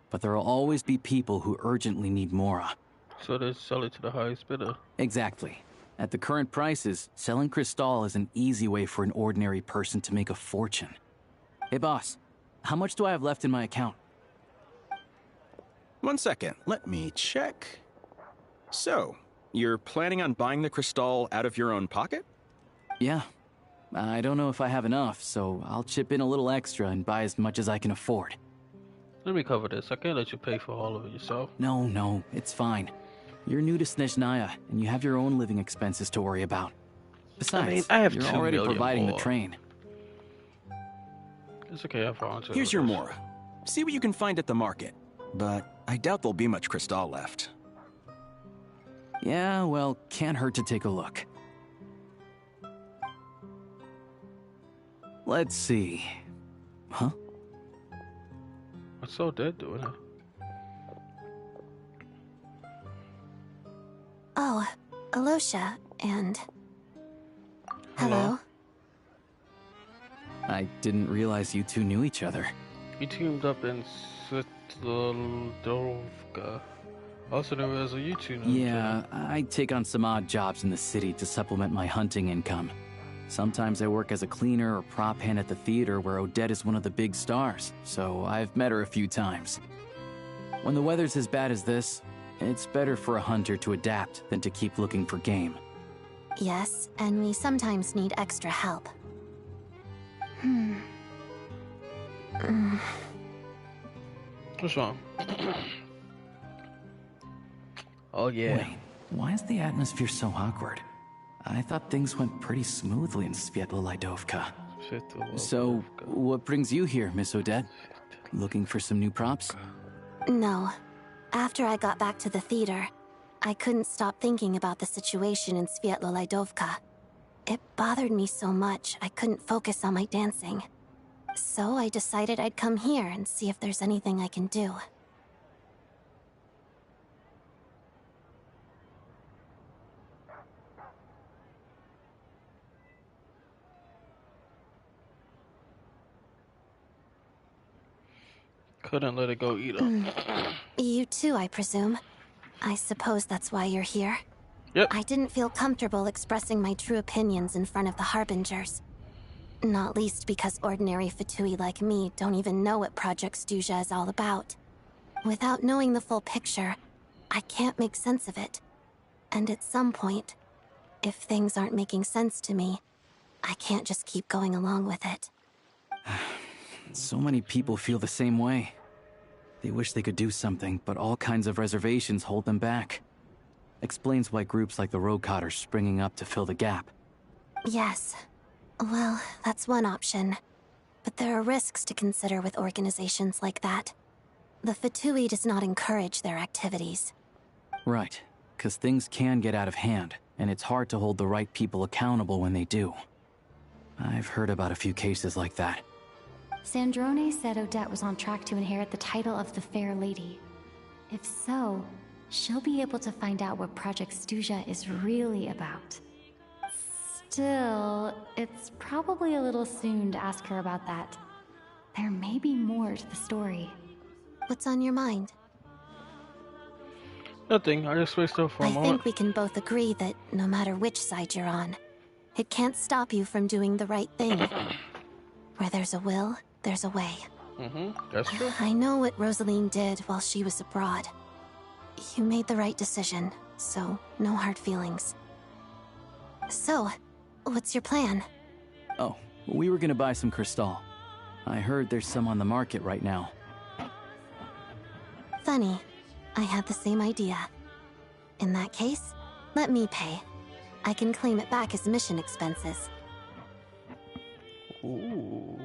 Speaker 6: But there will always be people who urgently need Mora.
Speaker 2: So they sell it to the highest bidder.
Speaker 6: Exactly. At the current prices, selling Crystal is an easy way for an ordinary person to make a fortune. Hey boss, how much do I have left in my account?
Speaker 3: 1 second, let me check. So, you're planning on buying the Crystal out of your own pocket?
Speaker 6: Yeah. I don't know if I have enough, so I'll chip in a little extra and buy as much as I can afford.
Speaker 2: Let me cover this. I can't let you pay for all of it yourself.
Speaker 6: No, it's fine. You're new to Snezhnaya, and you have your own living expenses to worry about. Besides,
Speaker 2: I have
Speaker 6: you're
Speaker 2: 2
Speaker 6: already
Speaker 2: million
Speaker 6: providing
Speaker 2: more.
Speaker 6: the train.
Speaker 2: It's okay, I found it.
Speaker 3: Here's your Mora. See what you can find at the market. But I doubt there'll be much Crystal left.
Speaker 6: Yeah, well, can't hurt to take a look. Let's see. Huh?
Speaker 2: I saw Dead doing it.
Speaker 17: Oh, Alosha, and... Hello.
Speaker 6: I didn't realize you two knew each other.
Speaker 2: We teamed up in Snezhnaya. Also known as a YouTube.
Speaker 6: Yeah, I take on some odd jobs in the city to supplement my hunting income. Sometimes I work as a cleaner or prop hand at the theater where Odette is one of the big stars, so I've met her a few times. When the weather's as bad as this, it's better for a hunter to adapt than to keep looking for game.
Speaker 17: Yes, and we sometimes need extra help.
Speaker 2: What's wrong? Oh yeah.
Speaker 6: Wait, why is the atmosphere so awkward? I thought things went pretty smoothly in Svietlolaidovka. So, what brings you here, Miss Odette? Looking for some new props?
Speaker 17: No. After I got back to the theater, I couldn't stop thinking about the situation in Svietlolaidovka. It bothered me so much I couldn't focus on my dancing. So I decided I'd come here and see if there's anything I can do.
Speaker 2: Couldn't let it go either.
Speaker 17: You too, I presume. I suppose that's why you're here.
Speaker 2: Yep.
Speaker 17: I didn't feel comfortable expressing my true opinions in front of the Harbingers. Not least because ordinary Fatui like me don't even know what Project Snezhnaya is all about. Without knowing the full picture, I can't make sense of it. And at some point, if things aren't making sense to me, I can't just keep going along with it.
Speaker 6: So many people feel the same way. They wish they could do something, but all kinds of reservations hold them back. Explains why groups like the Roadcott are springing up to fill the gap.
Speaker 17: Yes. Well, that's one option. But there are risks to consider with organizations like that. The Fatui does not encourage their activities.
Speaker 6: Right, because things can get out of hand, and it's hard to hold the right people accountable when they do. I've heard about a few cases like that.
Speaker 9: Sandrone said Odette was on track to inherit the title of the Fair Lady. If so, she'll be able to find out what Project Snezhnaya is really about. Still, it's probably a little soon to ask her about that. There may be more to the story.
Speaker 17: What's on your mind?
Speaker 2: Nothing. I just switched up for a moment.
Speaker 17: I think we can both agree that no matter which side you're on, it can't stop you from doing the right thing. Where there's a will, there's a way.
Speaker 2: That's true.
Speaker 17: I know what Rosaline did while she was abroad. You made the right decision, so no hard feelings. So, what's your plan?
Speaker 6: Oh, we were gonna buy some Crystal. I heard there's some on the market right now.
Speaker 17: Funny. I had the same idea. In that case, let me pay. I can claim it back as mission expenses.
Speaker 2: Ooh,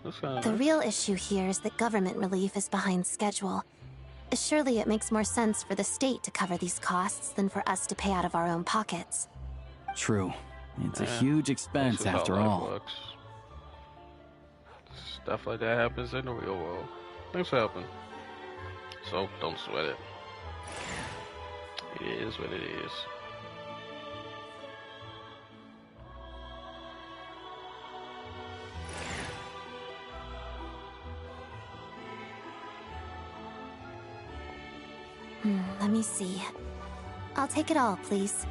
Speaker 2: that's kinda
Speaker 17: The
Speaker 2: nice.
Speaker 17: real issue here is that government relief is behind schedule. Surely it makes more sense for the state to cover these costs than for us to pay out of our own pockets.
Speaker 6: True. It's a
Speaker 2: Yeah,
Speaker 6: huge expense
Speaker 2: this is how
Speaker 6: after
Speaker 2: life
Speaker 6: all.
Speaker 2: works. Stuff like that happens in the real world. Things happen. So don't sweat it. It is what it is.
Speaker 17: Let me see. I'll take it all, please.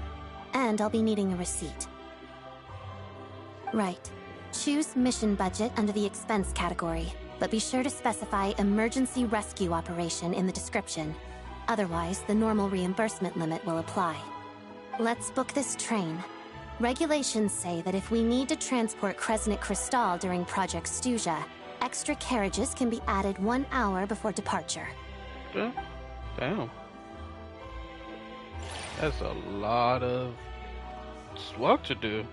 Speaker 17: And I'll be needing a receipt. Right. Choose mission budget under the expense category, but be sure to specify emergency rescue operation in the description. Otherwise, the normal reimbursement limit will apply. Let's book this train. Regulations say that if we need to transport Kresnik Crystal during Project Snezhnaya, extra carriages can be added 1 hour before departure.
Speaker 2: Okay. Damn. That's a lot of work to do.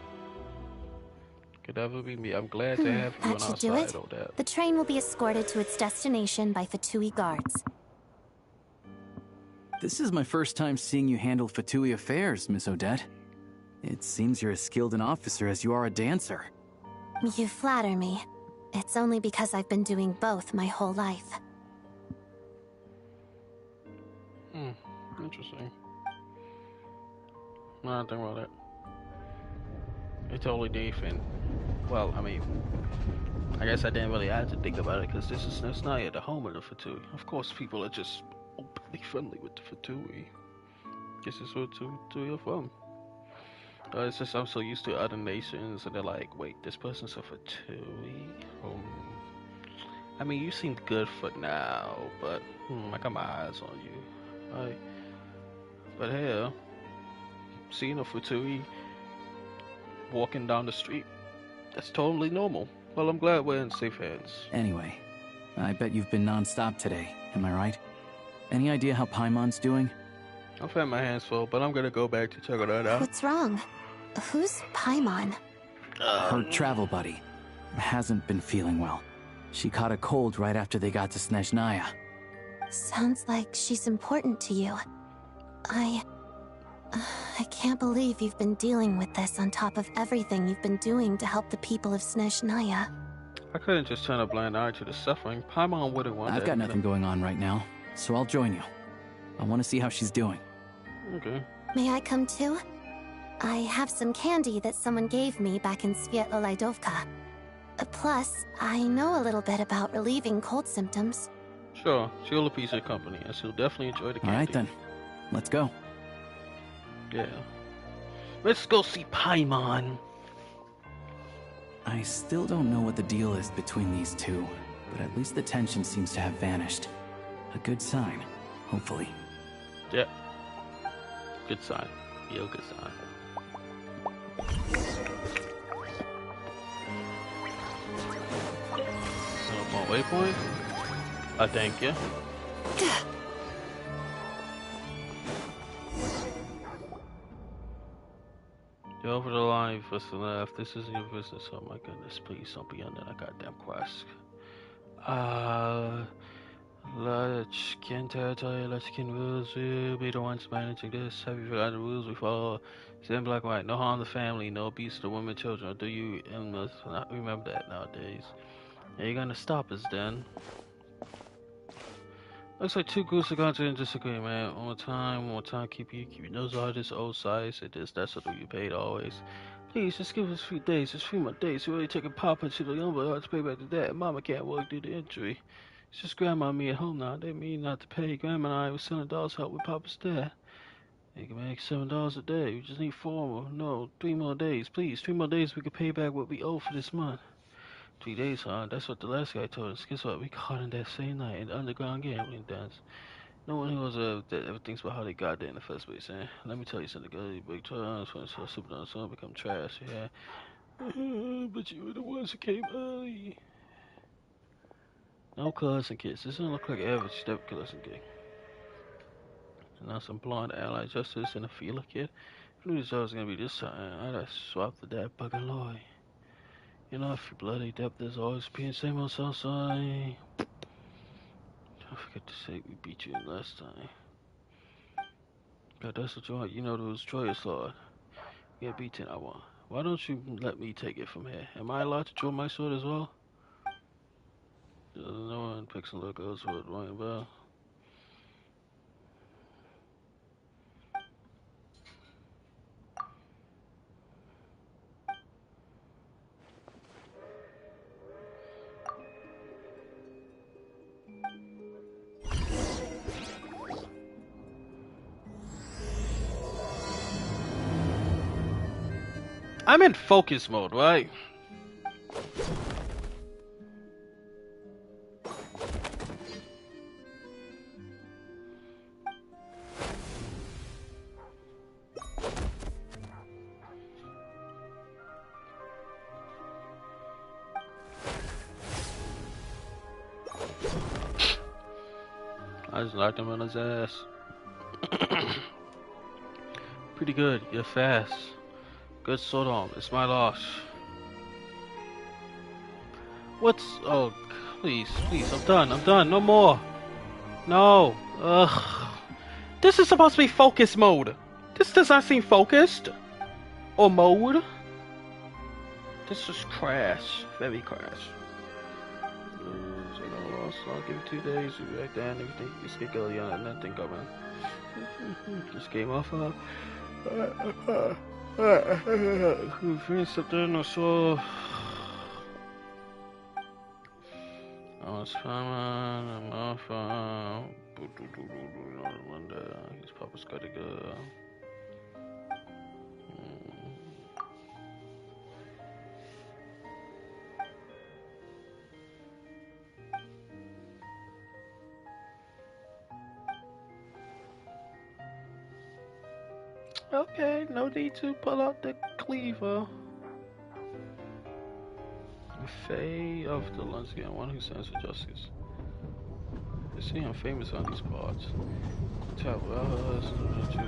Speaker 2: Could never be me. I'm glad to have you on
Speaker 17: That
Speaker 2: our
Speaker 17: should do it.
Speaker 2: side on that.
Speaker 17: The train will be escorted to its destination by Fatui guards.
Speaker 6: This is my first time seeing you handle Fatui affairs, Miss Odette. It seems you're as skilled an officer as you are a dancer.
Speaker 17: You flatter me. It's only because I've been doing both my whole life.
Speaker 2: Interesting. No, don't think about it. It's totally different. Well, I mean, I guess I didn't really have to think about it because this is Snezhnaya, the home of the Fatui. Of course, people are just openly friendly with the Fatui. Guess it's where Fatui are from. It's just I'm so used to other nations, and they're like, wait, this person's a Fatui? I mean, you seem good for now, but I got my eyes on you. Right? But hell, seeing a Fatui walking down the street, that's totally normal. Well, I'm glad we're in safe hands.
Speaker 6: Anyway, I bet you've been non-stop today, am I right? Any idea how Paimon's doing?
Speaker 2: I've had my hands full, but I'm gonna go back to check it out.
Speaker 17: What's wrong? Who's Paimon?
Speaker 6: Her travel buddy. Hasn't been feeling well. She caught a cold right after they got to Snezhnaya.
Speaker 17: Sounds like she's important to you. I can't believe you've been dealing with this on top of everything you've been doing to help the people of Snezhnaya.
Speaker 2: I couldn't just turn a blind eye to the suffering. Paimon wouldn't want that.
Speaker 6: I've got nothing going on right now, so I'll join you. I want to see how she's doing.
Speaker 2: Okay.
Speaker 17: May I come too? I have some candy that someone gave me back in Svietlo-Lidovka. Plus, I know a little bit about relieving cold symptoms.
Speaker 2: Sure, she'll appreciate company, and she'll definitely enjoy the candy.
Speaker 6: Alright then, let's go.
Speaker 2: Yeah. Let's go see Paimon.
Speaker 6: I still don't know what the deal is between these two, but at least the tension seems to have vanished. A good sign, hopefully.
Speaker 2: Yeah. Good sign. Real good sign. More waypoint? I thank you. You're over the line for the left. This isn't your business. Oh my goodness, please don't be under that goddamn quest. Lechkin territory, Lechkin rules. We'll be the ones managing this. Have you forgotten the rules we follow? It's in black and white. No harm to the family, no abuse to the women, children. Or do you not remember that nowadays? Are you gonna stop us then? Looks like two groups are going to disagreement. One more time, keep your nose out of this old size. It is, that's what you paid always. Please, just give us a few days, just a few more days. We're really taking Papa to the young boy to pay back to dad. Mama can't work due to injury. It's just Grandma and me at home now. They mean not to pay. Grandma and I were selling dolls help with Papa's dad. You can make $7 a day. We just need 3 more days. Please, 3 more days we can pay back what we owe for this month. 3 days, huh? That's what the last guy told us. Guess what? We caught him that same night in the underground gambling dance. No one knows that ever thinks about how they got there in the first place, eh? Let me tell you something, girl. You big times when it's super on sun become trash, yeah. But you were the ones who came early. No colors and kids. This doesn't look like average step colors and gay. And now some blonde ally justice and a feeler kid. If I knew this was gonna be this time, I'd have swapped with that bugger Loy. You know, if your bloody depth is always being same old Southside. Don't forget to say we beat you in last time. God, that's what you want. You know, those joyous Lord. Yeah, B10 I want. Why don't you let me take it from here? Am I allowed to draw my sword as well? No one picks and look goes with ring bell. I'm in focus mode, right? I just knocked him on his ass. Pretty good, you're fast. Good sword arm, it's my loss. Oh, please, I'm done, no more. No, ugh. This is supposed to be focus mode. This does not seem focused. Or mode. This is crash, very crash. I'll give you 2 days, you'll be back there and everything. You just get going on and nothing coming. Just came off Vince up there, no so. It's fine, I'm fine. His papa's gotta go. Okay, no need to pull out the cleaver. Faye of the Lunsky, one who stands for justice. You see, I'm famous on these parts. Tell us, yeah.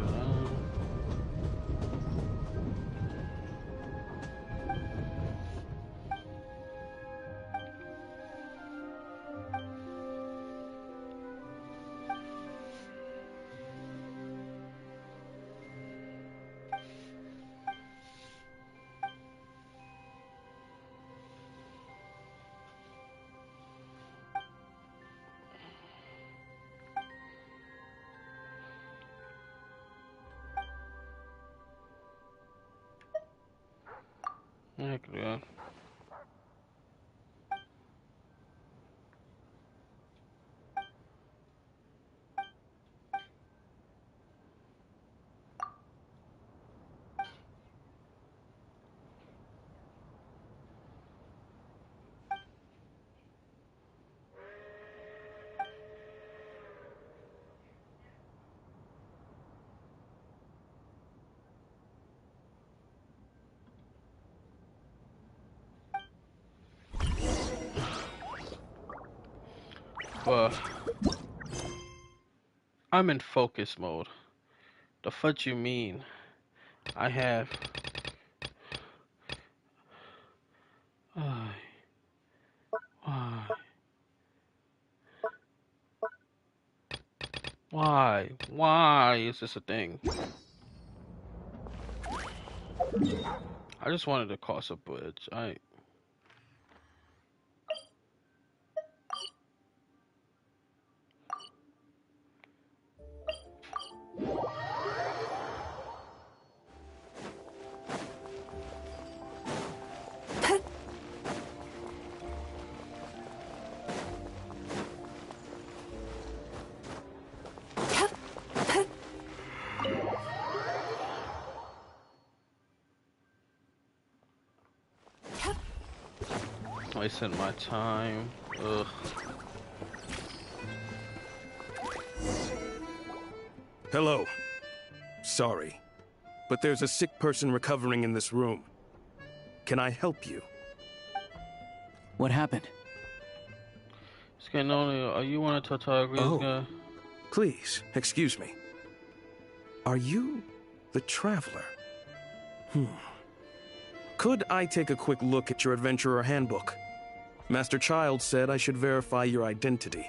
Speaker 2: I'm in focus mode. The fuck you mean? I have. Why? Why? Why is this a thing? I just wanted to cross a bridge. Wasting my time. Ugh.
Speaker 18: Hello. Sorry, but there's a sick person recovering in this room. Can I help you?
Speaker 6: What happened?
Speaker 2: Are you one of Tartagria's guy?
Speaker 18: Please, excuse me. Are you the Traveler? Could I take a quick look at your Adventurer Handbook? Master Child said I should verify your identity.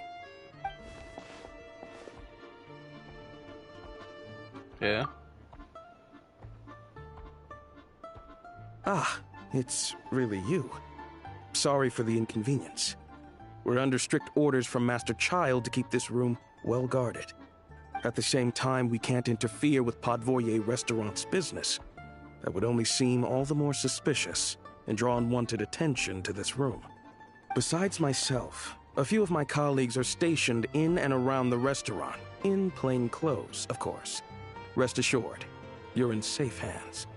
Speaker 2: Yeah.
Speaker 18: Ah, it's really you. Sorry for the inconvenience. We're under strict orders from Master Child to keep this room well guarded. At the same time, we can't interfere with Podvoye Restaurant's business. That would only seem all the more suspicious and draw unwanted attention to this room. Besides myself, a few of my colleagues are stationed in and around the restaurant, in plain clothes, of course. Rest assured, you're in safe hands.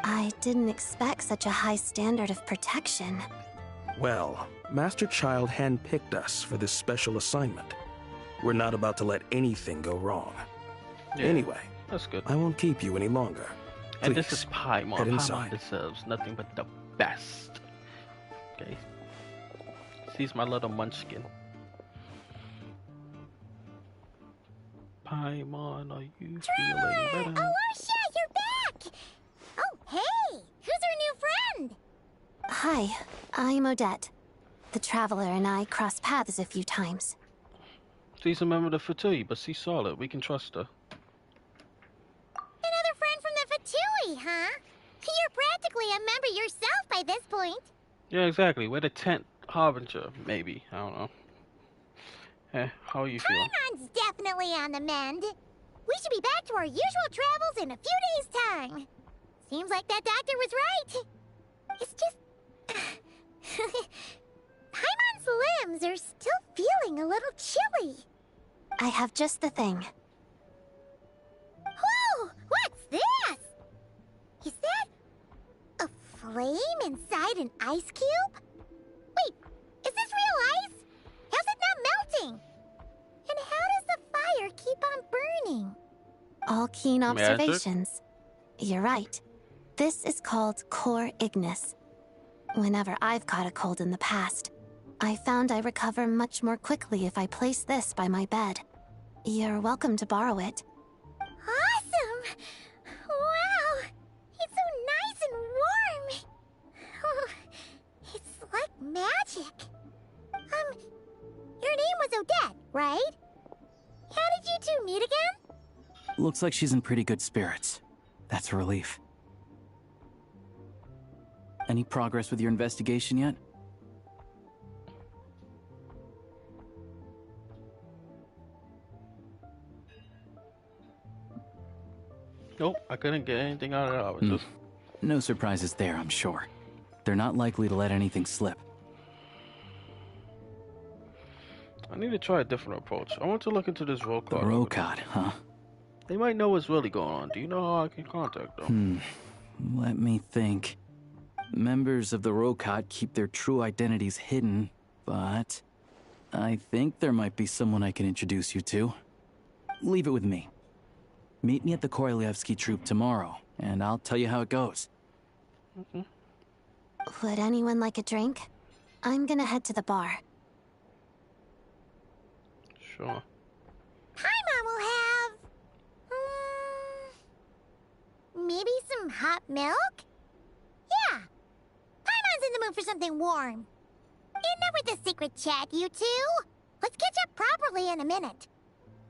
Speaker 17: I didn't expect such a high standard of protection.
Speaker 18: Well, Master Child handpicked us for this special assignment. We're not about to let anything go wrong.
Speaker 2: Yeah,
Speaker 18: anyway,
Speaker 2: that's good.
Speaker 18: I won't keep you any longer.
Speaker 2: And this is Paimon.
Speaker 18: Head
Speaker 2: Paimon
Speaker 18: inside.
Speaker 2: deserves nothing but the best. Okay. He's my little munchkin. Paimon, are you feeling better?
Speaker 5: Alicia, you're back! Oh, hey! Who's our new friend?
Speaker 17: Hi, I'm Odette. The Traveler and I crossed paths a few times.
Speaker 2: She's a member of the Fatui, but she's solid. We can trust her.
Speaker 5: Another friend from the Fatui, huh? You're practically a member yourself by this point.
Speaker 2: Yeah, exactly. We're the 10th Harbinger, maybe. I don't know. How are you feeling?
Speaker 5: Paimon's definitely on the mend. We should be back to our usual travels in a few days' time. Seems like that doctor was right. It's just... Paimon's limbs are still feeling a little chilly.
Speaker 17: I have just the thing.
Speaker 5: Whoa! What's this? Is that... a flame inside an ice cube? Wait, is this real ice? How's it not melting? And how does the fire keep on burning?
Speaker 17: All keen observations. You're right. This is called core ignis. Whenever I've caught a cold in the past, I found I recover much more quickly if I place this by my bed. You're welcome to borrow it.
Speaker 5: Awesome! Wow! It's so nice and warm! Oh, it's like magic. Your name was Odette, right? How did you two meet again?
Speaker 6: Looks like she's in pretty good spirits. That's a relief. Any progress with your investigation yet?
Speaker 2: Nope, I couldn't get anything out of it. I was just...
Speaker 6: No surprises there, I'm sure. They're not likely to let anything slip.
Speaker 2: I need to try a different approach. I want to look into this Rokad.
Speaker 6: The Rokad, huh?
Speaker 2: They might know what's really going on. Do you know how I can contact them?
Speaker 6: Let me think. Members of the Rokad keep their true identities hidden, but I think there might be someone I can introduce you to. Leave it with me. Meet me at the Korolyevsky troop tomorrow, and I'll tell you how it goes.
Speaker 17: Would anyone like a drink? I'm gonna head to the bar.
Speaker 2: Sure.
Speaker 5: Paimon will have... maybe some hot milk? Yeah. Paimon's in the mood for something warm. Enough with the secret chat, you two. Let's catch up properly in a minute.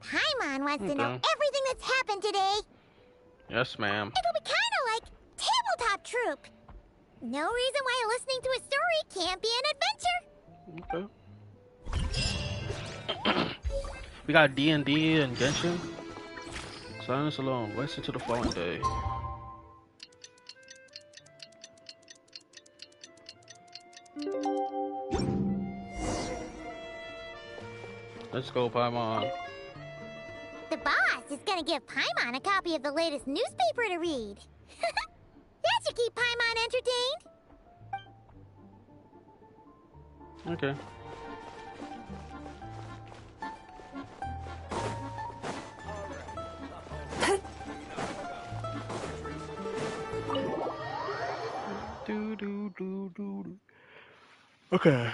Speaker 5: Paimon wants to know everything that's happened today.
Speaker 2: Yes, ma'am.
Speaker 5: It'll be kind of like Tabletop Troop. No reason why listening to a story can't be an adventure.
Speaker 2: Okay. We got D&D and Genshin. Silence alone. Rest into the following day. Let's go, Paimon.
Speaker 5: The boss is gonna give Paimon a copy of the latest newspaper to read. That should keep Paimon entertained.
Speaker 2: Okay. Okay.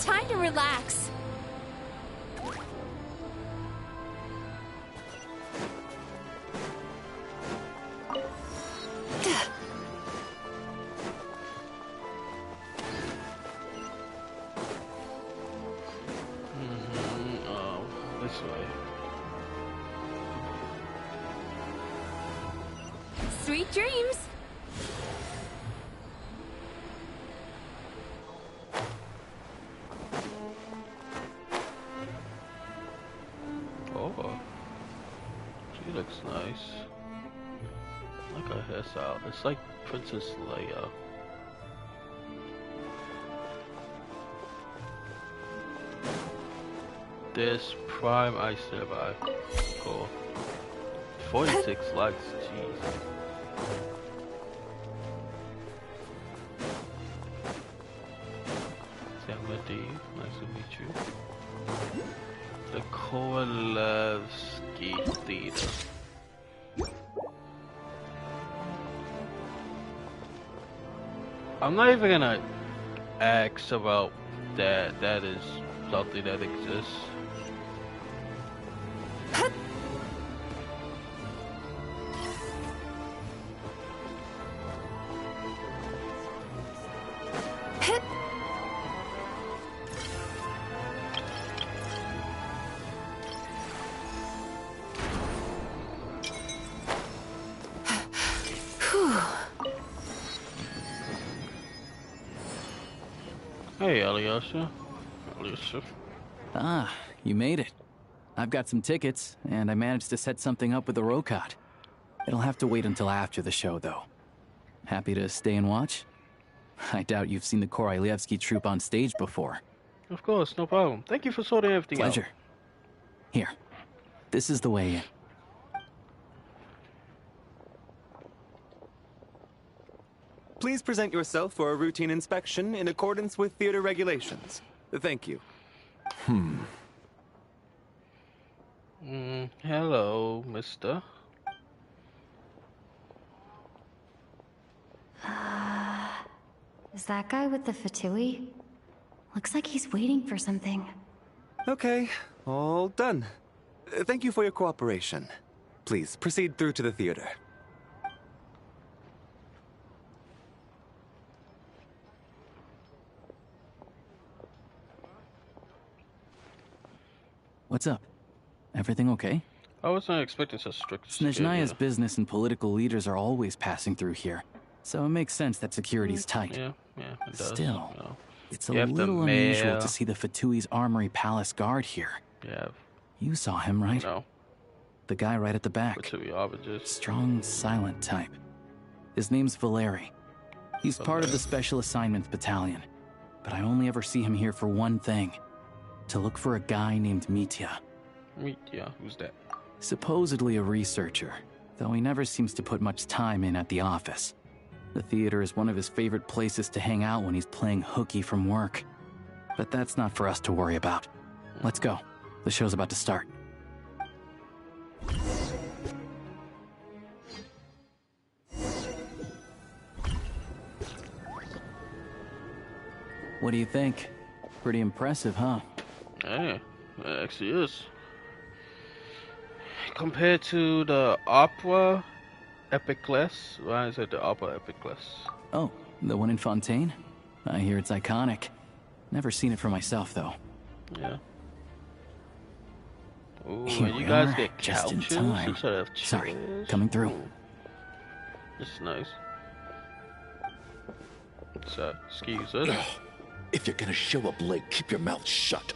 Speaker 10: Time to relax.
Speaker 2: This way.
Speaker 10: Sweet dreams.
Speaker 2: Oh, she looks nice. I like her hairstyle. It's like Princess Leia. This prime I survive. Cool. 46 likes, jeez. Samadi, nice to meet you. The Korolyevsky Theater. I'm not even gonna ask about that. That is something that exists.
Speaker 6: Hey, Alyosha. Ah, You made it. I've got some tickets, and I managed to set something up with the Rokot. It'll have to wait until after the show, though. Happy to stay and watch? I doubt you've seen the Korolyevsky troupe on stage before.
Speaker 2: Of course, no problem. Thank you for sorting everything out.
Speaker 6: Pleasure. Here, this is the way in.
Speaker 19: Please present yourself for a routine inspection in accordance with theater regulations. Thank you.
Speaker 2: Hello, mister.
Speaker 9: Is that guy with the fatui? Looks like he's waiting for something.
Speaker 19: Okay, all done. Thank you for your cooperation. Please, proceed through to the theater.
Speaker 6: What's up? Everything okay?
Speaker 2: I wasn't expecting such strict
Speaker 6: Snezhnaya's business and political leaders are always passing through here, so it makes sense that security's tight.
Speaker 2: Yeah, it does.
Speaker 6: Still,
Speaker 2: you know.
Speaker 6: it's a little unusual to see the Fatui's Armory Palace guard here.
Speaker 2: Yeah.
Speaker 6: You saw him, right?
Speaker 2: No.
Speaker 6: The guy right at the back. Strong, silent type. His name's Valeri. He's part of the Special Assignments Battalion, but I only ever see him here for one thing. To look for a guy named Mitya.
Speaker 2: Mitya? Who's that?
Speaker 6: Supposedly a researcher, though he never seems to put much time in at the office. The theater is one of his favorite places to hang out when he's playing hooky from work. But that's not for us to worry about. Let's go. The show's about to start. What do you think? Pretty impressive, huh?
Speaker 2: Yeah, it actually is. Compared to the opera Epicless, why is it the opera Epicless?
Speaker 6: Oh, the one in Fontaine? I hear it's iconic. Never seen it for myself, though.
Speaker 2: Yeah. Ooh,
Speaker 6: Here
Speaker 2: you
Speaker 6: we
Speaker 2: guys
Speaker 6: are,
Speaker 2: get
Speaker 6: just in
Speaker 2: couches
Speaker 6: time.
Speaker 2: instead of
Speaker 6: Sorry,
Speaker 2: chairs?
Speaker 6: coming through.
Speaker 2: Ooh. This is nice. So, excuse us.
Speaker 11: If you're gonna show up late, keep your mouth shut.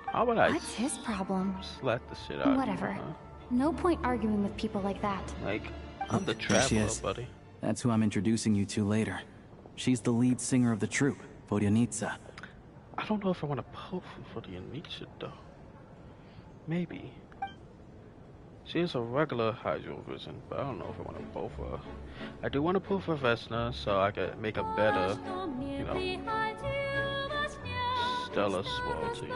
Speaker 2: How about I
Speaker 9: What's his problem?
Speaker 2: slap the shit out
Speaker 9: Whatever.
Speaker 2: of you, huh?
Speaker 9: No point arguing with people like that.
Speaker 2: Like, I'm the
Speaker 6: There she
Speaker 2: traveler,
Speaker 6: is.
Speaker 2: buddy.
Speaker 6: That's who I'm introducing you to later. She's the lead singer of the troupe, Vodyanitsa.
Speaker 2: I don't know if I want to pull for the Nietzsche though. Maybe. She is a regular Hydro Vision, but I don't know if I want to pull for her. I do want to pull for Vesna so I can make a better, you know, Stella Swirl team.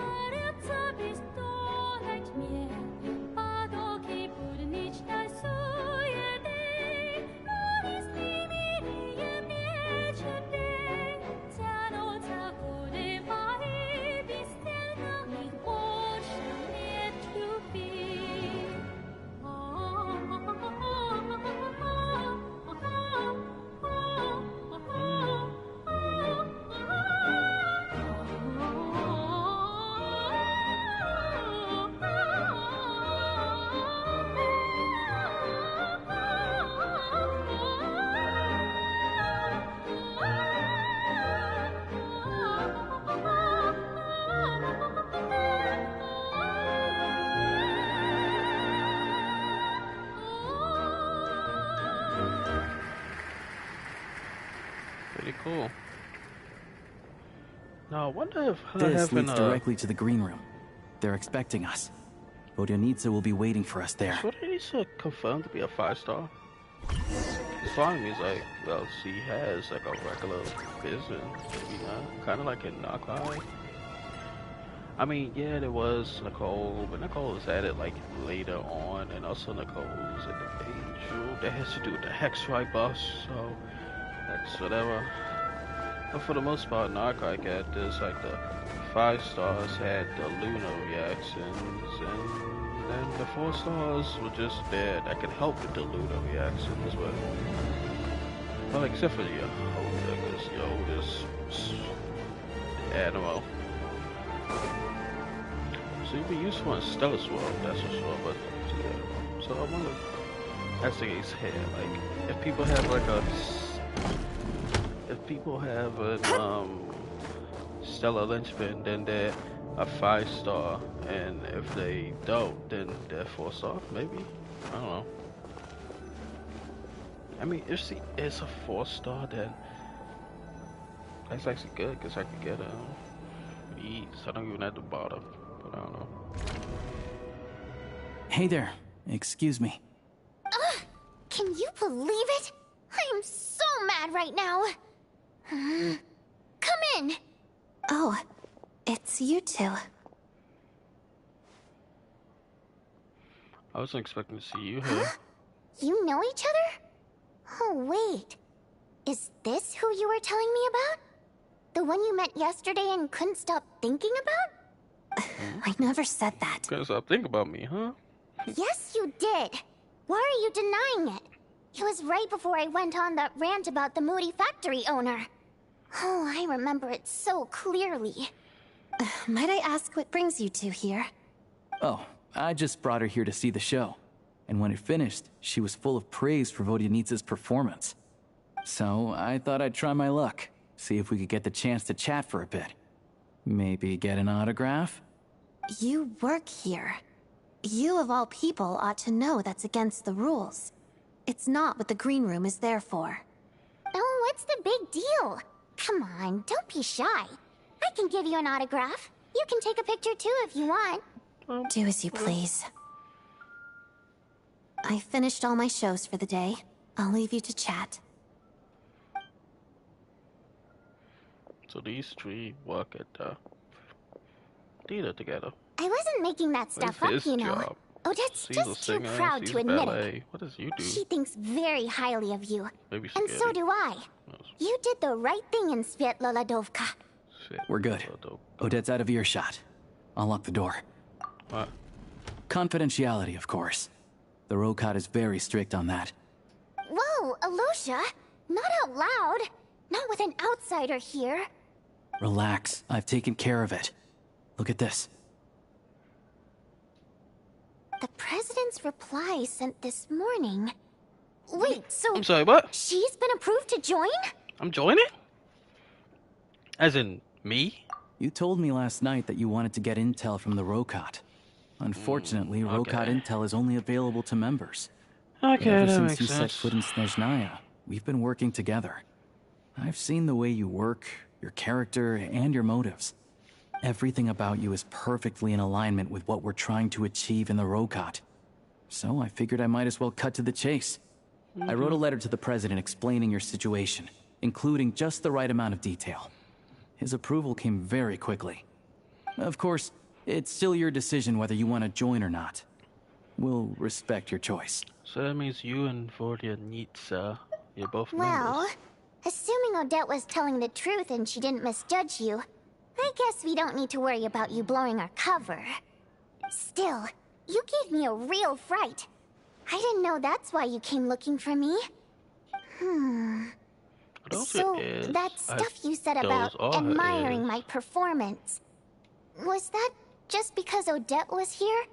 Speaker 2: Pretty cool. Now, I wonder if her
Speaker 6: This
Speaker 2: having
Speaker 6: leads
Speaker 2: a...
Speaker 6: directly to the green room. They're expecting us. Vodyanitsa will be waiting for us there.
Speaker 2: What is her confirmed to be a 5-star? As long as like, well, she has like a regular vision, maybe not. Kind of like in Nakai. I mean, yeah, there was Nicole, but Nicole was added like later on, and also Nicole was in the Angel. That has to do with the Hex Right boss, so that's whatever. But for the most part, Nakai got this, like the 5 stars had the lunar reactions, and then the 4 stars were just there that could help with the lunar reactions, but well, except for Yehoda, because Yehoda's animal. So you'd be useful in Stellar Swirl, that's for sure, but yeah. So I wonder, that's the case here, like, if people have like a, if people have a, Stellar Linchpin, then they're a 5-star, and if they don't, then they're 4-star, maybe? I don't know. I mean, if she is a 4-star, then that's actually good, because I could get eats. I don't even have to bother, but I don't know.
Speaker 6: Hey there, excuse me.
Speaker 5: Can you believe it? I'm so mad right now. Come in.
Speaker 17: Oh, it's you two.
Speaker 2: I wasn't expecting to see you here.
Speaker 5: You know each other? Oh, wait. Is this who you were telling me about? The one you met yesterday and couldn't stop thinking about?
Speaker 17: I never said that.
Speaker 2: Couldn't stop thinking about me, huh?
Speaker 5: Yes, you did. Why are you denying it? It was right before I went on that rant about the moody factory owner. Oh, I remember it so clearly.
Speaker 17: Might I ask what brings you two here?
Speaker 6: Oh, I just brought her here to see the show. And when it finished, she was full of praise for Vodyanitsa's performance. So I thought I'd try my luck, see if we could get the chance to chat for a bit. Maybe get an autograph?
Speaker 17: You work here. You of all people ought to know that's against the rules. It's not what the green room is there for.
Speaker 5: Oh, what's the big deal? Come on, don't be shy. I can give you an autograph. You can take a picture too if you want.
Speaker 17: Do as you please. I finished all my shows for the day. I'll leave you to chat.
Speaker 2: So these three work at the theater together.
Speaker 5: I wasn't making that stuff up, you know.
Speaker 2: Job?
Speaker 5: Odette's
Speaker 2: She's
Speaker 5: just too
Speaker 2: singer,
Speaker 5: proud
Speaker 2: she's
Speaker 5: to admit
Speaker 2: ballet.
Speaker 5: it.
Speaker 2: What does you do?
Speaker 5: She thinks very highly of you.
Speaker 2: Maybe
Speaker 5: And so do I. You did the right thing in Svietloladovka.
Speaker 6: We're good. Odette's out of earshot. I'll lock the door.
Speaker 2: What?
Speaker 6: Confidentiality, of course. The Rokat is very strict on that.
Speaker 5: Whoa, Alosha! Not out loud. Not with an outsider here.
Speaker 6: Relax. I've taken care of it. Look at this.
Speaker 5: The president's reply sent this morning. Wait, so...
Speaker 2: I'm sorry, what?
Speaker 5: She's been approved to join?
Speaker 2: I'm joining? As in, me?
Speaker 6: You told me last night that you wanted to get intel from the Rokat. Unfortunately, Rokat intel is only available to members.
Speaker 2: Okay,
Speaker 6: Ever
Speaker 2: that
Speaker 6: since
Speaker 2: makes
Speaker 6: you
Speaker 2: sense.
Speaker 6: set foot in Snezhnaya, we've been working together. I've seen the way you work, your character, and your motives. Everything about you is perfectly in alignment with what we're trying to achieve in the Rokat. So I figured I might as well cut to the chase. I wrote a letter to the president explaining your situation, including just the right amount of detail. His approval came very quickly. Of course, it's still your decision whether you want to join or not. We'll respect your choice.
Speaker 2: So that means you and Vodyanitsa, you're both
Speaker 5: Well,
Speaker 2: members.
Speaker 5: assuming Odette was telling the truth and she didn't misjudge you, I guess we don't need to worry about you blowing our cover. Still, you gave me a real fright. I didn't know that's why you came looking for me. So, that stuff you said about admiring my performance, was that just because Odette was here?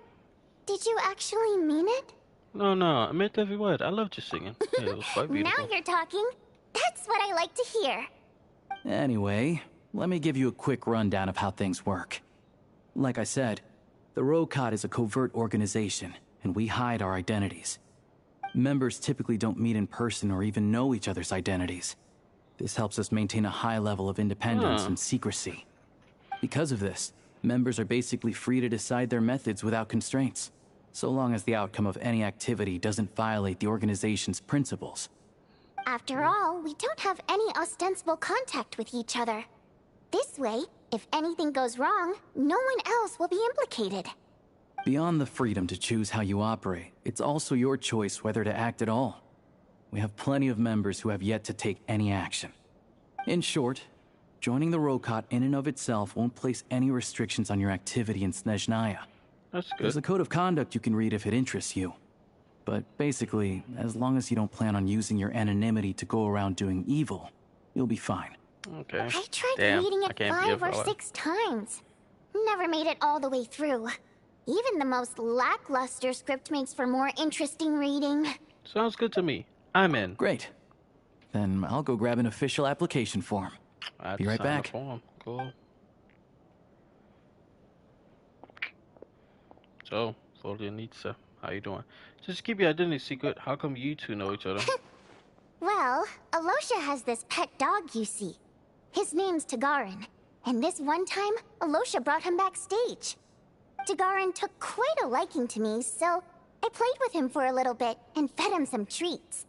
Speaker 5: Did you actually mean it?
Speaker 2: No, I meant every word. I loved your singing. Yeah, it was quite beautiful.
Speaker 5: Now you're talking. That's what I like to hear.
Speaker 6: Anyway, let me give you a quick rundown of how things work. Like I said, the Rokat is a covert organization, and we hide our identities. Members typically don't meet in person or even know each other's identities. This helps us maintain a high level of independence and secrecy. Because of this, members are basically free to decide their methods without constraints, so long as the outcome of any activity doesn't violate the organization's principles.
Speaker 5: After all, we don't have any ostensible contact with each other. This way, if anything goes wrong, no one else will be implicated.
Speaker 6: Beyond the freedom to choose how you operate, it's also your choice whether to act at all. We have plenty of members who have yet to take any action. In short, joining the Rokat in and of itself won't place any restrictions on your activity in Snezhnaya.
Speaker 2: That's good.
Speaker 6: There's a code of conduct you can read if it interests you. But basically, as long as you don't plan on using your anonymity to go around doing evil, you'll be fine.
Speaker 2: Okay.
Speaker 5: I tried reading it 5 or 6 times. Never made it all the way through. Even the most lackluster script makes for more interesting reading.
Speaker 2: Sounds good to me. I'm in.
Speaker 6: Great. Then I'll go grab an official application form. Be right back.
Speaker 2: Cool. So, Volyanitsa, how you doing? Just keep your identity secret. How come you two know each other?
Speaker 5: Well, Alosha has this pet dog, you see. His name's Tagarin, and this one time, Alosha brought him backstage. Tagarin took quite a liking to me, so I played with him for a little bit and fed him some treats.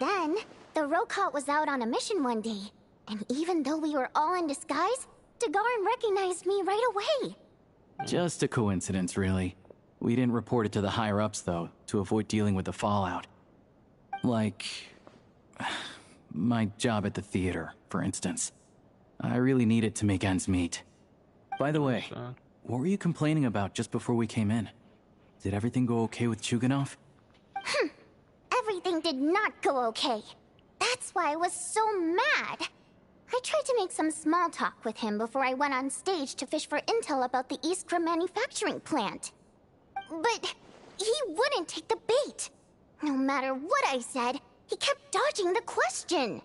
Speaker 5: Then, the Rokot was out on a mission one day, and even though we were all in disguise, Tagarin recognized me right away.
Speaker 6: Just a coincidence, really. We didn't report it to the higher-ups, though, to avoid dealing with the fallout. Like... my job at the theater, for instance. I really needed to make ends meet. By the way, what were you complaining about just before we came in? Did everything go okay with Chuganov?
Speaker 5: Everything did not go okay. That's why I was so mad. I tried to make some small talk with him before I went on stage to fish for intel about the Iskra manufacturing plant. But he wouldn't take the bait. No matter what I said, he kept dodging the question.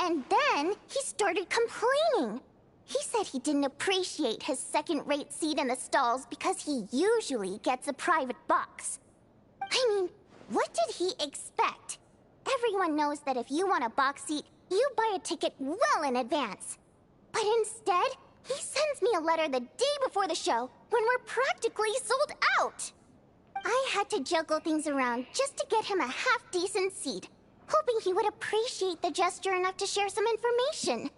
Speaker 5: And then he started complaining. He said he didn't appreciate his second-rate seat in the stalls because he usually gets a private box. I mean, what did he expect? Everyone knows that if you want a box seat, you buy a ticket well in advance. But instead, he sends me a letter the day before the show when we're practically sold out. I had to juggle things around just to get him a half-decent seat, hoping he would appreciate the gesture enough to share some information.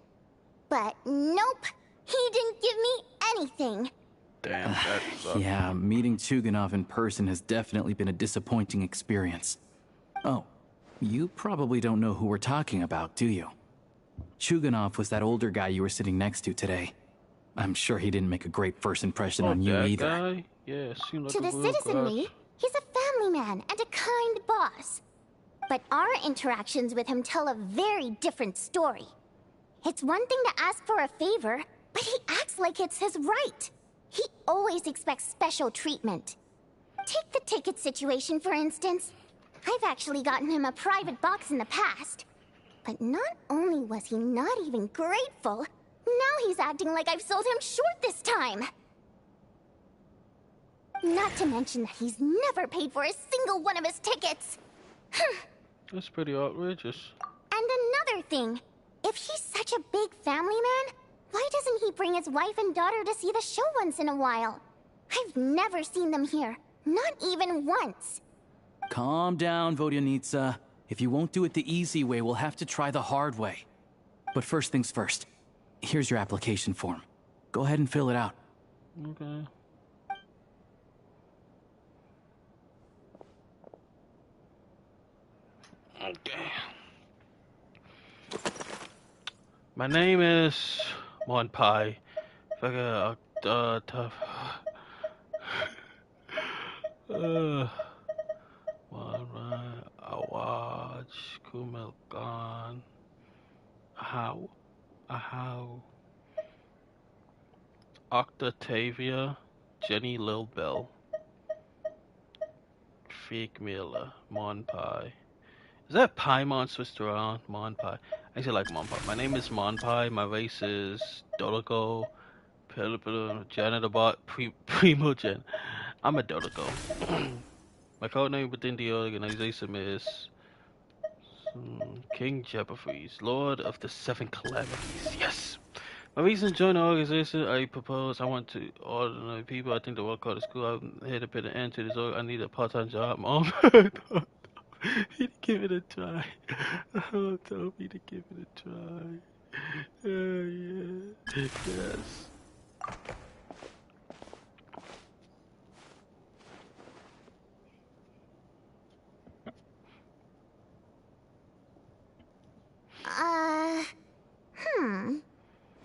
Speaker 5: But nope, he didn't give me anything.
Speaker 2: Damn, that sucks.
Speaker 6: Yeah, meeting Chuganov in person has definitely been a disappointing experience. Oh, you probably don't know who we're talking about, do you? Chuganov was that older guy you were sitting next to today. I'm sure he didn't make a great first impression on you either.
Speaker 2: Guy? Yeah, seemed like
Speaker 5: to the citizenry, he's a family man and a kind boss. But our interactions with him tell a very different story. It's one thing to ask for a favor, but he acts like it's his right. He always expects special treatment. Take the ticket situation, for instance. I've actually gotten him a private box in the past. But not only was he not even grateful, now he's acting like I've sold him short this time. Not to mention that he's never paid for a single one of his tickets.
Speaker 2: That's pretty outrageous.
Speaker 5: And another thing, if he's such a big family man, why doesn't he bring his wife and daughter to see the show once in a while? I've never seen them here, not even once.
Speaker 6: Calm down, Vodyanitsa. If you won't do it the easy way, we'll have to try the hard way. But first things first. Here's your application form. Go ahead and fill it out.
Speaker 2: Okay. Okay. My name is Monpai. Tough. Awaj Kumelgan. How? Octavia, Jenny Lil Bell. Fake Miller, Monpai. Is that Paimon switched around? Monpai. I actually like Monpai. My name is Monpai. My race is Dolico. Janitobot. Primogen. I'm a Dolico. My code name within the organization is King Jebafries, Lord of the Seven Calamities. Yes! My reason to join the organization, I want to ordinary people. I think the world called is cool. I'm here to put an end to this. I need a part-time job. Mom give it a try. Oh, told me to give it a try. Yeah. Yes.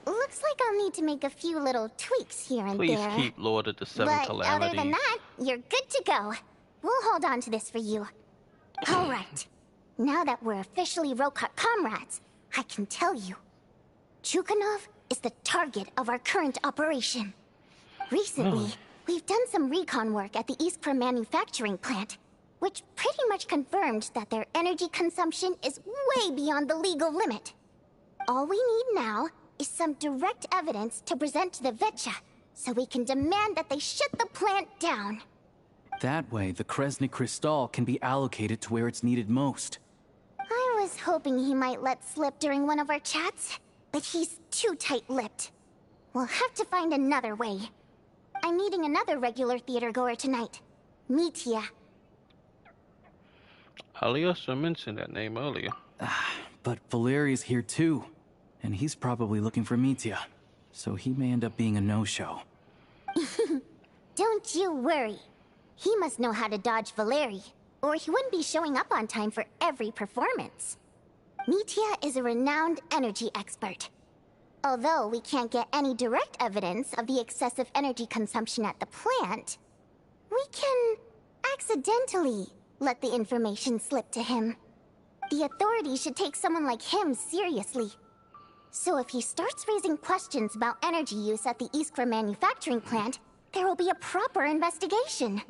Speaker 5: Looks like I'll need to make a few little tweaks here and
Speaker 2: Please
Speaker 5: there.
Speaker 2: keep Lord of the Seven
Speaker 5: But
Speaker 2: Calamities.
Speaker 5: other than that, you're good to go. We'll hold on to this for you. All right. Now that we're officially Rokot comrades, I can tell you. Chuganov is the target of our current operation. Recently, we've done some recon work at the Iskra manufacturing plant, which pretty much confirmed that their energy consumption is way beyond the legal limit. All we need now is some direct evidence to present to the Vetcha, so we can demand that they shut the plant down.
Speaker 6: That way, the Kresnik Crystal can be allocated to where it's needed most.
Speaker 5: I was hoping he might let slip during one of our chats, but he's too tight-lipped. We'll have to find another way. I'm meeting another regular theater goer tonight. Mitya.
Speaker 2: Alias, I mentioned that name earlier.
Speaker 6: But Valeri's here too, and he's probably looking for Mitya, so he may end up being a no-show.
Speaker 5: Don't you worry. He must know how to dodge Valeri, or he wouldn't be showing up on time for every performance. Mitya is a renowned energy expert. Although we can't get any direct evidence of the excessive energy consumption at the plant, we can accidentally let the information slip to him. The authorities should take someone like him seriously. So if he starts raising questions about energy use at the Iskra manufacturing plant, there will be a proper investigation.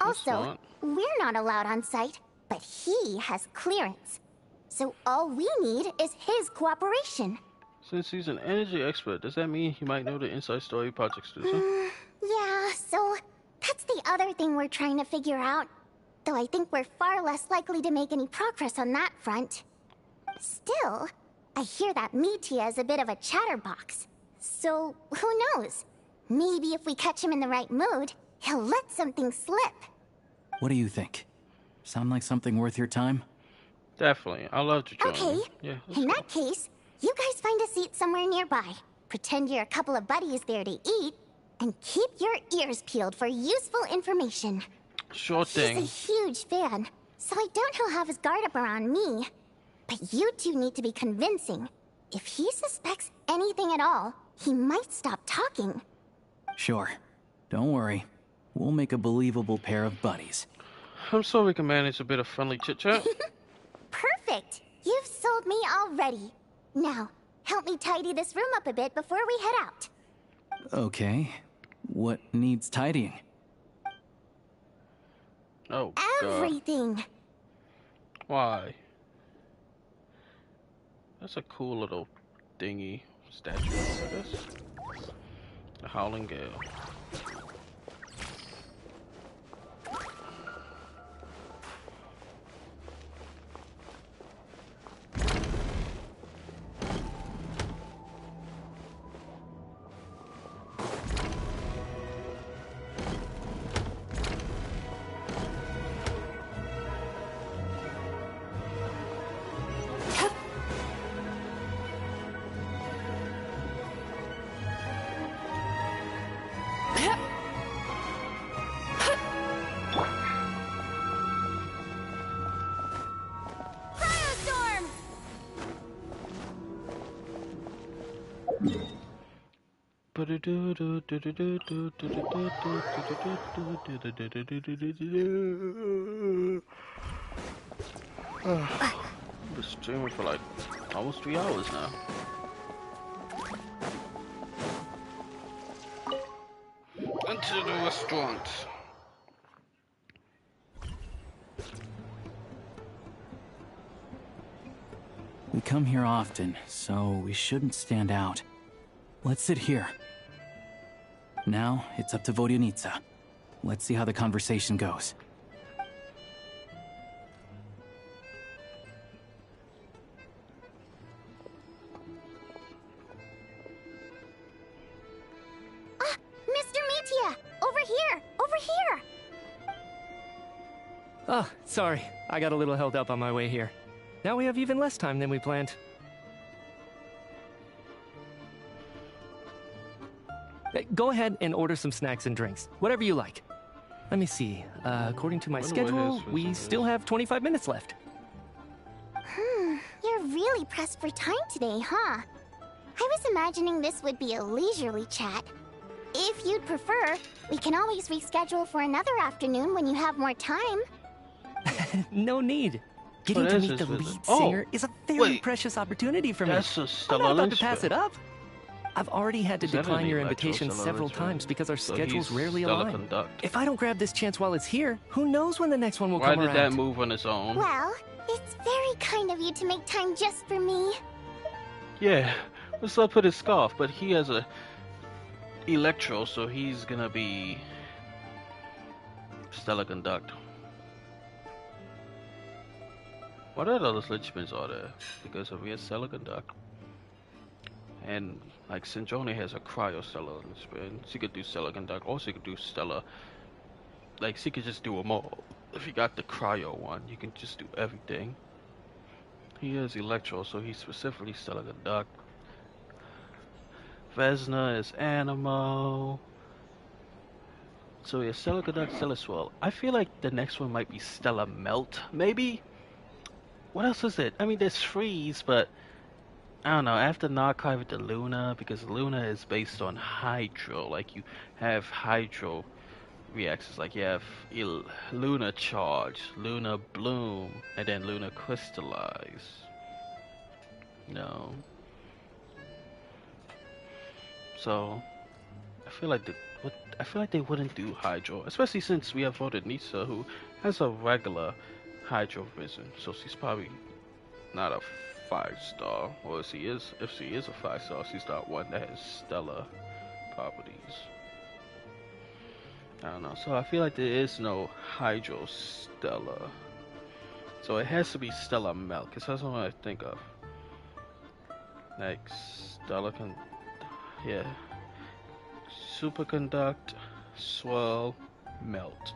Speaker 5: Also, we're not allowed on site, but he has clearance. So all we need is his cooperation.
Speaker 2: Since he's an energy expert, does that mean he might know the inside story projects too?
Speaker 5: Yeah, so that's the other thing we're trying to figure out. Though I think we're far less likely to make any progress on that front. Still, I hear that Mitya is a bit of a chatterbox. So, who knows? Maybe if we catch him in the right mood, he'll let something slip.
Speaker 6: What do you think? Sound like something worth your time?
Speaker 2: Definitely. I'd love to join.
Speaker 5: Okay.
Speaker 2: Yeah,
Speaker 5: in that case, you guys find a seat somewhere nearby. Pretend you're a couple of buddies there to eat, and keep your ears peeled for useful information.
Speaker 2: Sure thing.
Speaker 5: He's a huge fan, so I doubt he'll have his guard up around me. But you two need to be convincing. If he suspects anything at all, he might stop talking.
Speaker 6: Sure. Don't worry. We'll make a believable pair of buddies.
Speaker 2: I'm sure we can manage a bit of friendly chit-chat.
Speaker 5: Perfect! You've sold me already. Now, help me tidy this room up a bit before we head out.
Speaker 6: Okay. What needs tidying?
Speaker 2: Oh,
Speaker 5: everything.
Speaker 2: God. Why? That's a cool little dingy statue, I guess. The Howling Gale. I've been streaming for like almost 3 hours now. Into the restaurant.
Speaker 6: We come here often, so we shouldn't stand out. Let's sit here. Now, it's up to Vodyanitsa. Let's see how the conversation goes.
Speaker 5: Mr. Mitya! Over here! Over here!
Speaker 16: Oh, sorry. I got a little held up on my way here. Now we have even less time than we planned. Go ahead and order some snacks and drinks. Whatever you like. Let me see. According to my schedule, we still have 25 minutes left.
Speaker 5: You're really pressed for time today, huh? I was imagining this would be a leisurely chat. If you'd prefer, we can always reschedule for another afternoon when you have more time.
Speaker 16: No need. Getting to meet the lead singer is a very precious opportunity for me. I'm not about to pass it up. I've already had to decline your invitation several times because our schedules rarely align. If I don't grab this chance while it's here, who knows when the next one will come around?
Speaker 2: Why did that move on its own?
Speaker 5: Well, it's very kind of you to make time just for me.
Speaker 2: Yeah, let's not put his scarf, but he has a Electro, so he's gonna be Stellar Conduct. What other linchpins are there? Because we have Stellar Conduct. And like Snezhnaya has a cryo-stellar linchpin. She could do Stellar Conduct, or she could do Stellar. Like, she could just do them all. If you got the cryo one, you can just do everything. He is Electro, so he's specifically Stellar Conduct. Vesna is Animo. So yeah, Stellar Conduct, Stellar Swell. I feel like the next one might be Stellar Melt, maybe? What else is it? I mean, there's Freeze, but I don't know, I have to archive it to Luna, because Luna is based on Hydro. Like, you have Hydro reactions, like you have Luna Charge, Luna Bloom, and then Luna Crystallize. No. So, I feel like they wouldn't do Hydro, especially since we have voted Nisa, who has a regular Hydro Vision, so she's probably not a 5-star, or if she is a 5-star, she's not one that has stellar properties. I don't know, so I feel like there is no Hydro Stellar, so it has to be Stellar Melt, because that's what I think of. Like Stellar yeah, Superconduct, Swell, Melt.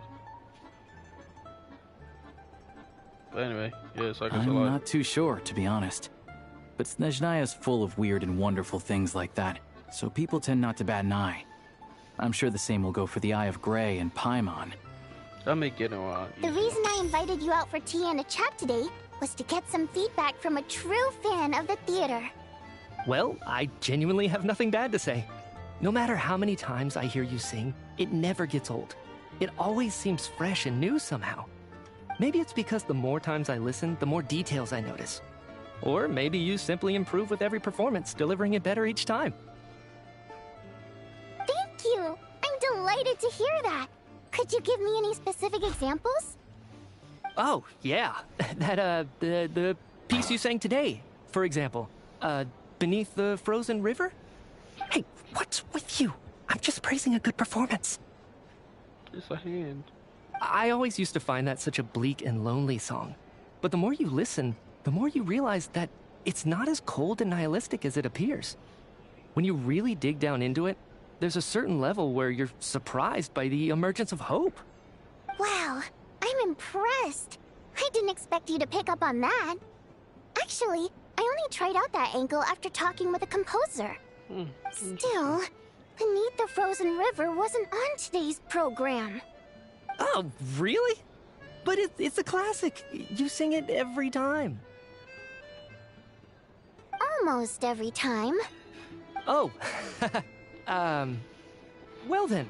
Speaker 2: But anyway, yeah, so
Speaker 6: I'm not too sure, to be honest. But Snezhnaya is full of weird and wonderful things like that, so people tend not to bat an eye. I'm sure the same will go for the Eye of Grey and Paimon.
Speaker 2: That may get around.
Speaker 5: The reason I invited you out for tea and a chat today was to get some feedback from a true fan of the theater.
Speaker 16: Well, I genuinely have nothing bad to say. No matter how many times I hear you sing, it never gets old. It always seems fresh and new somehow. Maybe it's because the more times I listen, the more details I notice. Or maybe you simply improve with every performance, delivering it better each time.
Speaker 5: Thank you! I'm delighted to hear that. Could you give me any specific examples?
Speaker 16: Oh, yeah. That, the piece you sang today, for example. Beneath the Frozen River? Hey, what's with you? I'm just praising a good performance.
Speaker 2: Just a hand.
Speaker 16: I always used to find that such a bleak and lonely song. But the more you listen, the more you realize that it's not as cold and nihilistic as it appears. When you really dig down into it, there's a certain level where you're surprised by the emergence of hope.
Speaker 5: Wow, I'm impressed. I didn't expect you to pick up on that. Actually, I only tried out that angle after talking with a composer. Still, Beneath the Frozen River wasn't on today's program.
Speaker 16: Oh, really? But it's a classic. You sing it every time.
Speaker 5: Almost every time.
Speaker 16: Oh, well then.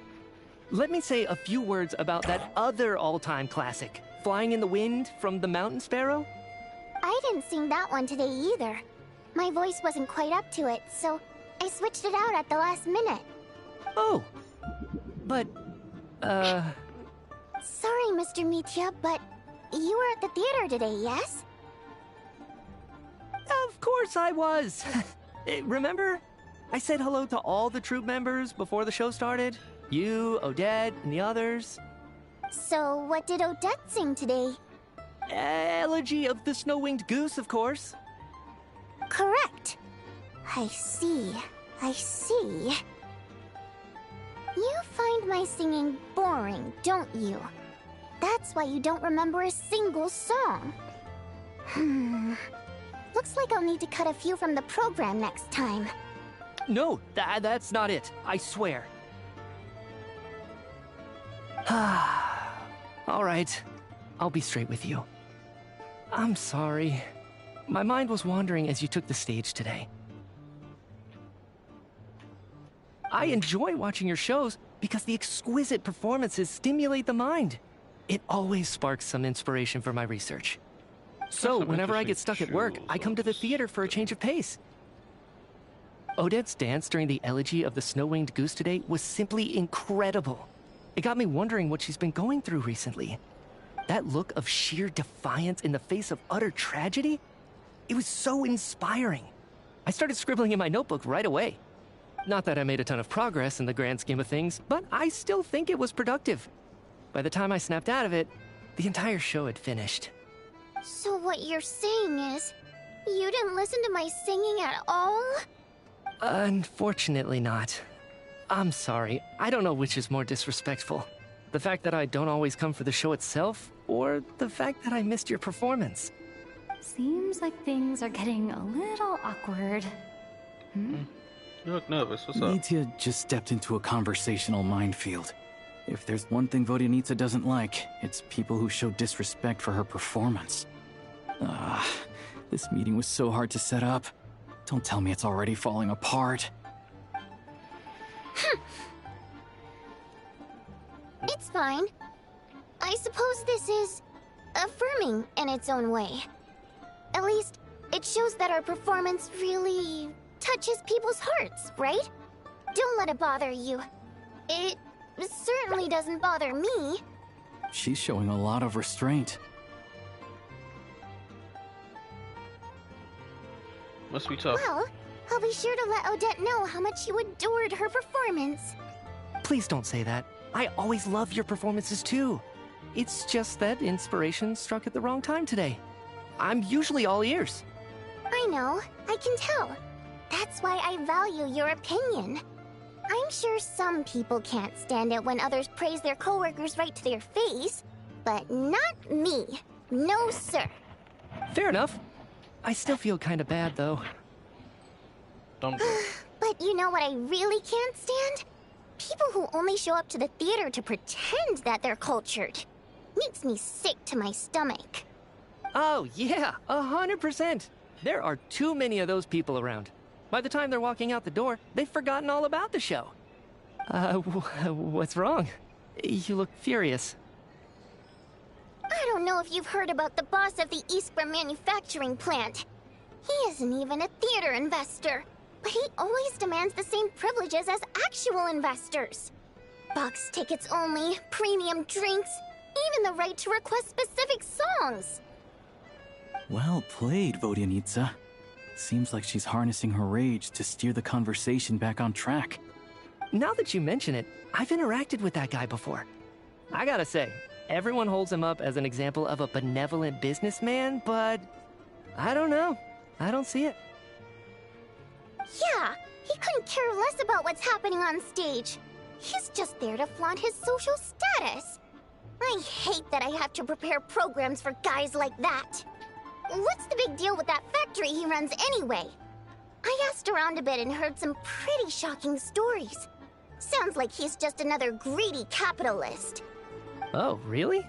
Speaker 16: Let me say a few words about that other all-time classic, Flying in the Wind from the Mountain Sparrow.
Speaker 5: I didn't sing that one today either. My voice wasn't quite up to it, so I switched it out at the last minute.
Speaker 16: Oh, but,
Speaker 5: Sorry, Mr. Mitya, but you were at the theater today, yes?
Speaker 16: Of course I was. Remember? I said hello to all the troupe members before the show started. You, Odette, and the others.
Speaker 5: So what did Odette sing today?
Speaker 16: Elegy of the Snow-Winged Goose, of course.
Speaker 5: Correct. I see. I see. You find my singing boring, don't you? That's why you don't remember a single song. Looks like I'll need to cut a few from the program next time.
Speaker 16: No, that's not it. I swear. All right. I'll be straight with you. I'm sorry. My mind was wandering as you took the stage today. I enjoy watching your shows because the exquisite performances stimulate the mind. It always sparks some inspiration for my research. So, whenever I get stuck at work, I come to the theater for a change of pace. Odette's dance during the elegy of the Snow-Winged Goose today was simply incredible. It got me wondering what she's been going through recently. That look of sheer defiance in the face of utter tragedy? It was so inspiring. I started scribbling in my notebook right away. Not that I made a ton of progress in the grand scheme of things, but I still think it was productive. By the time I snapped out of it, the entire show had finished.
Speaker 5: So what you're saying is, you didn't listen to my singing at all?
Speaker 16: Unfortunately not. I'm sorry, I don't know which is more disrespectful. The fact that I don't always come for the show itself, or the fact that I missed your performance.
Speaker 9: Seems like things are getting a little awkward.
Speaker 2: You look nervous, what's up?
Speaker 6: Nitya just stepped into a conversational minefield. If there's one thing Vodyanitsa doesn't like, it's people who show disrespect for her performance. This meeting was so hard to set up. Don't tell me it's already falling apart.
Speaker 5: It's fine. I suppose this is affirming in its own way. At least, it shows that our performance really touches people's hearts, right? Don't let it bother you. It certainly doesn't bother me.
Speaker 6: She's showing a lot of restraint.
Speaker 2: Must be tough.
Speaker 5: Well, I'll be sure to let Odette know how much you adored her performance.
Speaker 16: Please don't say that. I always love your performances too. It's just that inspiration struck at the wrong time today. I'm usually all ears.
Speaker 5: I know, I can tell. That's why I value your opinion. I'm sure some people can't stand it when others praise their coworkers right to their face, but not me. No, sir.
Speaker 16: Fair enough. I still feel kind of bad, though.
Speaker 2: Don't.
Speaker 5: But you know what I really can't stand? People who only show up to the theater to pretend that they're cultured. Makes me sick to my stomach.
Speaker 16: Oh, yeah, 100%. There are too many of those people around. By the time they're walking out the door, they've forgotten all about the show. What's wrong? You look furious.
Speaker 5: I don't know if you've heard about the boss of the Iskra manufacturing plant. He isn't even a theater investor, but he always demands the same privileges as actual investors. Box tickets only, premium drinks, even the right to request specific songs.
Speaker 6: Well played, Vodyanitsa. Seems like she's harnessing her rage to steer the conversation back on track.
Speaker 16: Now that you mention it, I've interacted with that guy before. I gotta say, everyone holds him up as an example of a benevolent businessman, but I don't know. I don't see it.
Speaker 5: Yeah, he couldn't care less about what's happening on stage. He's just there to flaunt his social status. I hate that I have to prepare programs for guys like that. What's the big deal with that factory he runs anyway? I asked around a bit and heard some pretty shocking stories. Sounds like he's just another greedy capitalist.
Speaker 16: Oh, really?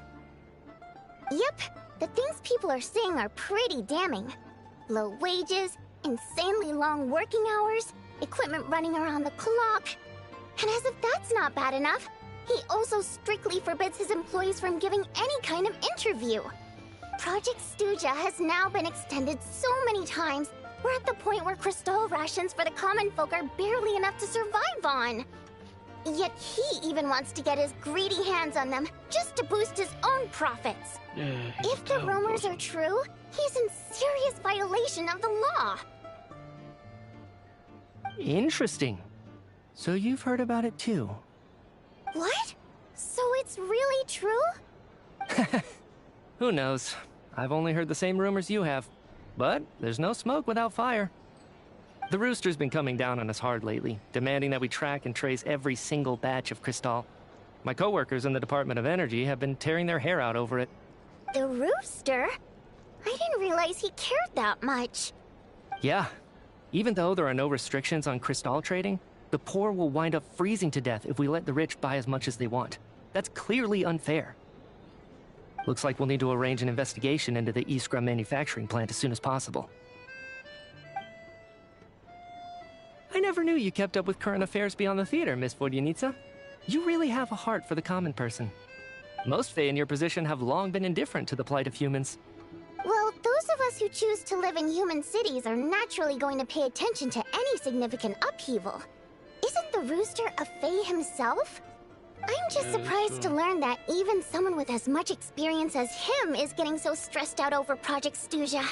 Speaker 5: Yep, the things people are saying are pretty damning. Low wages, insanely long working hours, equipment running around the clock. And as if that's not bad enough, he also strictly forbids his employees from giving any kind of interview. Project Stuja has now been extended so many times, we're at the point where crystal rations for the common folk are barely enough to survive on. Yet he even wants to get his greedy hands on them, just to boost his own profits.
Speaker 2: Yeah,
Speaker 5: if the rumors are true, he's in serious violation of the law.
Speaker 16: Interesting. So you've heard about it too?
Speaker 5: What? So it's really true?
Speaker 16: Who knows? I've only heard the same rumors you have. But there's no smoke without fire. The Rooster's been coming down on us hard lately, demanding that we track and trace every single batch of Crystal. My coworkers in the Department of Energy have been tearing their hair out over it.
Speaker 5: The Rooster? I didn't realize he cared that much.
Speaker 16: Yeah. Even though there are no restrictions on Crystal trading, the poor will wind up freezing to death if we let the rich buy as much as they want. That's clearly unfair. Looks like we'll need to arrange an investigation into the Iskra manufacturing plant as soon as possible. I never knew you kept up with current affairs beyond the theater, Miss Vodyanitsa. You really have a heart for the common person. Most Fae in your position have long been indifferent to the plight of humans.
Speaker 5: Well, those of us who choose to live in human cities are naturally going to pay attention to any significant upheaval. Isn't the Rooster a Fae himself? I'm just surprised to learn that even someone with as much experience as him is getting so stressed out over Project Stuja.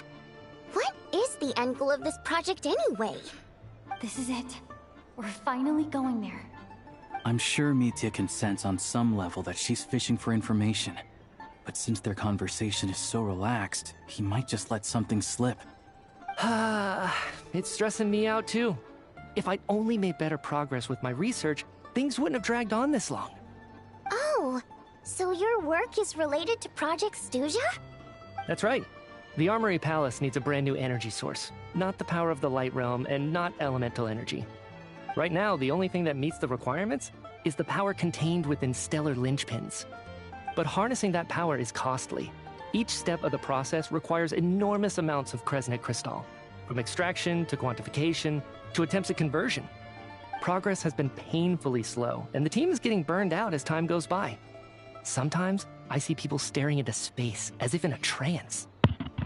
Speaker 5: What is the end goal of this project anyway?
Speaker 9: This is it. We're finally going there.
Speaker 6: I'm sure Mitya can sense on some level that she's fishing for information. But since their conversation is so relaxed, he might just let something slip.
Speaker 16: It's stressing me out too. If I'd only made better progress with my research, things wouldn't have dragged on this long.
Speaker 5: Oh, so your work is related to Project Snezhnaya?
Speaker 16: That's right. The Armory Palace needs a brand new energy source. Not the power of the Light Realm and not elemental energy. Right now, the only thing that meets the requirements is the power contained within stellar linchpins. But harnessing that power is costly. Each step of the process requires enormous amounts of Kresnet crystal, from extraction to quantification to attempts at conversion. Progress has been painfully slow, and the team is getting burned out as time goes by. Sometimes, I see people staring into space as if in a trance.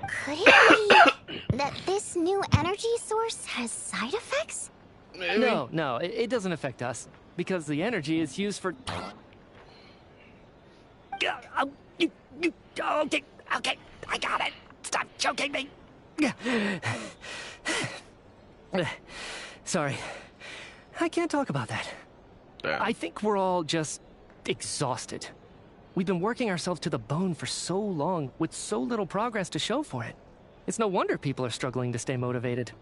Speaker 5: Could it be that this new energy source has side effects?
Speaker 16: No, it doesn't affect us, because the energy is used for... Okay, I got it. Stop choking me. Sorry, I can't talk about that. I think we're all just exhausted. We've been working ourselves to the bone for so long with so little progress to show for it. It's no wonder people are struggling to stay motivated.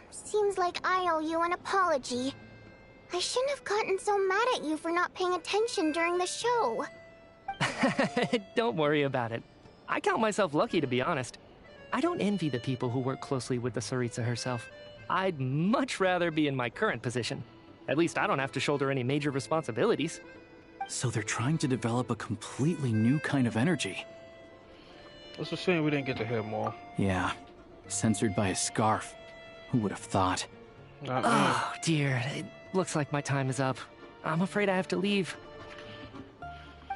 Speaker 5: Seems like I owe you an apology. I shouldn't have gotten so mad at you for not paying attention during the show.
Speaker 16: Don't worry about it. I count myself lucky, to be honest. I don't envy the people who work closely with the Tsaritsa herself. I'd much rather be in my current position. At least I don't have to shoulder any major responsibilities.
Speaker 6: So they're trying to develop a completely new kind of energy.
Speaker 2: It's a shame we didn't get to hear more.
Speaker 6: Yeah, censored by a scarf. Who would have thought?
Speaker 16: Oh, dear. It looks like my time is up. I'm afraid I have to leave.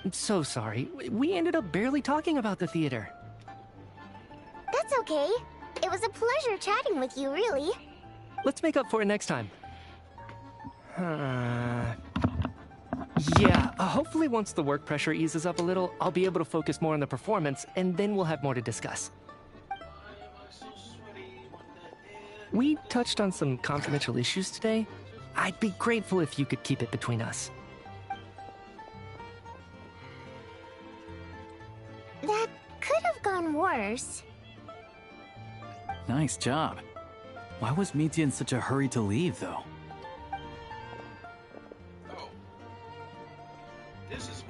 Speaker 16: I'm so sorry. We ended up barely talking about the theater.
Speaker 5: That's okay. It was a pleasure chatting with you, really.
Speaker 16: Let's make up for it next time. Yeah, hopefully once the work pressure eases up a little, I'll be able to focus more on the performance, and then we'll have more to discuss. We touched on some confidential issues today. I'd be grateful if you could keep it between us.
Speaker 5: That could have gone worse.
Speaker 6: Nice job. Why was Mitya in such a hurry to leave, though?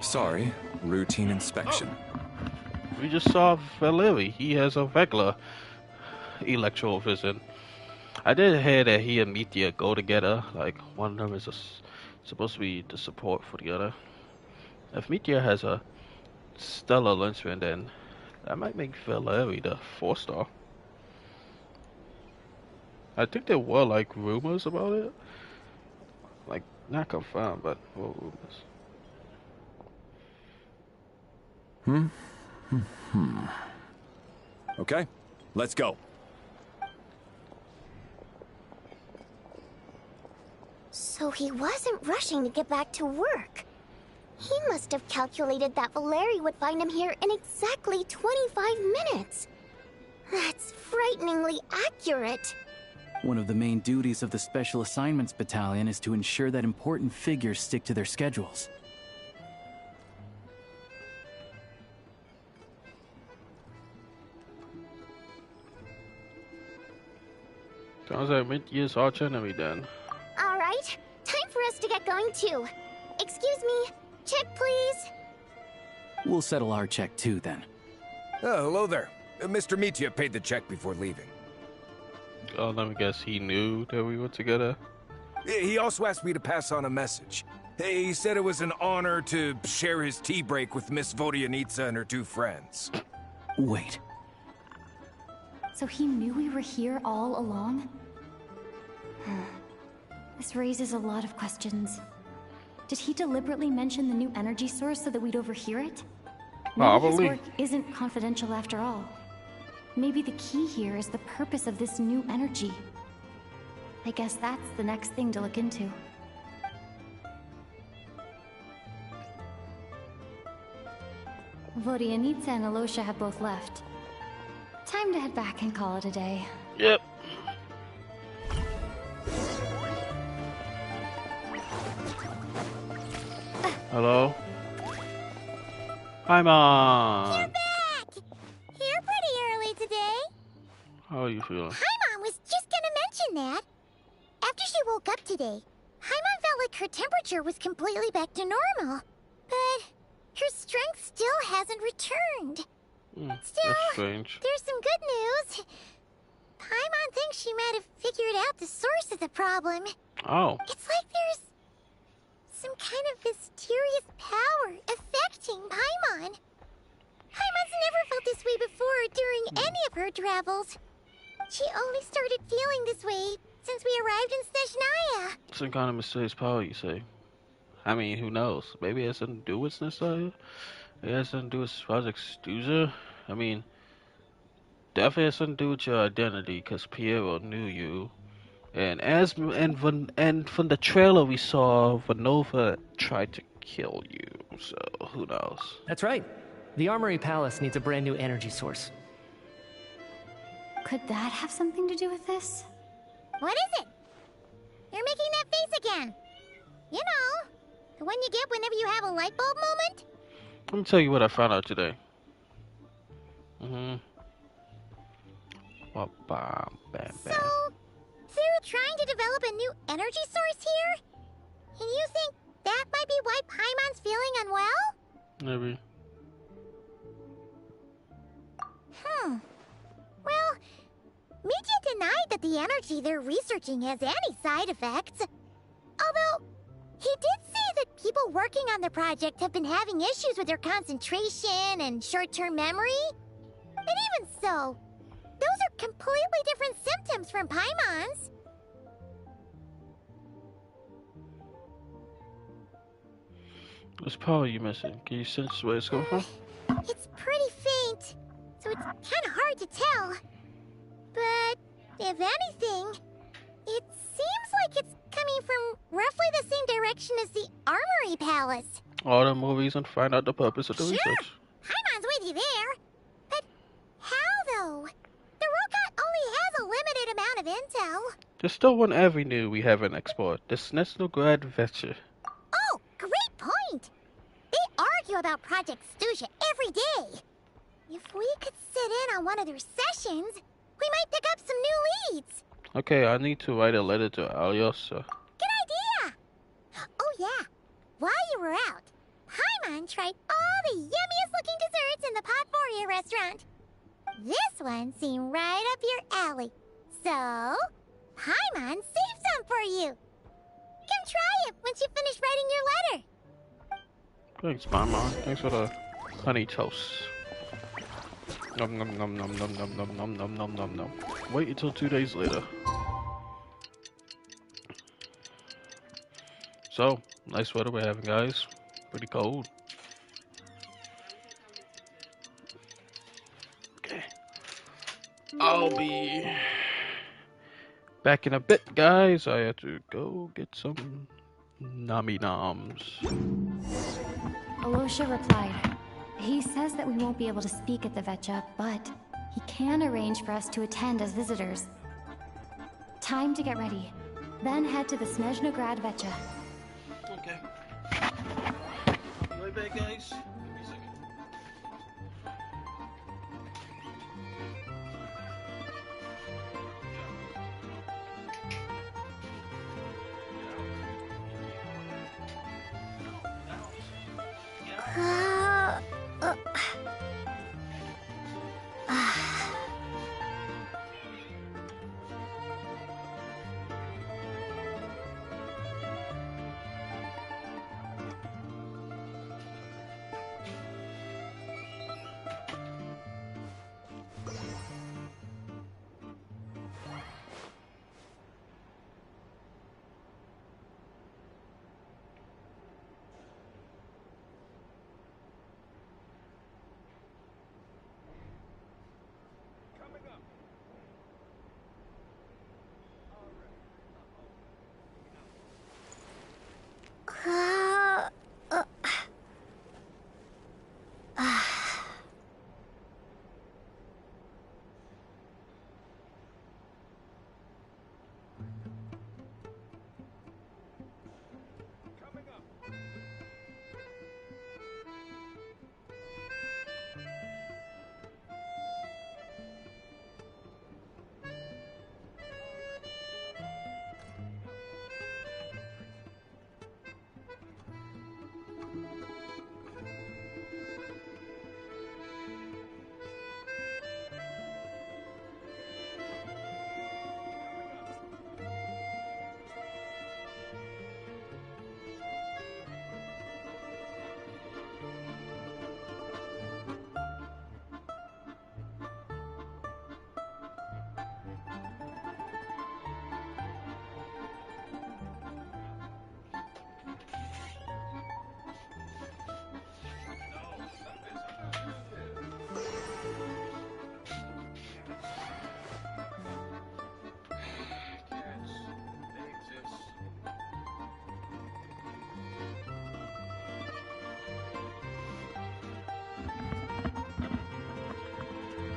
Speaker 20: Sorry, routine inspection.
Speaker 2: We just saw Valeri. He has a regular electoral vision. I did hear that he and Mitya go together. Like, one of them is supposed to be the support for the other. If Mitya has a stellar linchpin, then that might make Valeri the 4-star. I think there were, like, rumors about it. Like, not confirmed, but were rumors.
Speaker 20: Okay, let's go.
Speaker 5: So he wasn't rushing to get back to work. He must have calculated that Valeri would find him here in exactly 25 minutes. That's frighteningly accurate.
Speaker 6: One of the main duties of the Special Assignments Battalion is to ensure that important figures stick to their schedules.
Speaker 2: Sounds like Mitya's arch enemy then.
Speaker 5: All right, time for us to get going too. Excuse me, check please.
Speaker 6: We'll settle our check too then.
Speaker 12: Oh, hello there. Mr. Mitya paid the check before leaving.
Speaker 2: Oh, let me guess, he knew that we were together?
Speaker 12: He also asked me to pass on a message. He said it was an honor to share his tea break with Miss Vodyanitsa and her 2 friends.
Speaker 6: Wait.
Speaker 9: So he knew we were here all along? This raises a lot of questions. Did he deliberately mention the new energy source so that we'd overhear it? Maybe his work isn't confidential after all. Maybe the key here is the purpose of this new energy. I guess that's the next thing to look into. Vodyanitsa and Alosha have both left. Time to head back and call it a day.
Speaker 2: Yep. Hello? Paimon!
Speaker 5: You're back! Here pretty early today.
Speaker 2: How are you feeling?
Speaker 5: Paimon was just gonna mention that. After she woke up today, Paimon felt like her temperature was completely back to normal. But her strength still hasn't returned. Still,
Speaker 2: that's strange.
Speaker 5: there's some good news. Paimon thinks she might have figured out the source of the problem.
Speaker 2: Oh.
Speaker 5: It's like there's some kind of mysterious power affecting Paimon. Paimon's never felt this way before during any of her travels. She only started feeling this way since we arrived in Snezhnaya.
Speaker 2: Some kind of mysterious power, you say? I mean, who knows? Maybe it has something to do with Snezhnaya? It has something to do with Project Stuza? I mean, definitely has something to do with your identity, because Piero knew you. And from the trailer we saw, Vanova tried to kill you, so who knows?
Speaker 21: That's right. The Armory Palace needs a brand new energy source.
Speaker 9: Could that have something to do with this?
Speaker 5: What is it? You're making that face again. You know, the one you get whenever you have a light bulb moment?
Speaker 2: Let me tell you what I found out today.
Speaker 5: So, they're trying to develop a new energy source here? And you think that might be why Paimon's feeling unwell?
Speaker 2: Maybe.
Speaker 5: Well, Media denied that the energy they're researching has any side effects. Although, he did say that people working on the project have been having issues with their concentration and short-term memory. And even so, those are completely different symptoms from Paimon's.
Speaker 2: What's power you missing? Can you sense where it's coming from?
Speaker 5: It's pretty faint, so it's kind of hard to tell. But if anything, it seems like it's coming from roughly the same direction as the Armory Palace.
Speaker 2: All the movies and find out the purpose of the research.
Speaker 5: Paimon's with you there. But how, though? The robot only has a limited amount of intel.
Speaker 2: There's still one avenue we haven't explored. The Snezhnaya venture.
Speaker 5: Oh, great point! They argue about Project Stuza every day. If we could sit in on one of their sessions, we might pick up some new leads.
Speaker 2: Okay, I need to write a letter to Alyosha.
Speaker 5: Good idea! Oh yeah, while you were out, Paimon tried all the yummiest looking desserts in the Potforia restaurant. This one seemed right up your alley. So, Paimon saved some for you. Come try it once you finish writing your letter.
Speaker 2: Thanks, Mama. Thanks for the honey toast. Nom nom nom nom nom nom nom nom nom nom nom nom. Wait until 2 days later. So, nice weather we're having, guys. Pretty cold. Okay. I'll be back in a bit, guys. I have to go get some Nami Noms.
Speaker 9: Alyosha replied. He says that we won't be able to speak at the Vetcha, but he can arrange for us to attend as visitors. Time to get ready. Then head to the Snezhnaya Vetcha.
Speaker 2: Okay. Right back, guys. Give me a second.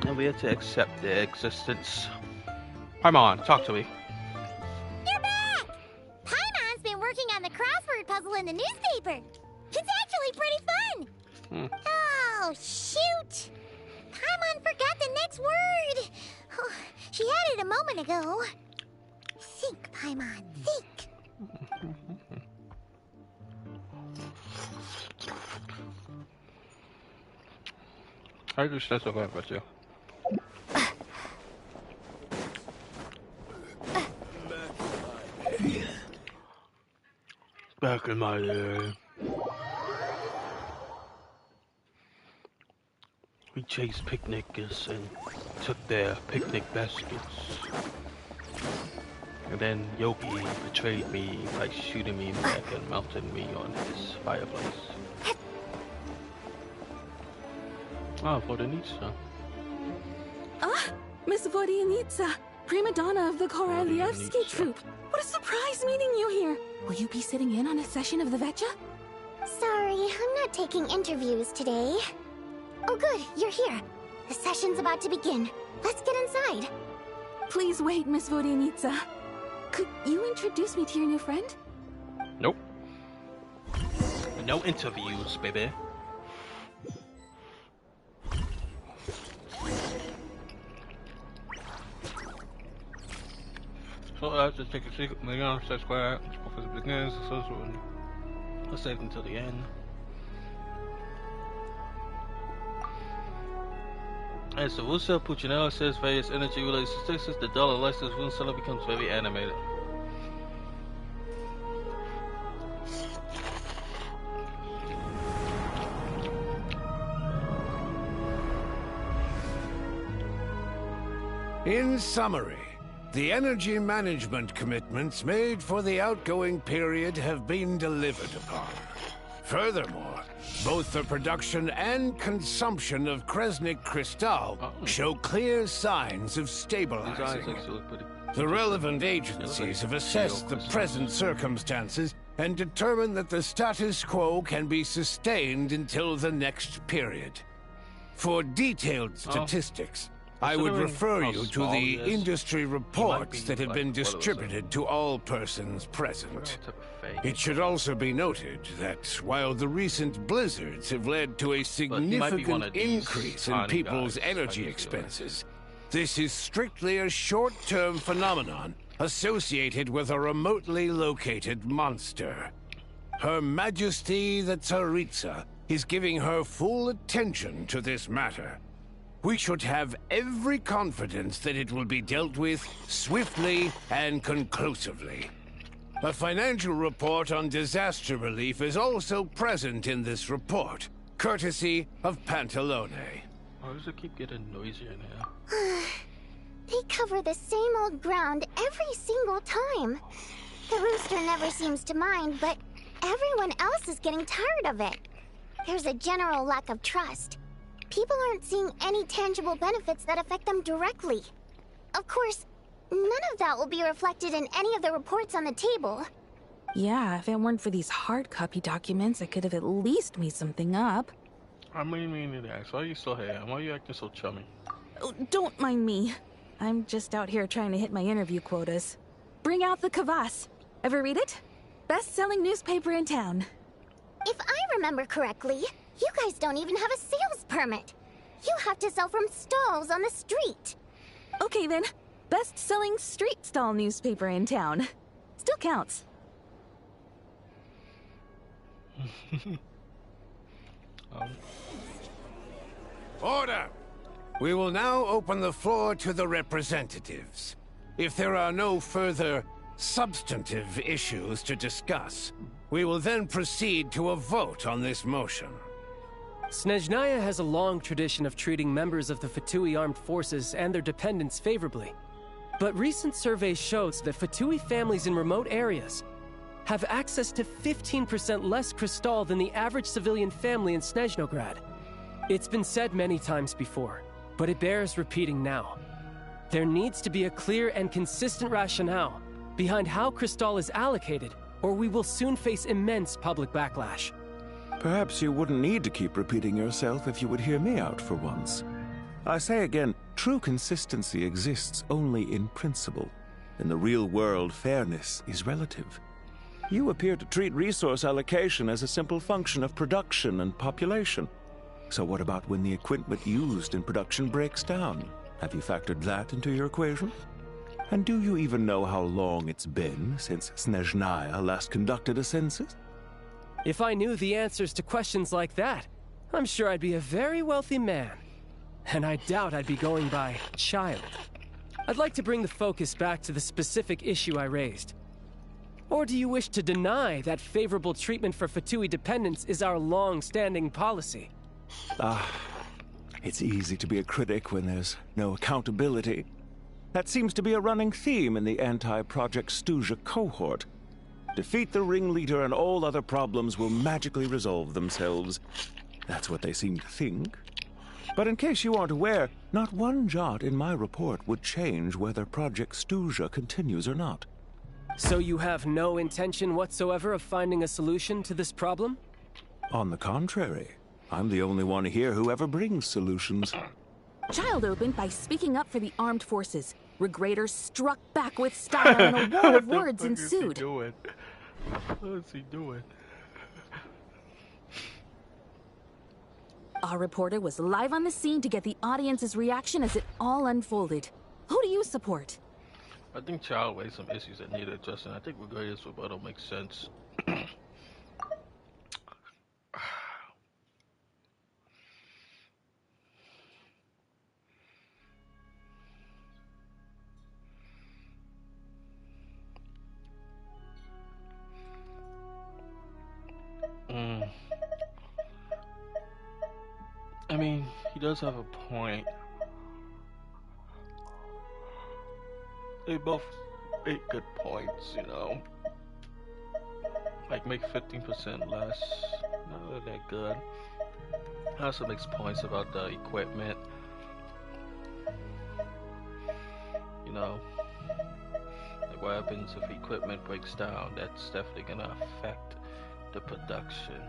Speaker 2: And we have to accept their existence. Paimon, talk to me.
Speaker 5: You're back! Paimon's been working on the crossword puzzle in the newspaper. It's actually pretty fun. Oh, shoot! Paimon forgot the next word. Oh, she had it a moment ago. Think, Paimon, think.
Speaker 2: I just that's okay with you. Back in my day. We chased picnickers and took their picnic baskets. And then Yogi betrayed me by shooting me in the back and melting me on his fireplace. Ah, Vodanitsa.
Speaker 8: Ah, Miss Vodyanitsa, prima donna of the Korolievsky troupe. What a surprise meeting you here. Will you be sitting in on a session of the Vetcha?
Speaker 5: Sorry, I'm not taking interviews today. Oh good, you're here. The session's about to begin. Let's get inside.
Speaker 8: Please wait, Miss Vodyanitsa. Could you introduce me to your new friend?
Speaker 2: Nope. No interviews, baby. So I have to take a secret million, set square, before it begins, let's save until the end. As the Wusa Puccinella says various energy related statistics, the duller license Wunsella becomes very animated.
Speaker 4: In summary, the energy management commitments made for the outgoing period have been delivered upon. Furthermore, both the production and consumption of Kresnik Crystal show clear signs of stabilizing. The relevant agencies have assessed the present circumstances and determined that the status quo can be sustained until the next period. For detailed statistics, I would refer you to the industry reports that have been distributed to all persons present. It should also be noted that while the recent blizzards have led to a significant increase in people's energy expenses, this is strictly a short-term phenomenon associated with a remotely located monster. Her Majesty the Tsaritsa is giving her full attention to this matter. We should have every confidence that it will be dealt with swiftly and conclusively. A financial report on disaster relief is also present in this report, courtesy of Pantalone.
Speaker 2: Why does it keep getting noisier now?
Speaker 5: They cover the same old ground every single time. The rooster never seems to mind, but everyone else is getting tired of it. There's a general lack of trust. People aren't seeing any tangible benefits that affect them directly. Of course, none of that will be reflected in any of the reports on the table.
Speaker 8: Yeah, if it weren't for these hard copy documents, I could have at least made something up.
Speaker 2: I mean to ask, why are you still here? Why are you acting so chummy?
Speaker 8: Oh, don't mind me. I'm just out here trying to hit my interview quotas. Bring out the Kvass. Ever read it? Best-selling newspaper in town.
Speaker 5: If I remember correctly, you guys don't even have a sales permit. You have to sell from stalls on the street.
Speaker 8: Okay then, best-selling street stall newspaper in town. Still counts.
Speaker 4: Order! We will now open the floor to the representatives. If there are no further substantive issues to discuss, we will then proceed to a vote on this motion.
Speaker 16: Snezhnaya has a long tradition of treating members of the Fatui armed forces and their dependents favorably. But recent surveys shows that Fatui families in remote areas have access to 15% less crystal than the average civilian family in Snezhnograd. It's been said many times before, but it bears repeating now. There needs to be a clear and consistent rationale behind how crystal is allocated, or we will soon face immense public backlash.
Speaker 20: Perhaps you wouldn't need to keep repeating yourself if you would hear me out for once.
Speaker 7: I say again, true consistency exists only in principle. In the real world, fairness is relative. You appear to treat resource allocation as a simple function of production and population. So what about when the equipment used in production breaks down? Have you factored that into your equation? And do you even know how long it's been since Snezhnaya last conducted a census?
Speaker 16: If I knew the answers to questions like that, I'm sure I'd be a very wealthy man. And I doubt I'd be going by child. I'd like to bring the focus back to the specific issue I raised. Or do you wish to deny that favorable treatment for Fatui dependents is our long-standing policy?
Speaker 7: It's easy to be a critic when there's no accountability. That seems to be a running theme in the anti-Project Stuja cohort. Defeat the ringleader and all other problems will magically resolve themselves. That's what they seem to think. But in case you aren't aware, not one jot in my report would change whether Project Stuja continues or not.
Speaker 16: So you have no intention whatsoever of finding a solution to this problem?
Speaker 7: On the contrary, I'm the only one here who ever brings solutions.
Speaker 22: Child opened by speaking up for the armed forces. Regrader struck back with style and a war of words ensued.
Speaker 2: What's he doing?
Speaker 22: Our reporter was live on the scene to get the audience's reaction as it all unfolded. Who do you support?
Speaker 2: I think Child raised some issues that need addressing. I think Regrader's rebuttal makes sense. I mean, he does have a point. They both make good points, you know. Like, make 15% less. Not that good. He also makes points about the equipment. You know, like what happens if equipment breaks down? That's definitely gonna affect the production.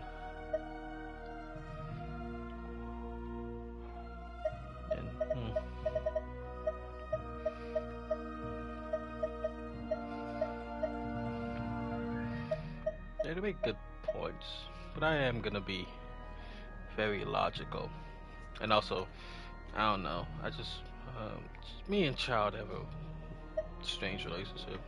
Speaker 2: They make good points, but I am gonna be very logical. And also, I don't know, I just me and Child have a strange relationship.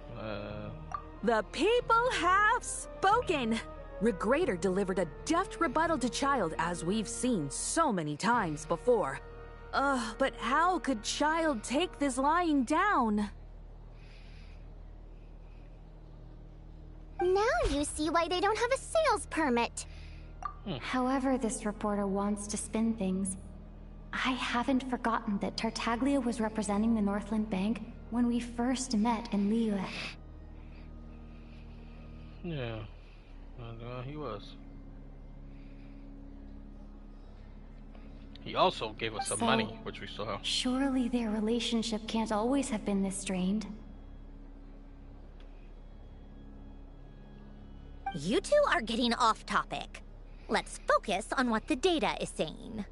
Speaker 22: The people have spoken! Regrader delivered a deft rebuttal to Child, as we've seen so many times before. But how could Child take this lying down?
Speaker 5: Now you see why they don't have a sales permit.
Speaker 9: However this reporter wants to spin things, I haven't forgotten that Tartaglia was representing the Northland Bank when we first met in Liyue.
Speaker 2: Yeah, he was. He also gave us some money, which we saw.
Speaker 9: Surely their relationship can't always have been this strained.
Speaker 15: You two are getting off topic. Let's focus on what the data is saying.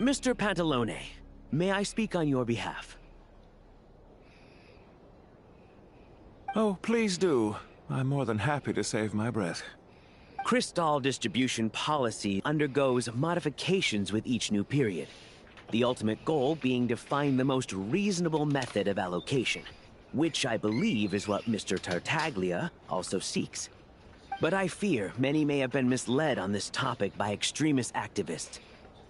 Speaker 23: Mr. Pantalone, may I speak on your behalf?
Speaker 7: Oh, please do. I'm more than happy to save my breath.
Speaker 23: Crystal distribution policy undergoes modifications with each new period. The ultimate goal being to find the most reasonable method of allocation, which I believe is what Mr. Tartaglia also seeks. But I fear many may have been misled on this topic by extremist activists.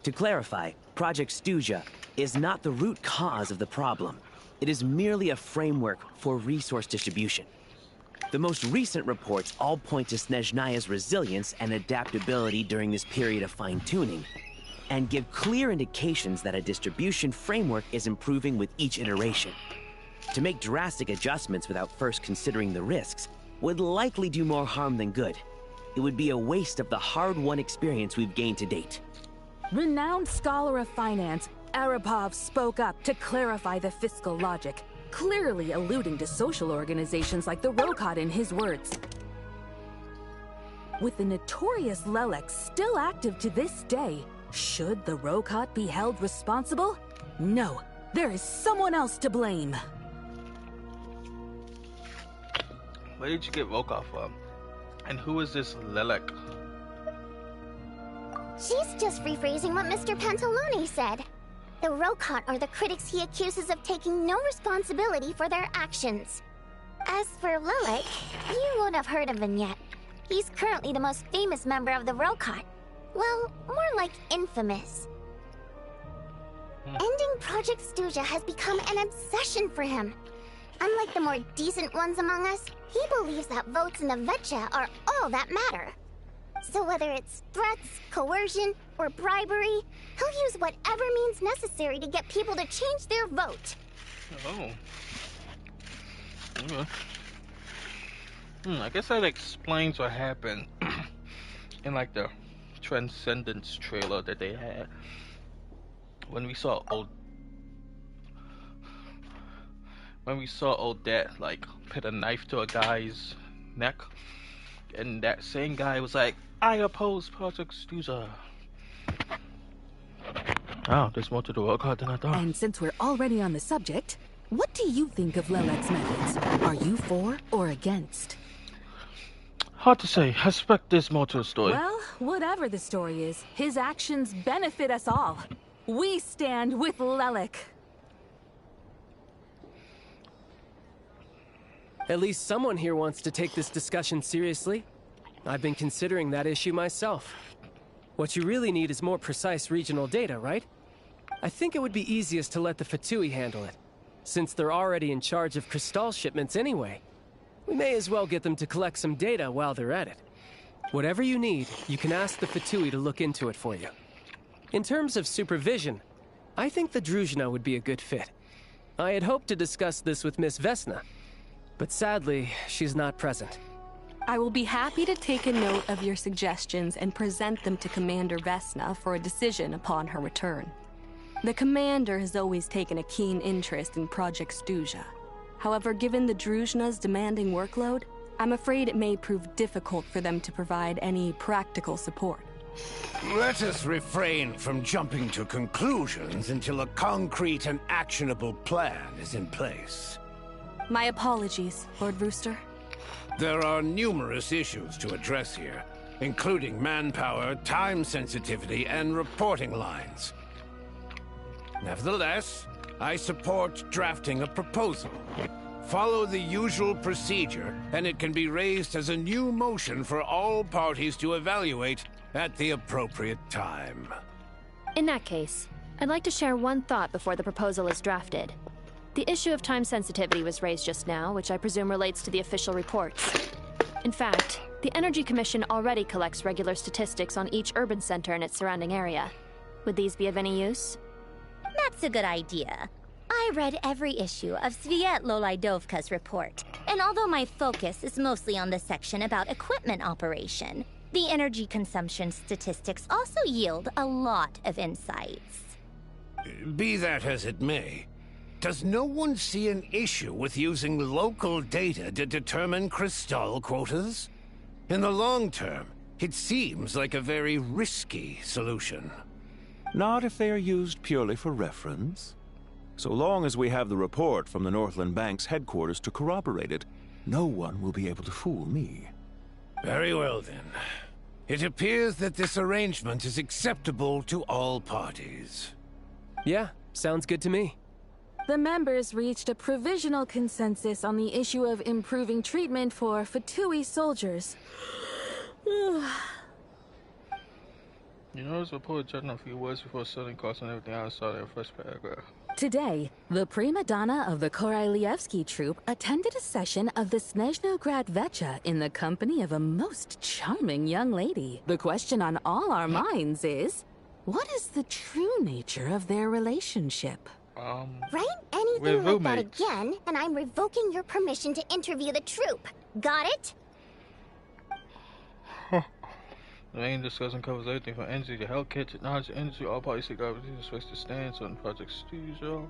Speaker 23: To clarify, Project Stuja is not the root cause of the problem. It is merely a framework for resource distribution. The most recent reports all point to Snezhnaya's resilience and adaptability during this period of fine-tuning, and give clear indications that a distribution framework is improving with each iteration. To make drastic adjustments without first considering the risks would likely do more harm than good. It would be a waste of the hard-won experience we've gained to date.
Speaker 22: Renowned scholar of finance, Arapov spoke up to clarify the fiscal logic, clearly alluding to social organizations like the Rokad in his words. With the notorious Lelex still active to this day, Should the Rokot be held responsible? No, there is someone else to blame.
Speaker 2: Where did you get Rokot from? And who is this Lelek?
Speaker 5: She's just rephrasing what Mr. Pantalone said. The Rokot are the critics he accuses of taking no responsibility for their actions. As for Lelek, you won't have heard of him yet. He's currently the most famous member of the Rokot. Well, more like infamous. Ending Project Stuzha has become an obsession for him. Unlike the more decent ones among us, he believes that votes in the Vetcha are all that matter. So whether it's threats, coercion, or bribery, he'll use whatever means necessary to get people to change their vote.
Speaker 2: Oh. Okay. I guess that explains what happened in like the Transcendence trailer that they had. When we saw Odette like put a knife to a guy's neck, and that same guy was like, "I oppose Project Stuzha." Oh, there's more to the Rokot than I thought.
Speaker 22: And since we're already on the subject, what do you think of Lelek's methods? Are you for or against?
Speaker 2: Hard to say. I suspect there's more to the story.
Speaker 22: Well, whatever the story is, his actions benefit us all. We stand with Lelek.
Speaker 16: At least someone here wants to take this discussion seriously. I've been considering that issue myself. What you really need is more precise regional data, right? I think it would be easiest to let the Fatui handle it, since they're already in charge of Crystal shipments anyway. We may as well get them to collect some data while they're at it. Whatever you need, you can ask the Fatui to look into it for you. In terms of supervision, I think the Druzhna would be a good fit. I had hoped to discuss this with Miss Vesna, but sadly, she's not present.
Speaker 8: I will be happy to take a note of your suggestions and present them to Commander Vesna for a decision upon her return. The Commander has always taken a keen interest in Project Stuzha. However, given the Druzhna's demanding workload, I'm afraid it may prove difficult for them to provide any practical support.
Speaker 4: Let us refrain from jumping to conclusions until a concrete and actionable plan is in place.
Speaker 8: My apologies, Lord Rooster.
Speaker 4: There are numerous issues to address here, including manpower, time sensitivity, and reporting lines. Nevertheless, I support drafting a proposal. Follow the usual procedure, and it can be raised as a new motion for all parties to evaluate at the appropriate time.
Speaker 10: In that case, I'd like to share one thought before the proposal is drafted. The issue of time sensitivity was raised just now, which I presume relates to the official reports. In fact, the Energy Commission already collects regular statistics on each urban center and its surrounding area. Would these be of any use?
Speaker 15: That's a good idea. I read every issue of Sviet-Lolaidovka's report, and although my focus is mostly on the section about equipment operation, the energy consumption statistics also yield a lot of insights.
Speaker 4: Be that as it may, does no one see an issue with using local data to determine Crystal quotas? In the long term, it seems like a very risky solution.
Speaker 7: Not if they are used purely for reference. So long as we have the report from the Northland Bank's headquarters to corroborate it, no one will be able to fool me.
Speaker 4: Very well, then. It appears that this arrangement is acceptable to all parties.
Speaker 16: Yeah, sounds good to me.
Speaker 22: The members reached a provisional consensus on the issue of improving treatment for Fatui soldiers.
Speaker 2: You know, this report jotting a few words before sudden costs and everything I saw in the first paragraph.
Speaker 22: Today, the prima donna of the Korailievsky troupe attended a session of the Snezhnaya Vetcha in the company of a most charming young lady. The question on all our minds is, what is the true nature of their relationship?
Speaker 5: Write anything like that again, and I'm revoking your permission to interview the troupe. Got it?
Speaker 2: The main discussion covers everything from energy to healthcare, technology, industry, all parties take opportunities to switch the stance on Project Stuzha.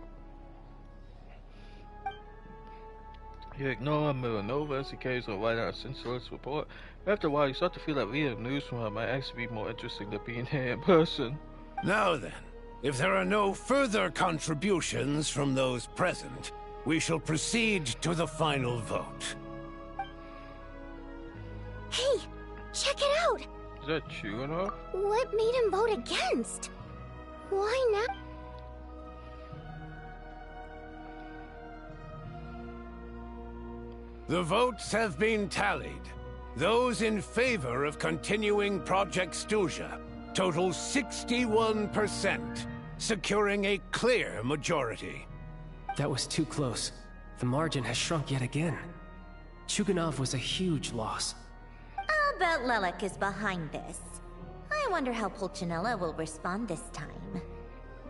Speaker 2: You ignore Milanova as he carries on write out a senseless report. After a while, you start to feel that reading news from her might actually be more interesting than being here in person.
Speaker 4: Now then, if there are no further contributions from those present, we shall proceed to the final vote.
Speaker 5: Hey, check it out!
Speaker 2: Is that Chuganov?
Speaker 5: What made him vote against? Why now?
Speaker 4: The votes have been tallied. Those in favor of continuing Project Snezhnaya total 61%, securing a clear majority.
Speaker 16: That was too close. The margin has shrunk yet again. Chuganov was a huge loss.
Speaker 15: I'll bet Lelek is behind this. I wonder how Pulcinella will respond this time.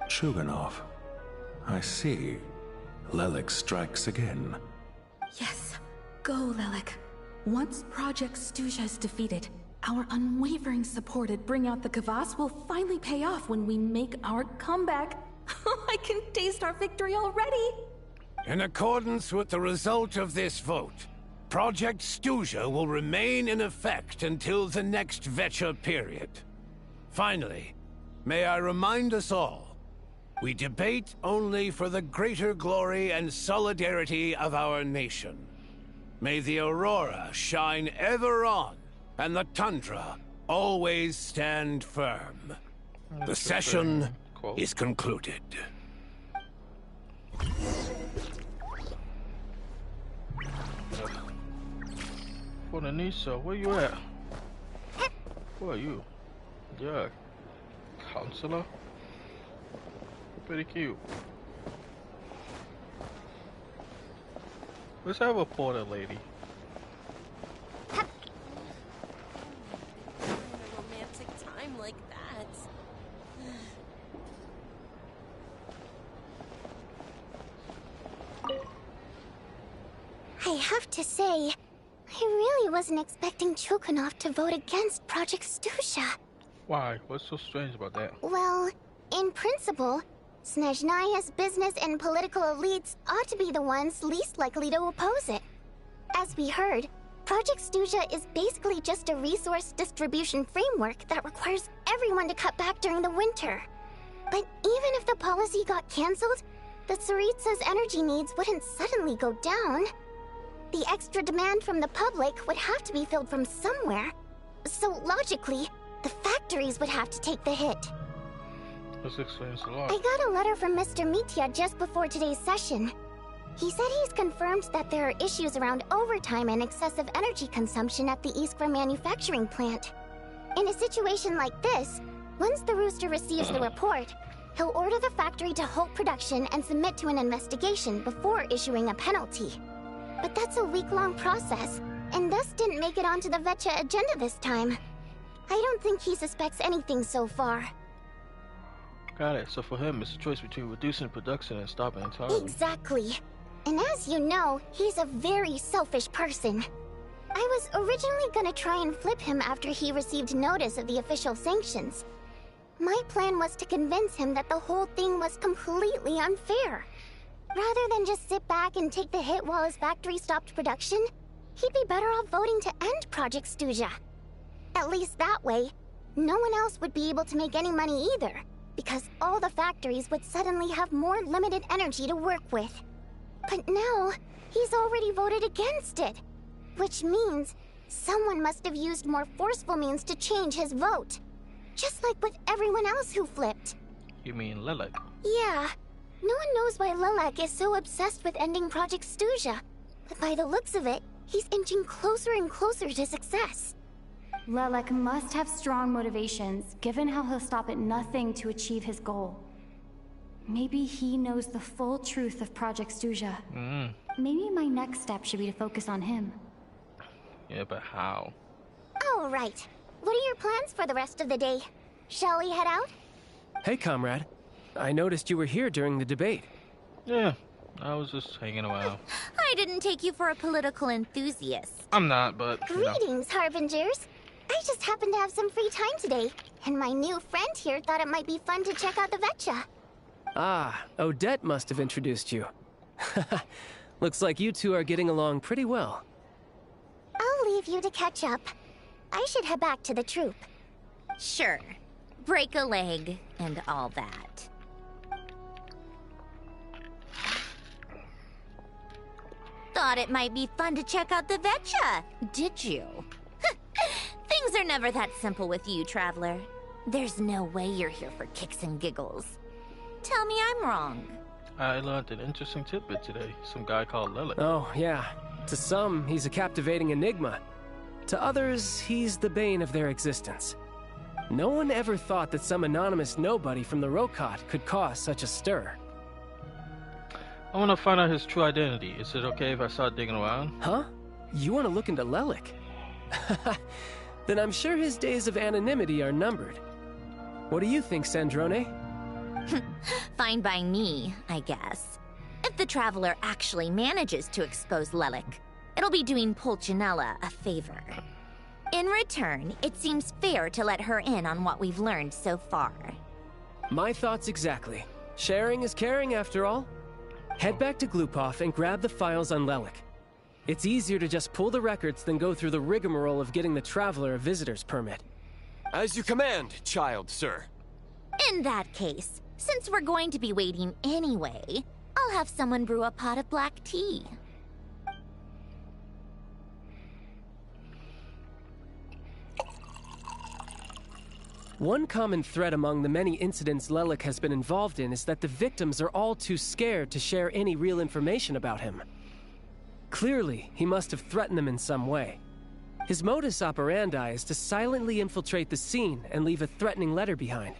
Speaker 7: Chuganov. I see. Lelek strikes again.
Speaker 1: Yes. Go, Lelek. Once Project Snezhnaya is defeated, our unwavering support at Bring Out the Kvass will finally pay off when we make our comeback. I can taste our victory already!
Speaker 4: In accordance with the result of this vote, Project Snezhnaya will remain in effect until the next Vecha period. Finally, may I remind us all, we debate only for the greater glory and solidarity of our nation. May the aurora shine ever on, and the tundra always stand firm. The session is concluded.
Speaker 2: What Anissa, where you at? Who are you? Yeah, counselor? Pretty cute. Let's have a porter lady.
Speaker 13: Romantic time like that.
Speaker 5: I have to say, I really wasn't expecting Chuganov to vote against Project Snezhnaya.
Speaker 2: Why? What's so strange about that?
Speaker 5: Well, in principle, Snezhnaya's business and political elites ought to be the ones least likely to oppose it. As we heard, Project Snezhnaya is basically just a resource distribution framework that requires everyone to cut back during the winter. But even if the policy got cancelled, the Tsaritsa's energy needs wouldn't suddenly go down. The extra demand from the public would have to be filled from somewhere. So logically, the factories would have to take the hit.
Speaker 2: This explains a lot.
Speaker 5: I got a letter from Mr. Mitya just before today's session. He said he's confirmed that there are issues around overtime and excessive energy consumption at the Iskra manufacturing plant. In a situation like this, once the Rooster receives the report, he'll order the factory to halt production and submit to an investigation before issuing a penalty. But that's a week-long process, and thus didn't make it onto the Vecha agenda this time. I don't think he suspects anything so far.
Speaker 2: Got it. So for him, it's a choice between reducing production and stopping entirely.
Speaker 5: Exactly. And as you know, he's a very selfish person. I was originally gonna try and flip him after he received notice of the official sanctions. My plan was to convince him that the whole thing was completely unfair. Rather than just sit back and take the hit while his factory stopped production, he'd be better off voting to end Project Snezhnaya. At least that way, no one else would be able to make any money either, because all the factories would suddenly have more limited energy to work with. But now, he's already voted against it, which means someone must have used more forceful means to change his vote. Just like with everyone else who flipped.
Speaker 2: You mean Lelek?
Speaker 5: Yeah. No one knows why Lelek is so obsessed with ending Project Snezhnaya, but by the looks of it, he's inching closer and closer to success.
Speaker 9: Lelek must have strong motivations, given how he'll stop at nothing to achieve his goal. Maybe he knows the full truth of Project Snezhnaya. Maybe my next step should be to focus on him.
Speaker 2: Yeah, but how?
Speaker 5: All right. What are your plans for the rest of the day? Shall we head out?
Speaker 16: Hey, comrade. I noticed you were here during the debate.
Speaker 2: Yeah, I was just hanging around.
Speaker 15: I didn't take you for a political enthusiast.
Speaker 2: I'm not, but you know.
Speaker 5: Greetings, Harbingers. I just happened to have some free time today, and my new friend here thought it might be fun to check out the Vecha.
Speaker 16: Ah, Odette must have introduced you. Looks like you two are getting along pretty well.
Speaker 5: I'll leave you to catch up. I should head back to the troop.
Speaker 15: Sure. break a leg, and all that. Thought it might be fun to check out the Vetcha, did you? Things are never that simple with you, Traveler. There's no way you're here for kicks and giggles. Tell me I'm wrong.
Speaker 2: I learned an interesting tidbit today. Some guy called Lilith.
Speaker 16: Oh, yeah. To some, he's a captivating enigma. To others, he's the bane of their existence. No one ever thought that some anonymous nobody from the Rokot could cause such a stir.
Speaker 2: I want to find out his true identity. Is it okay if I start digging around?
Speaker 16: Huh? You want to look into Lelik? Then I'm sure his days of anonymity are numbered. What do you think, Sandrone?
Speaker 15: Fine by me, I guess. If the Traveler actually manages to expose Lelik, it'll be doing Pulcinella a favor. In return, it seems fair to let her in on what we've learned so far.
Speaker 16: My thoughts exactly. Sharing is caring, after all. Head back to Glupov and grab the files on Lelik. It's easier to just pull the records than go through the rigmarole of getting the Traveler a visitor's permit.
Speaker 20: As you command, child, sir.
Speaker 15: In that case, since we're going to be waiting anyway, I'll have someone brew a pot of black tea.
Speaker 16: One common thread among the many incidents Lelik has been involved in is that the victims are all too scared to share any real information about him. Clearly, he must have threatened them in some way. His modus operandi is to silently infiltrate the scene and leave a threatening letter behind.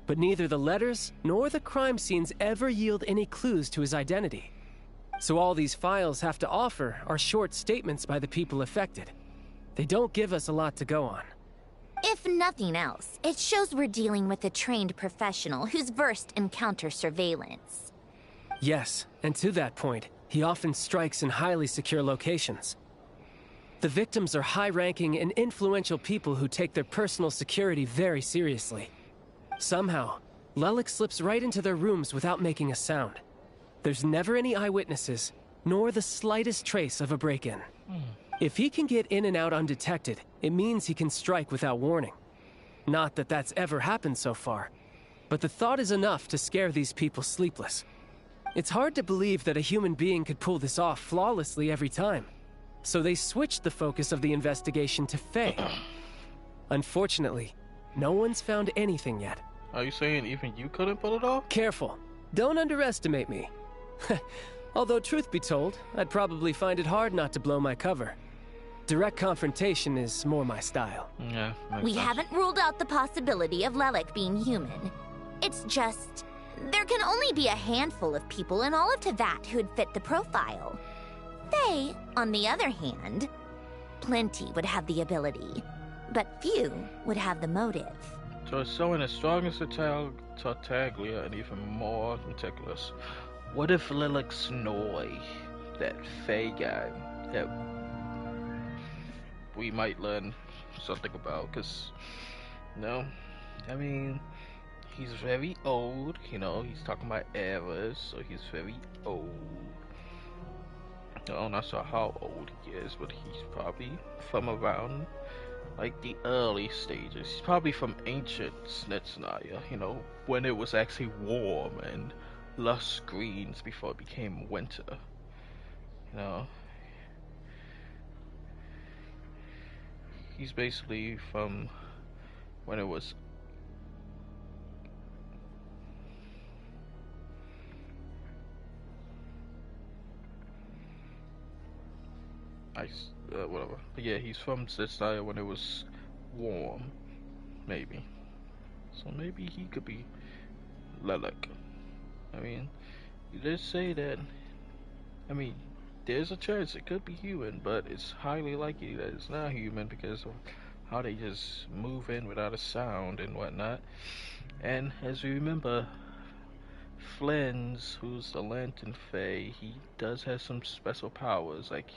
Speaker 16: But neither the letters nor the crime scenes ever yield any clues to his identity. So all these files have to offer are short statements by the people affected. They don't give us a lot to go on.
Speaker 15: If nothing else, it shows we're dealing with a trained professional who's versed in counter-surveillance.
Speaker 16: Yes, and to that point, he often strikes in highly secure locations. The victims are high-ranking and influential people who take their personal security very seriously. Somehow, Lelik slips right into their rooms without making a sound. There's never any eyewitnesses, nor the slightest trace of a break-in. If he can get in and out undetected, it means he can strike without warning. Not that that's ever happened so far, but the thought is enough to scare these people sleepless. It's hard to believe that a human being could pull this off flawlessly every time. So they switched the focus of the investigation to Faye. Unfortunately, no one's found anything yet.
Speaker 2: Are you saying even you couldn't pull it off?
Speaker 16: Careful. Don't underestimate me. Although, truth be told, I'd probably find it hard not to blow my cover. Direct confrontation is more my style.
Speaker 2: Yeah,
Speaker 15: we haven't ruled out the possibility of Lelik being human. It's just, there can only be a handful of people in all of Teyvat who'd fit the profile. Faye, on the other hand, plenty would have the ability, but few would have the motive.
Speaker 2: So it's showing as strong as Tartaglia and even more meticulous. What if Lilac Snoy, that Faye guy, that we might learn something about? Because, no, I mean, he's very old, you know, he's talking about eras, so he's very old. I'm not sure how old he is, but he's probably from around, like, the early stages. He's probably from ancient Snezhnaya, you know, when it was actually warm and lush greens before it became winter. You know, he's basically from when it was ice, whatever. But yeah, he's from Snezhnaya when it was warm, maybe. So maybe he could be Lelik. I mean, you did say that. I mean, there's a chance it could be human, but it's highly likely that it's not human because of how they just move in without a sound and whatnot. And as we remember, Flynn's, who's the Lantern Fae, he does have some special powers, like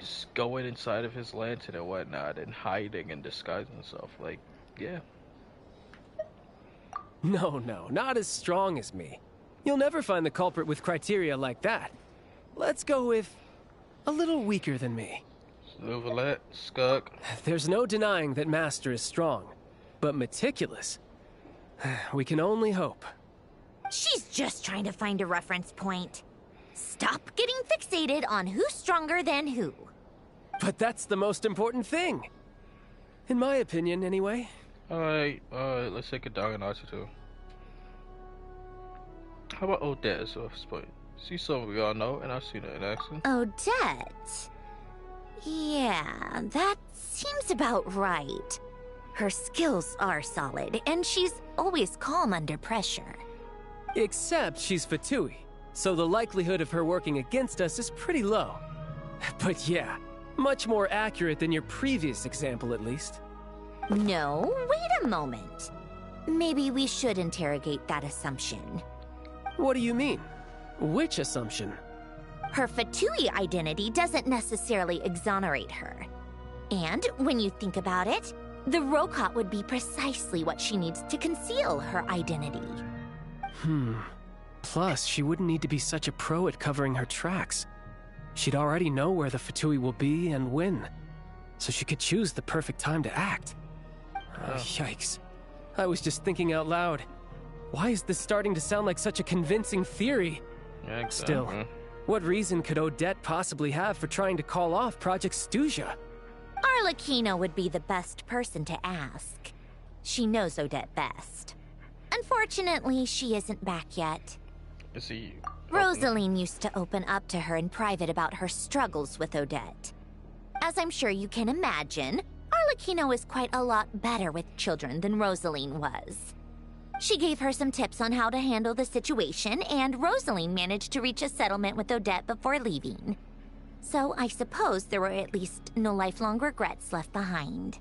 Speaker 2: just going inside of his lantern and whatnot, and hiding and disguising himself. Like, yeah.
Speaker 16: No, not as strong as me. You'll never find the culprit with criteria like that. Let's go with a little weaker than me.
Speaker 2: Silverlet, Skug.
Speaker 16: There's no denying that Master is strong. But meticulous? We can only hope.
Speaker 15: She's just trying to find a reference point. Stop getting fixated on who's stronger than who.
Speaker 16: But that's the most important thing. In my opinion, anyway.
Speaker 2: Alright, let's take a dog and Archie too. How about Odette as a sport? She's someone we all know, and I've seen her in action.
Speaker 15: Odette? Yeah, that seems about right. Her skills are solid, and she's always calm under pressure.
Speaker 16: Except she's Fatui, so the likelihood of her working against us is pretty low. But yeah, much more accurate than your previous example, at least.
Speaker 15: No, wait a moment. Maybe we should interrogate that assumption.
Speaker 16: What do you mean? Which assumption?
Speaker 15: Her Fatui identity doesn't necessarily exonerate her. And when you think about it, the Rokot would be precisely what she needs to conceal her identity.
Speaker 16: Plus, she wouldn't need to be such a pro at covering her tracks. She'd already know where the Fatui will be and when, so she could choose the perfect time to act. Oh, yikes. I was just thinking out loud. Why is this starting to sound like such a convincing theory? Still, what reason could Odette possibly have for trying to call off Project Snezhnaya?
Speaker 15: Arlecchino would be the best person to ask. She knows Odette best. Unfortunately, she isn't back yet.
Speaker 2: Is he...
Speaker 15: Rosaline used to open up to her in private about her struggles with Odette. As I'm sure you can imagine, Arlecchino is quite a lot better with children than Rosaline was. She gave her some tips on how to handle the situation, and Rosaline managed to reach a settlement with Odette before leaving. So I suppose there were at least no lifelong regrets left behind.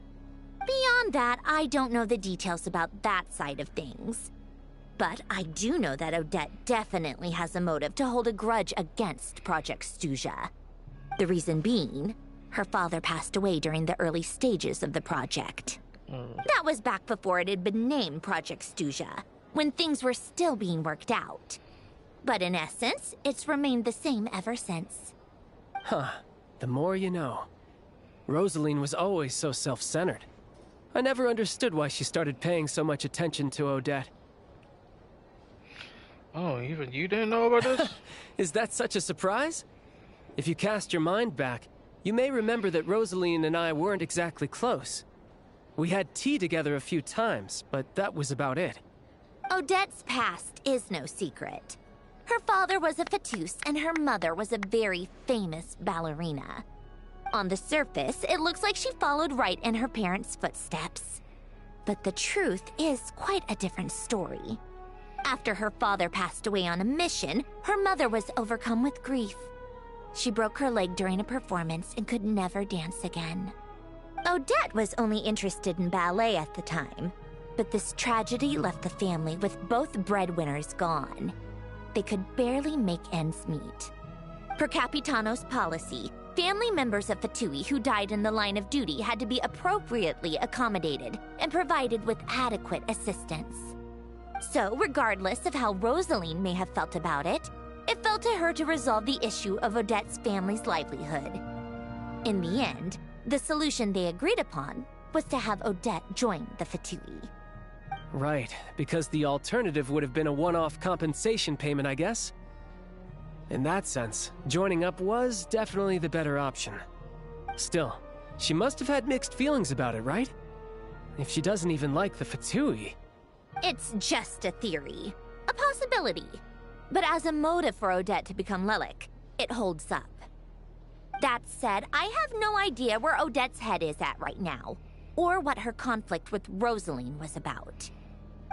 Speaker 15: Beyond that, I don't know the details about that side of things. But I do know that Odette definitely has a motive to hold a grudge against Project Snezhnaya. The reason being, her father passed away during the early stages of the project. That was back before it had been named Project Snezhnaya, when things were still being worked out. But in essence, it's remained the same ever since.
Speaker 16: Huh. The more you know. Rosaline was always so self-centered. I never understood why she started paying so much attention to Odette.
Speaker 2: Oh, even you didn't know about this?
Speaker 16: Is that such a surprise? If you cast your mind back, you may remember that Rosaline and I weren't exactly close. We had tea together a few times, but that was about it.
Speaker 15: Odette's past is no secret. Her father was a fatus, and her mother was a very famous ballerina. On the surface, it looks like she followed right in her parents' footsteps. But the truth is quite a different story. After her father passed away on a mission, her mother was overcome with grief. She broke her leg during a performance and could never dance again. Odette was only interested in ballet at the time, but this tragedy left the family with both breadwinners gone. They could barely make ends meet. Per Capitano's policy, family members of Fatui who died in the line of duty had to be appropriately accommodated and provided with adequate assistance. So, regardless of how Rosaline may have felt about it, it fell to her to resolve the issue of Odette's family's livelihood. In the end, the solution they agreed upon was to have Odette join the Fatui.
Speaker 16: Right, because the alternative would have been a one-off compensation payment, I guess. In that sense, joining up was definitely the better option. Still, she must have had mixed feelings about it, right? If she doesn't even like the Fatui...
Speaker 15: It's just a theory. A possibility. But as a motive for Odette to become Lelik, it holds up. That said, I have no idea where Odette's head is at right now, or what her conflict with Rosaline was about.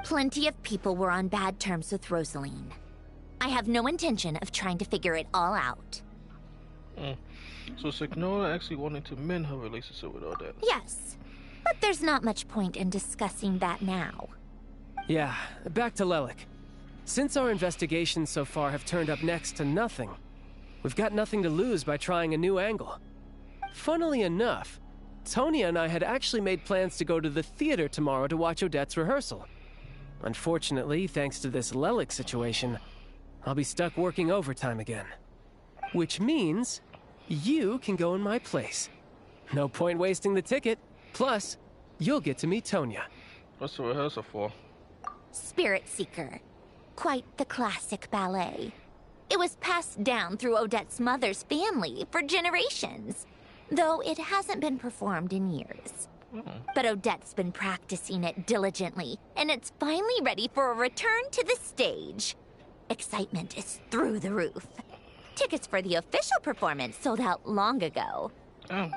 Speaker 15: Plenty of people were on bad terms with Rosaline. I have no intention of trying to figure it all out.
Speaker 2: So Snezhnaya actually wanted to mend her relationship with Odette.
Speaker 15: Yes, but there's not much point in discussing that now.
Speaker 16: Yeah, back to Lelik. Since our investigations so far have turned up next to nothing, we've got nothing to lose by trying a new angle. Funnily enough, Tonya and I had actually made plans to go to the theater tomorrow to watch Odette's rehearsal. Unfortunately, thanks to this Lelik situation, I'll be stuck working overtime again. Which means you can go in my place. No point wasting the ticket. Plus, you'll get to meet Tonya.
Speaker 2: What's the rehearsal for?
Speaker 15: Spirit Seeker. Quite the classic ballet. It was passed down through Odette's mother's family for generations, though it hasn't been performed in years. But Odette's been practicing it diligently, and it's finally ready for a return to the stage. Excitement is through the roof. Tickets for the official performance sold out long ago.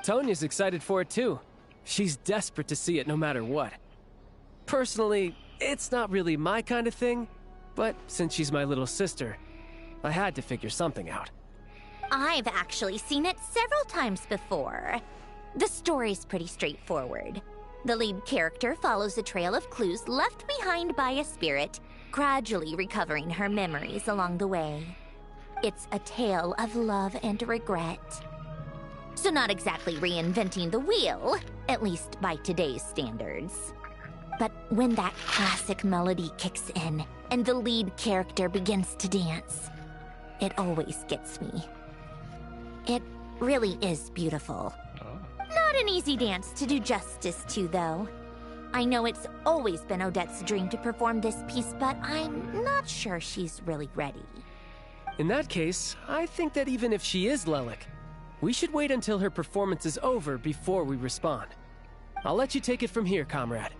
Speaker 16: Tonya's excited for it too. She's desperate to see it no matter what. Personally, it's not really my kind of thing, but since she's my little sister, I had to figure something out.
Speaker 15: I've actually seen it several times before. The story's pretty straightforward. The lead character follows a trail of clues left behind by a spirit, gradually recovering her memories along the way. It's a tale of love and regret. So not exactly reinventing the wheel, at least by today's standards. But when that classic melody kicks in and the lead character begins to dance, it always gets me. It really is beautiful. Not an easy dance to do justice to, though. I know it's always been Odette's dream to perform this piece, but I'm not sure she's really ready.
Speaker 16: In that case, I think that even if she is Lelik, we should wait until her performance is over before we respond. I'll let you take it from here, comrade.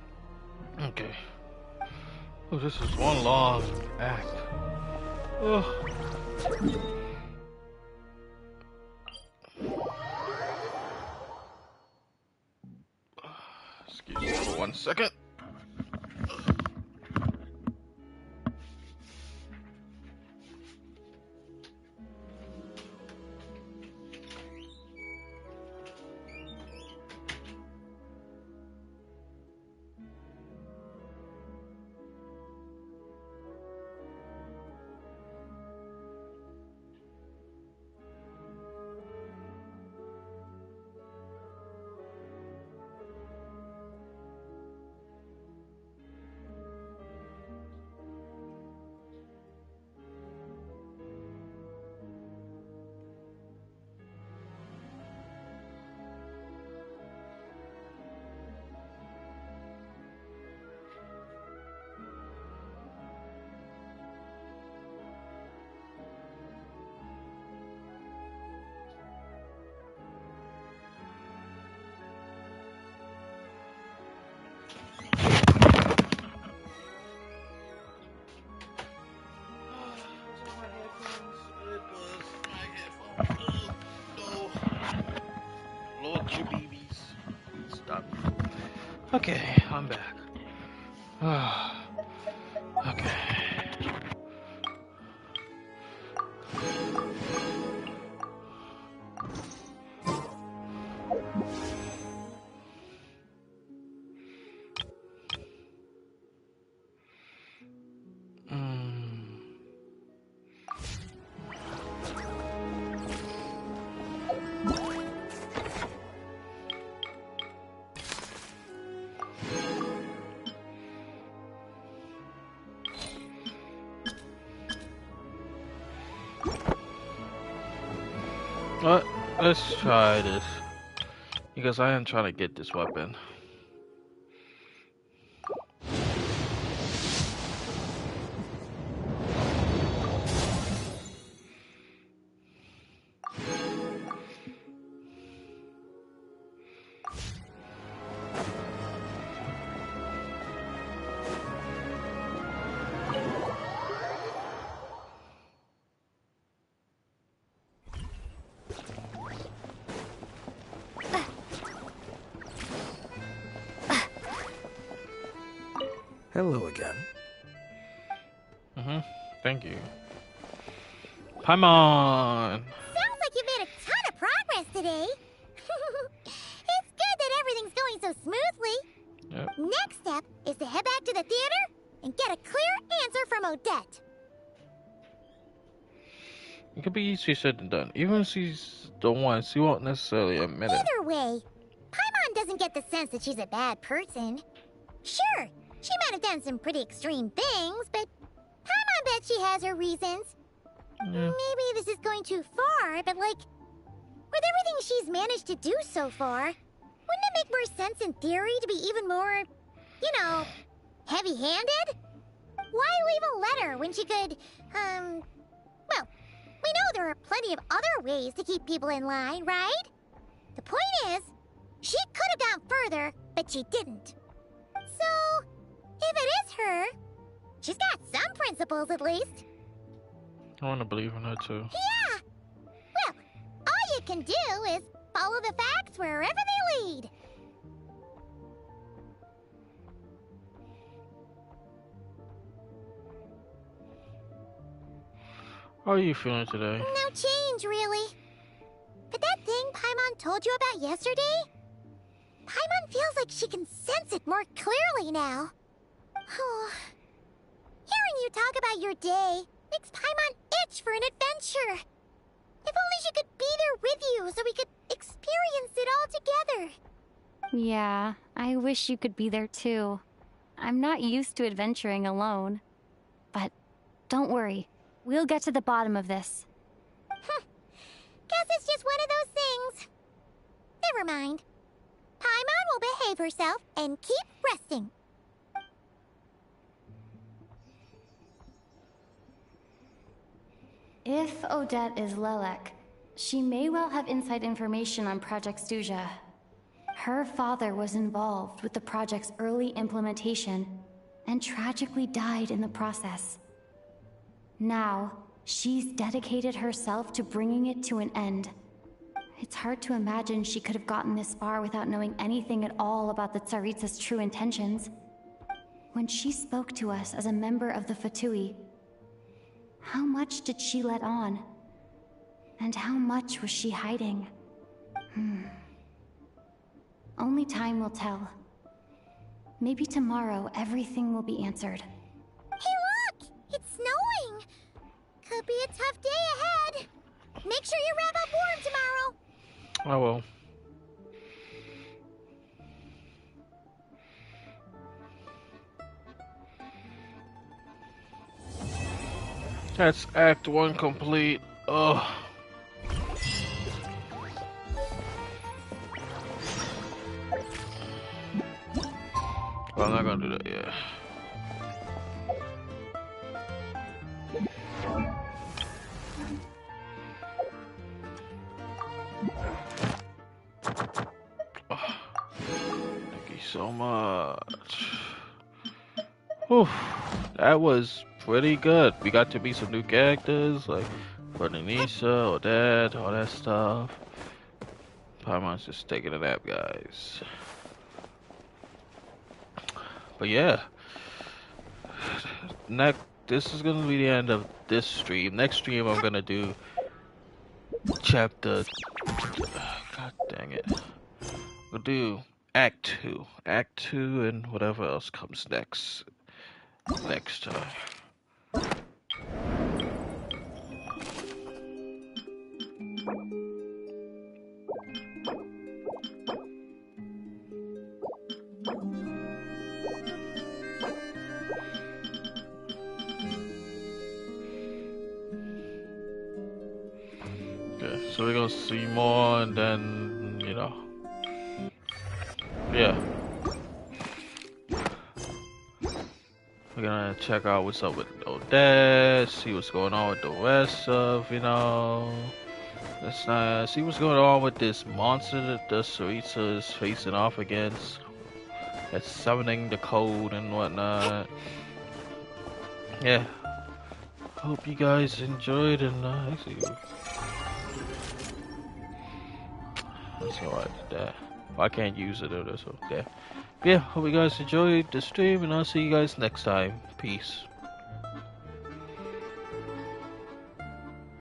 Speaker 2: Okay. Oh, this is one long act. Oh. Excuse me for 1 second. Okay, I'm back. Okay. Let's try this, because I am trying to get this weapon.
Speaker 12: Hello again.
Speaker 2: Thank you. Paimon!
Speaker 5: Sounds like you made a ton of progress today. It's good that everything's going so smoothly.
Speaker 2: Yep.
Speaker 5: Next step is to head back to the theater and get a clear answer from Odette.
Speaker 2: It could be easier said than done. Even if she's the one, she won't necessarily admit it.
Speaker 5: Either way, Paimon doesn't get the sense that she's a bad person. Sure, she might have done some pretty extreme things, but Paimon bet she has her reasons. Maybe this is going too far, but like, with everything she's managed to do so far, wouldn't it make more sense in theory to be even more, you know, Heavy-handed? Why leave a letter when she could, well, we know there are plenty of other ways to keep people in line, right? The point is, she could have gone further, but she didn't. So, if it is her, she's got some principles at least.
Speaker 2: I want to believe in her too.
Speaker 5: Yeah! Well, all you can do is follow the facts wherever they lead.
Speaker 2: How are you feeling today?
Speaker 5: No change, really. But that thing Paimon told you about yesterday? Paimon feels like she can sense it more clearly now. Hearing you talk about your day makes Paimon itch for an adventure. If only she could be there with you so we could experience it all together.
Speaker 9: Yeah, I wish you could be there too. I'm not used to adventuring alone. But don't worry, we'll get to the bottom of this.
Speaker 5: Guess it's just one of those things. Never mind. Paimon will behave herself and keep resting.
Speaker 9: If Odette is Lelek, she may well have inside information on Project Snezhnaya. Her father was involved with the project's early implementation and tragically died in the process. Now, she's dedicated herself to bringing it to an end. It's hard to imagine she could have gotten this far without knowing anything at all about the Tsaritsa's true intentions. When she spoke to us as a member of the Fatui, how much did she let on? And how much was she hiding? Only time will tell. Maybe tomorrow everything will be answered.
Speaker 5: Hey look! It's snowing! Could be a tough day ahead. Make sure you wrap up warm tomorrow.
Speaker 2: I will. That's Act 1 complete. Ugh. Well, I'm not gonna do that yet. Thank you so much. Whew. That was pretty good. We got to meet some new characters like Bernice, Odette, all that stuff. Paimon's just taking a nap, guys. But yeah, this is gonna be the end of this stream. Next stream I'm gonna do chapter. God dang it! We'll do Act 2, and whatever else comes next time. So we're gonna see more, and then, you know, yeah. We're gonna check out what's up with Odette, see what's going on with the rest of, you know, let's see what's going on with this monster that the Tsaritsa is facing off against. That's summoning the code and whatnot. Yeah. Hope you guys enjoyed, and actually, that's alright. That I can't use it though, so yeah. Yeah, hope you guys enjoyed the stream, and I'll see you guys next time. Peace.